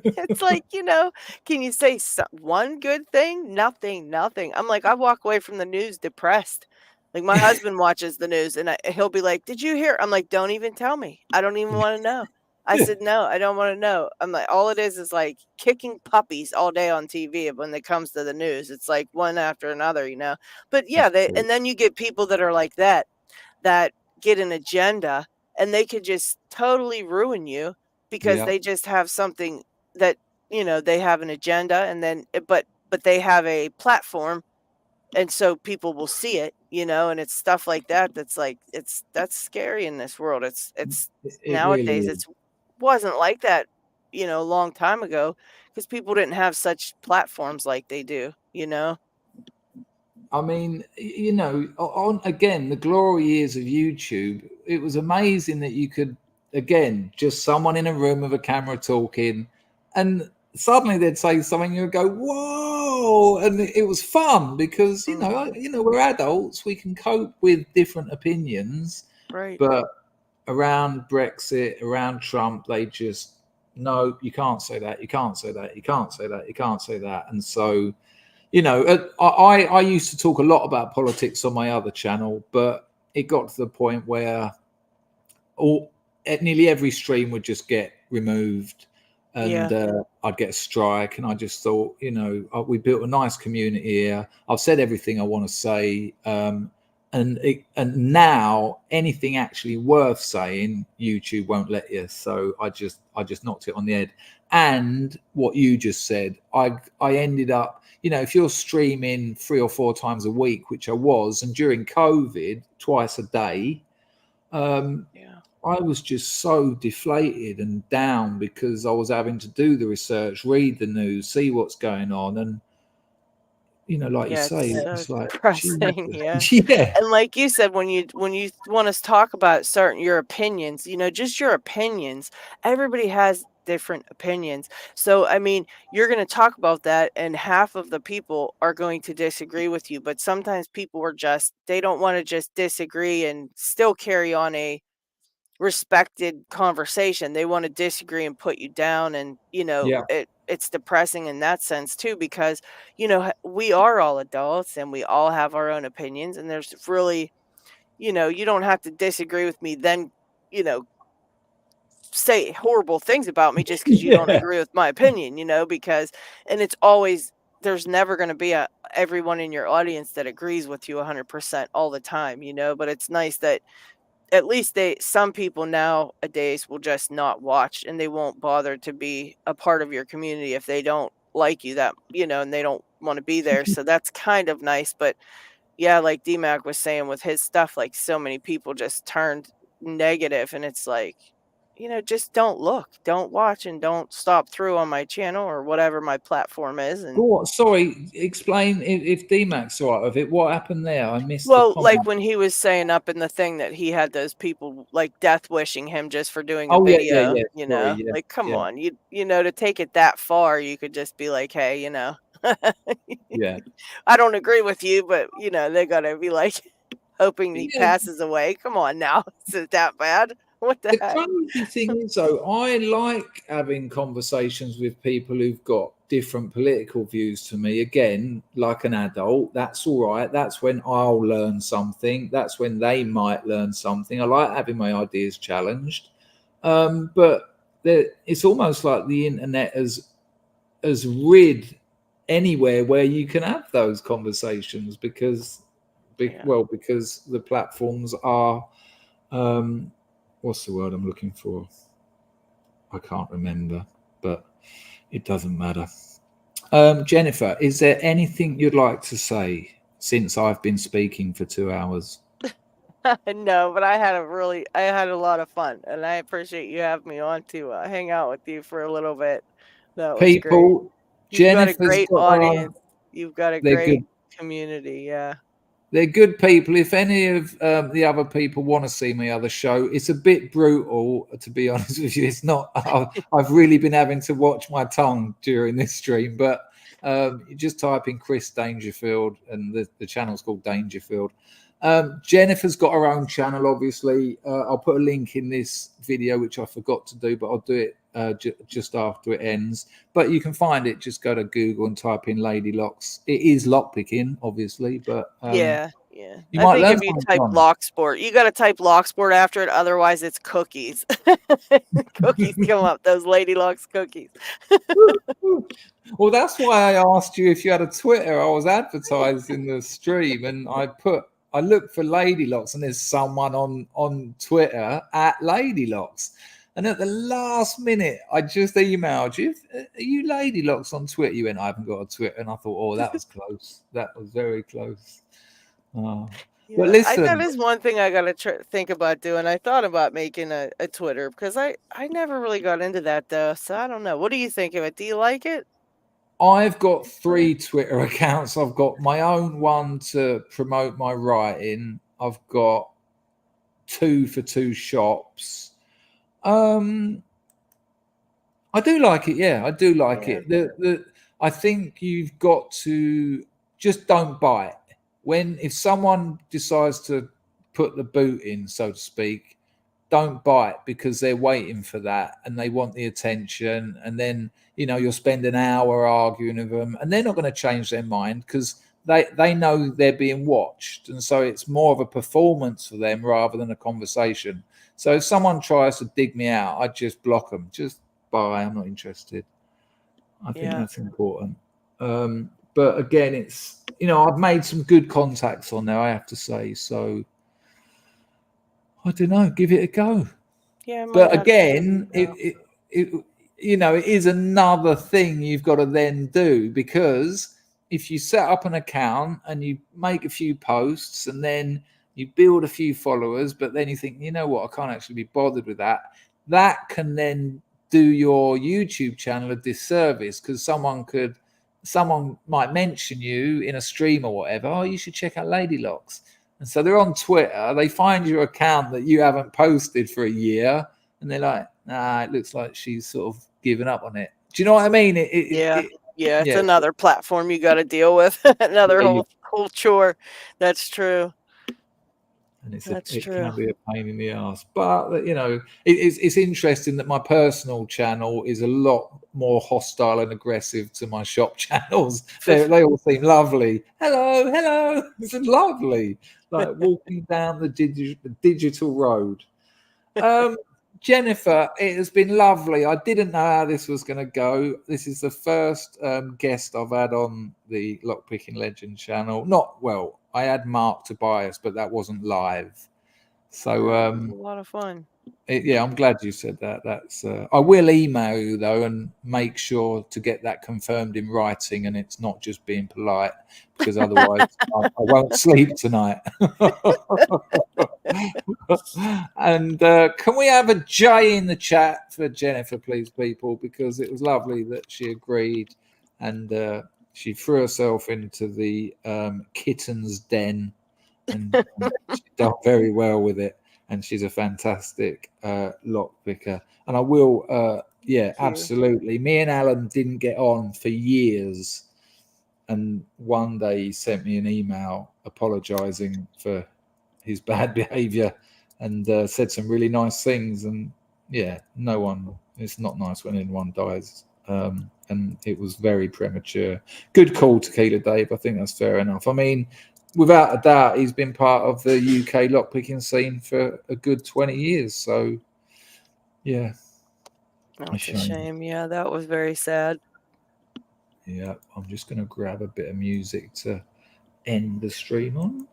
it's like, you know, can you say one good thing? Nothing. I'm like, I walk away from the news depressed. Like my husband watches the news and he'll be like, "Did you hear?" I'm like, "Don't even tell me. I don't even want to know." I said, "No, I don't want to know." I'm like, all it is like kicking puppies all day on TV when it comes to the news. It's like one after another, you know. But yeah, and then you get people that are like that get an agenda and they could just totally ruin you because they just have something that, you know, they have an agenda and then but they have a platform and so people will see it, you know, and it's stuff like that that's like that's scary in this world. It's It nowadays really it's wasn't like that, you know, a long time ago because people didn't have such platforms like they do, you know. I mean, you know, on again, the glory years of YouTube, it was amazing that you could, again, just someone in a room with a camera talking, and suddenly they'd say something, you'd go, "Whoa!" And it was fun because you know, we're adults, we can cope with different opinions, Right. but around Brexit, around Trump, they just no, you can't say that, you can't say that, you can't say that, you can't say that, and so. You know, I used to talk a lot about politics on my other channel, but it got to the point where nearly every stream would just get removed and I'd get a strike. And I just thought, you know, we built a nice community here. I've said everything I want to say. And now anything actually worth saying, YouTube won't let you. So I just knocked it on the head. And what you just said, I ended up, you know, if you're streaming 3 or 4 times a week, which I was, and during COVID, twice a day, I was just so deflated and down because I was having to do the research, read the news, see what's going on. And, you know, like you say, it's like depressing. Yeah. Yeah. And like you said, when you want us to talk about your opinions, you know, just your opinions, everybody has different opinions. So, I mean, you're going to talk about that and half of the people are going to disagree with you. But sometimes people they don't want to just disagree and still carry on a respected conversation. They want to disagree and put you down. And, you know, it's depressing in that sense too, because, you know, we are all adults and we all have our own opinions. And there's really, you know, you don't have to disagree with me, then, you know, say horrible things about me just because you don't agree with my opinion, you know, because, and it's always, there's never going to be everyone in your audience that agrees with you 100% all the time, you know, but it's nice that at least some people nowadays will just not watch, and they won't bother to be a part of your community if they don't like you, that and they don't want to be there. So that's kind of nice. But yeah, like DMAC was saying with his stuff, like so many people just turned negative, and it's like, just don't look, don't watch, and don't stop through on my channel or whatever my platform is. And What? Sorry, explain if DMAC's right of it. What happened there? I missed the well, like comment. when he was saying up in the thing that he had those people like death wishing him just for doing a Oh video, yeah. Sorry, yeah, like come yeah, on, to take it that far, you could just be like, hey, yeah. I don't agree with you, but they gotta be like hoping he Yeah, passes away. Come on now, is it that bad? What the the heck? crazy thing is, though, I like having conversations with people who've got different political views to me. Again, like an adult, that's all right. That's when I'll learn something. That's when they might learn something. I like having my ideas challenged. But it's almost like the internet has rid anywhere where you can have those conversations because the platforms are what's the word I'm looking for? I can't remember, but it doesn't matter. Jennifer, is there anything you'd like to say since I've been speaking for 2 hours? No, but I had a lot of fun, and I appreciate you having me on to hang out with you for a little bit. That was great. People, You've got a Jennifer's great got audience. You've got a they're good. great community. Yeah. They're good people. If any of the other people want to see my other show, it's a bit brutal, to be honest with you. It's not. I've really been having to watch my tongue during this stream, but you just type in Chris Dangerfield, and the channel's called Dangerfield. Jennifer's got her own channel, obviously. I'll put a link in this video, which I forgot to do, but I'll do it just after it ends. But you can find it. Just go to Google and type in Lady Locks. It is lockpicking, obviously, but Yeah. you I might think learn if you something type from it. locksport, you got to type locksport after it. Otherwise, it's cookies. Cookies come up. Those Lady Locks cookies. Well, that's why I asked you if you had a Twitter. I was advertising the stream, and I looked for Lady Locks, and there's someone on Twitter at Lady Locks. And at the last minute, I just emailed you. Are you Lady Locks on Twitter? You went, I haven't got a Twitter. And I thought, oh, that was close. That was very close. But listen, that is one thing I got to think about doing. I thought about making a Twitter because I never really got into that, though. So I don't know. What do you think of it? Do you like it? I've got 3 Twitter accounts. I've got my own one to promote my writing. I've got 2 for 2 shops. I do like it. Yeah, I do like it. I think you've got to just don't bite. If someone decides to put the boot in, so to speak, don't bite because they're waiting for that and they want the attention. And then, you'll spend an hour arguing with them and they're not going to change their mind because they know they're being watched. And so it's more of a performance for them rather than a conversation. So if someone tries to dig me out, I just block them. Just bye. I'm not interested. I think that's important. But again, it's, I've made some good contacts on there, I have to say. So I don't know, give it a go. Yeah. But again, it is another thing you've got to then do, because if you set up an account and you make a few posts and then you build a few followers, but then you think, you know what, I can't actually be bothered with that. That can then do your YouTube channel a disservice, because someone might mention you in a stream or whatever. Oh, you should check out Lady Locks. And so they're on Twitter, they find your account that you haven't posted for a year, and they're like, nah, it looks like she's sort of given up on it. Do you know what I mean? It's another platform you got to deal with. Another whole chore. That's true. And it can be a pain in the ass. But, it's interesting that my personal channel is a lot more hostile and aggressive to my shop channels. They all seem lovely. Hello. It's lovely. Like walking down the digital road. Jennifer, it has been lovely. I didn't know how this was going to go. This is the first guest I've had on the Lockpicking Legend channel. I had Mark Tobias, but that wasn't live. So a lot of fun. yeah, I'm glad you said that. That's I will email you though and make sure to get that confirmed in writing, and it's not just being polite, because otherwise I won't sleep tonight. And can we have a J in the chat for Jennifer, please, people? Because it was lovely that she agreed, and she threw herself into the kitten's den, and she done very well with it. And she's a fantastic lock picker. And I will, yeah, absolutely. Me and Alan didn't get on for years. And one day he sent me an email apologizing for his bad behavior, and said some really nice things. And yeah, it's not nice when anyone dies. And it was very premature. Good call, Tequila Dave. I think that's fair enough. I mean, without a doubt, he's been part of the UK lockpicking scene for a good 20 years. So, yeah. That's a shame. Yeah, that was very sad. Yeah, I'm just going to grab a bit of music to end the stream on.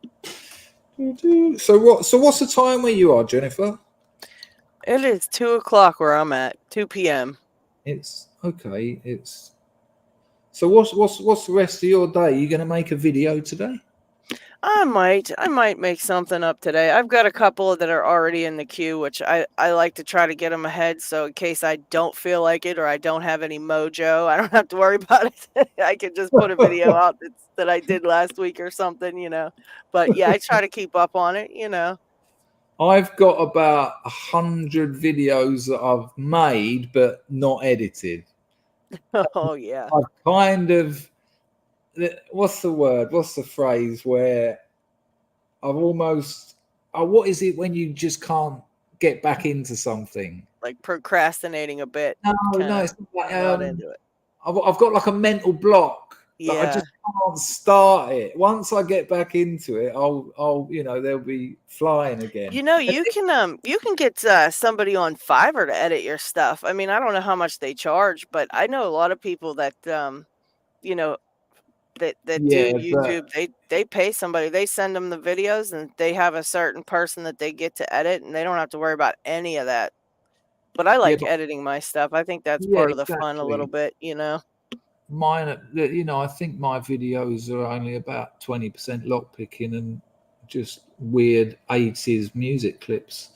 So what's the time where you are, Jennifer? It is 2 o'clock where I'm at. 2 p.m. It's okay. So what's the rest of your day? You going to make a video today? I might make something up today. I've got a couple that are already in the queue, which I like to try to get them ahead. So in case I don't feel like it or I don't have any mojo, I don't have to worry about it. I can just put a video out that I did last week or something, you know. But yeah, I try to keep up on it, you know. I've got about 100 videos that I've made but not edited. Oh yeah. I've kind of, what's the word? What's the phrase where I've almost, what is it when you just can't get back into something? Like procrastinating a bit. No, it's like, not into it. I've got like a mental block. Yeah. I just can't start it. Once I get back into it, I'll they'll be flying again. You know, you can get somebody on Fiverr to edit your stuff. I mean, I don't know how much they charge, but I know a lot of people that you know, that do YouTube. They pay somebody. They send them the videos, and they have a certain person that they get to edit, and they don't have to worry about any of that. But I like editing my stuff. I think that's part of the fun a little bit, you know. Mine, I think my videos are only about 20% lockpicking and just weird 80s music clips.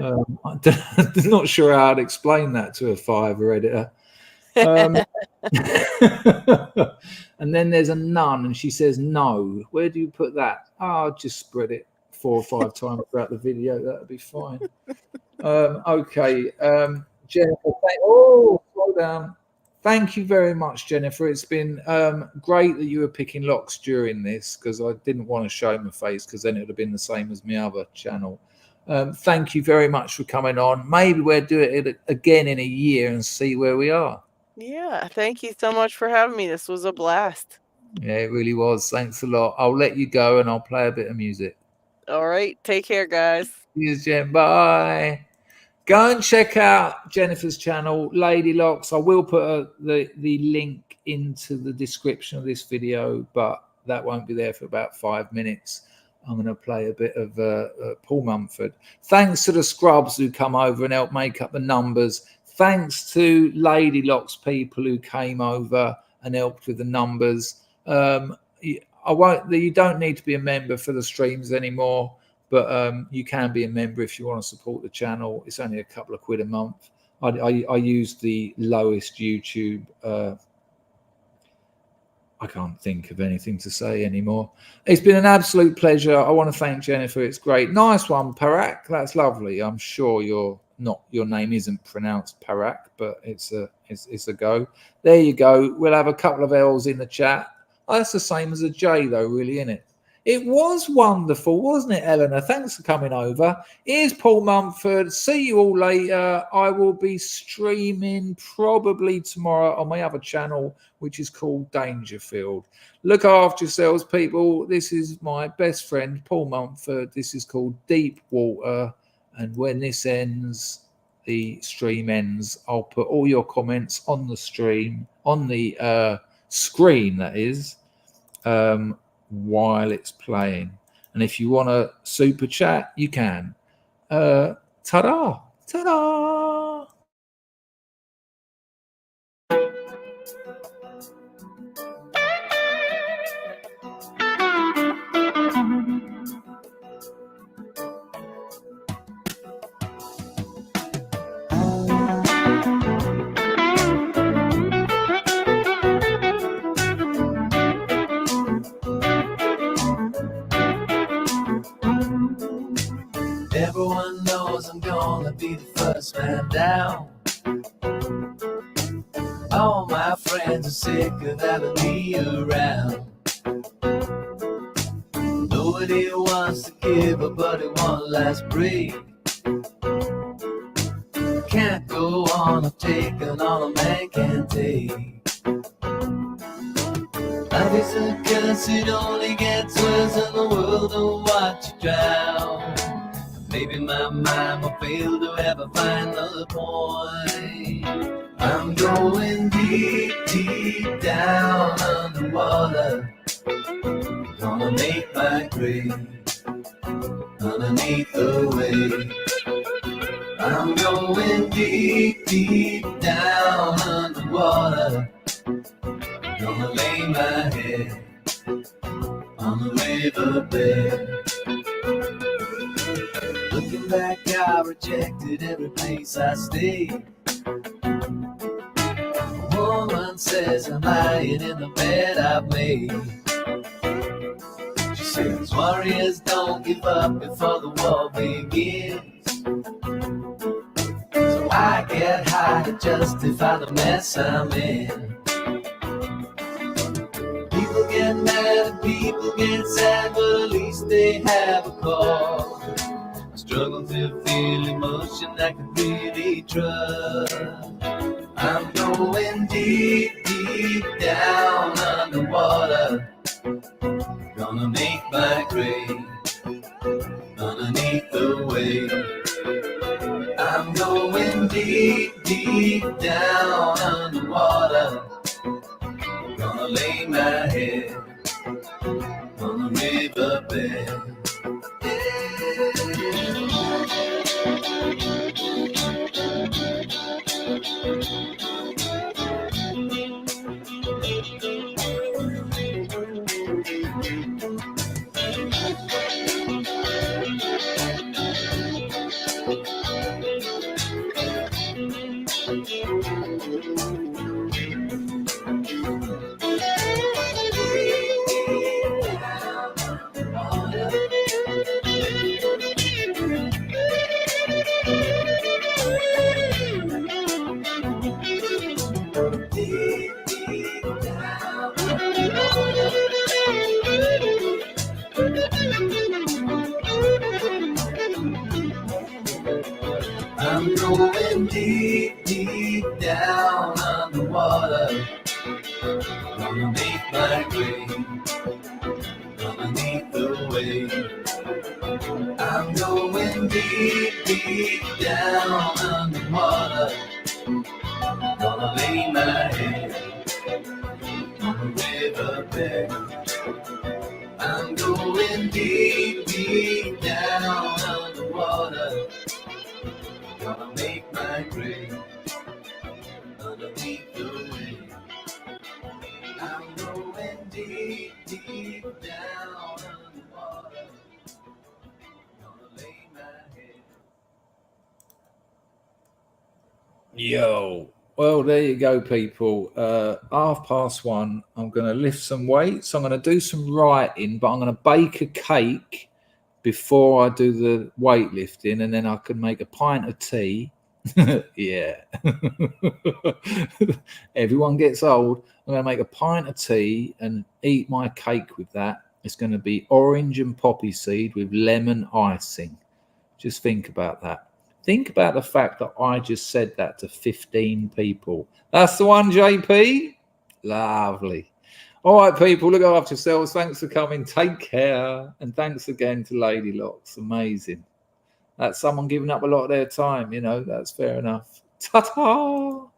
I'm not sure how I'd explain that to a Fiverr editor. And then there's a nun, and she says no. Where do you put that? I'll just spread it 4 or 5 times throughout the video. That'll be fine. Okay, Jennifer. Slow down. Thank you very much, Jennifer. It's been great that you were picking locks during this, because I didn't want to show my face, because then it would have been the same as my other channel. Thank you very much for coming on. Maybe we'll do it again in a year and see where we are. Yeah, thank you so much for having me. This was a blast. Yeah, it really was. Thanks a lot. I'll let you go and I'll play a bit of music. All right. Take care, guys. Cheers, Jen. Bye. Go and check out Jennifer's channel, Lady Locks. I will put the link into the description of this video, but that won't be there for about 5 minutes. I'm going to play a bit of Paul Mumford. Thanks to the scrubs who come over and help make up the numbers. Thanks to Lady Locks people who came over and helped with the numbers. You don't need to be a member for the streams anymore, but you can be a member if you want to support the channel. It's only a couple of quid a month. I use the lowest YouTube. I can't think of anything to say anymore. It's been an absolute pleasure. I want to thank Jennifer. It's great. Nice one, Parak. That's lovely. I'm sure your name isn't pronounced Parak, but it's a go. There you go. We'll have a couple of L's in the chat. Oh, that's the same as a J though, really, isn't it? It was wonderful, wasn't it, Eleanor? Thanks for coming over. Here's Paul Mumford. See you all later. I will be streaming probably tomorrow on my other channel, which is called Dangerfield. Look after yourselves, people. This is my best friend, Paul Mumford. This is called Deep Water. And when this ends, the stream ends, I'll put all your comments on the stream, on the screen, that is, while it's playing. And if you want to super chat, you can. Ta-da! Ta-da! Everyone knows I'm gonna be the first man down. All my friends are sick of having me around. Nobody wants to give a buddy one last break. Can't go on, I'm taking all a man can take. Life is a curse, it only gets worse, and the world don't watch you drown. Maybe my mind will fail to ever find the point. I'm going deep, deep down underwater. Gonna make my grave underneath the wave. I'm going deep, deep down underwater. Gonna lay my head on the riverbed. Looking back, I rejected every place I stayed. A woman says I'm lying in the bed I've made. She says warriors don't give up before the war begins. So I get high to justify the mess I'm in. People get mad and people get sad, but at least they have a cause. Struggle to feel emotion I can really trust. I'm going deep, deep down underwater. Gonna make my grave underneath the wave. I'm going deep, deep down underwater. Gonna lay my head on the riverbed. I'm going deep, deep down underwater. Gonna make my grave underneath the wave. I'm going deep, deep down underwater. Gonna lay my head on the riverbed. I'm going deep, deep down underwater. Gonna make my grave underneath the wave. I'm going deep, deep down underwater. Gonna lay my head. Yo. Well, there you go, people. 1:30. I'm going to lift some weights. I'm going to do some writing, but I'm going to bake a cake before I do the weightlifting, and then I can make a pint of tea. Yeah. Everyone gets old. I'm going to make a pint of tea and eat my cake with that. It's going to be orange and poppy seed with lemon icing. Just think about that. Think about the fact that I just said that to 15 people. That's the one, JP. Lovely. All right, people, look after yourselves. Thanks for coming. Take care. And thanks again to Lady Locks. Amazing. That's someone giving up a lot of their time. You know, that's fair enough. Ta-ta.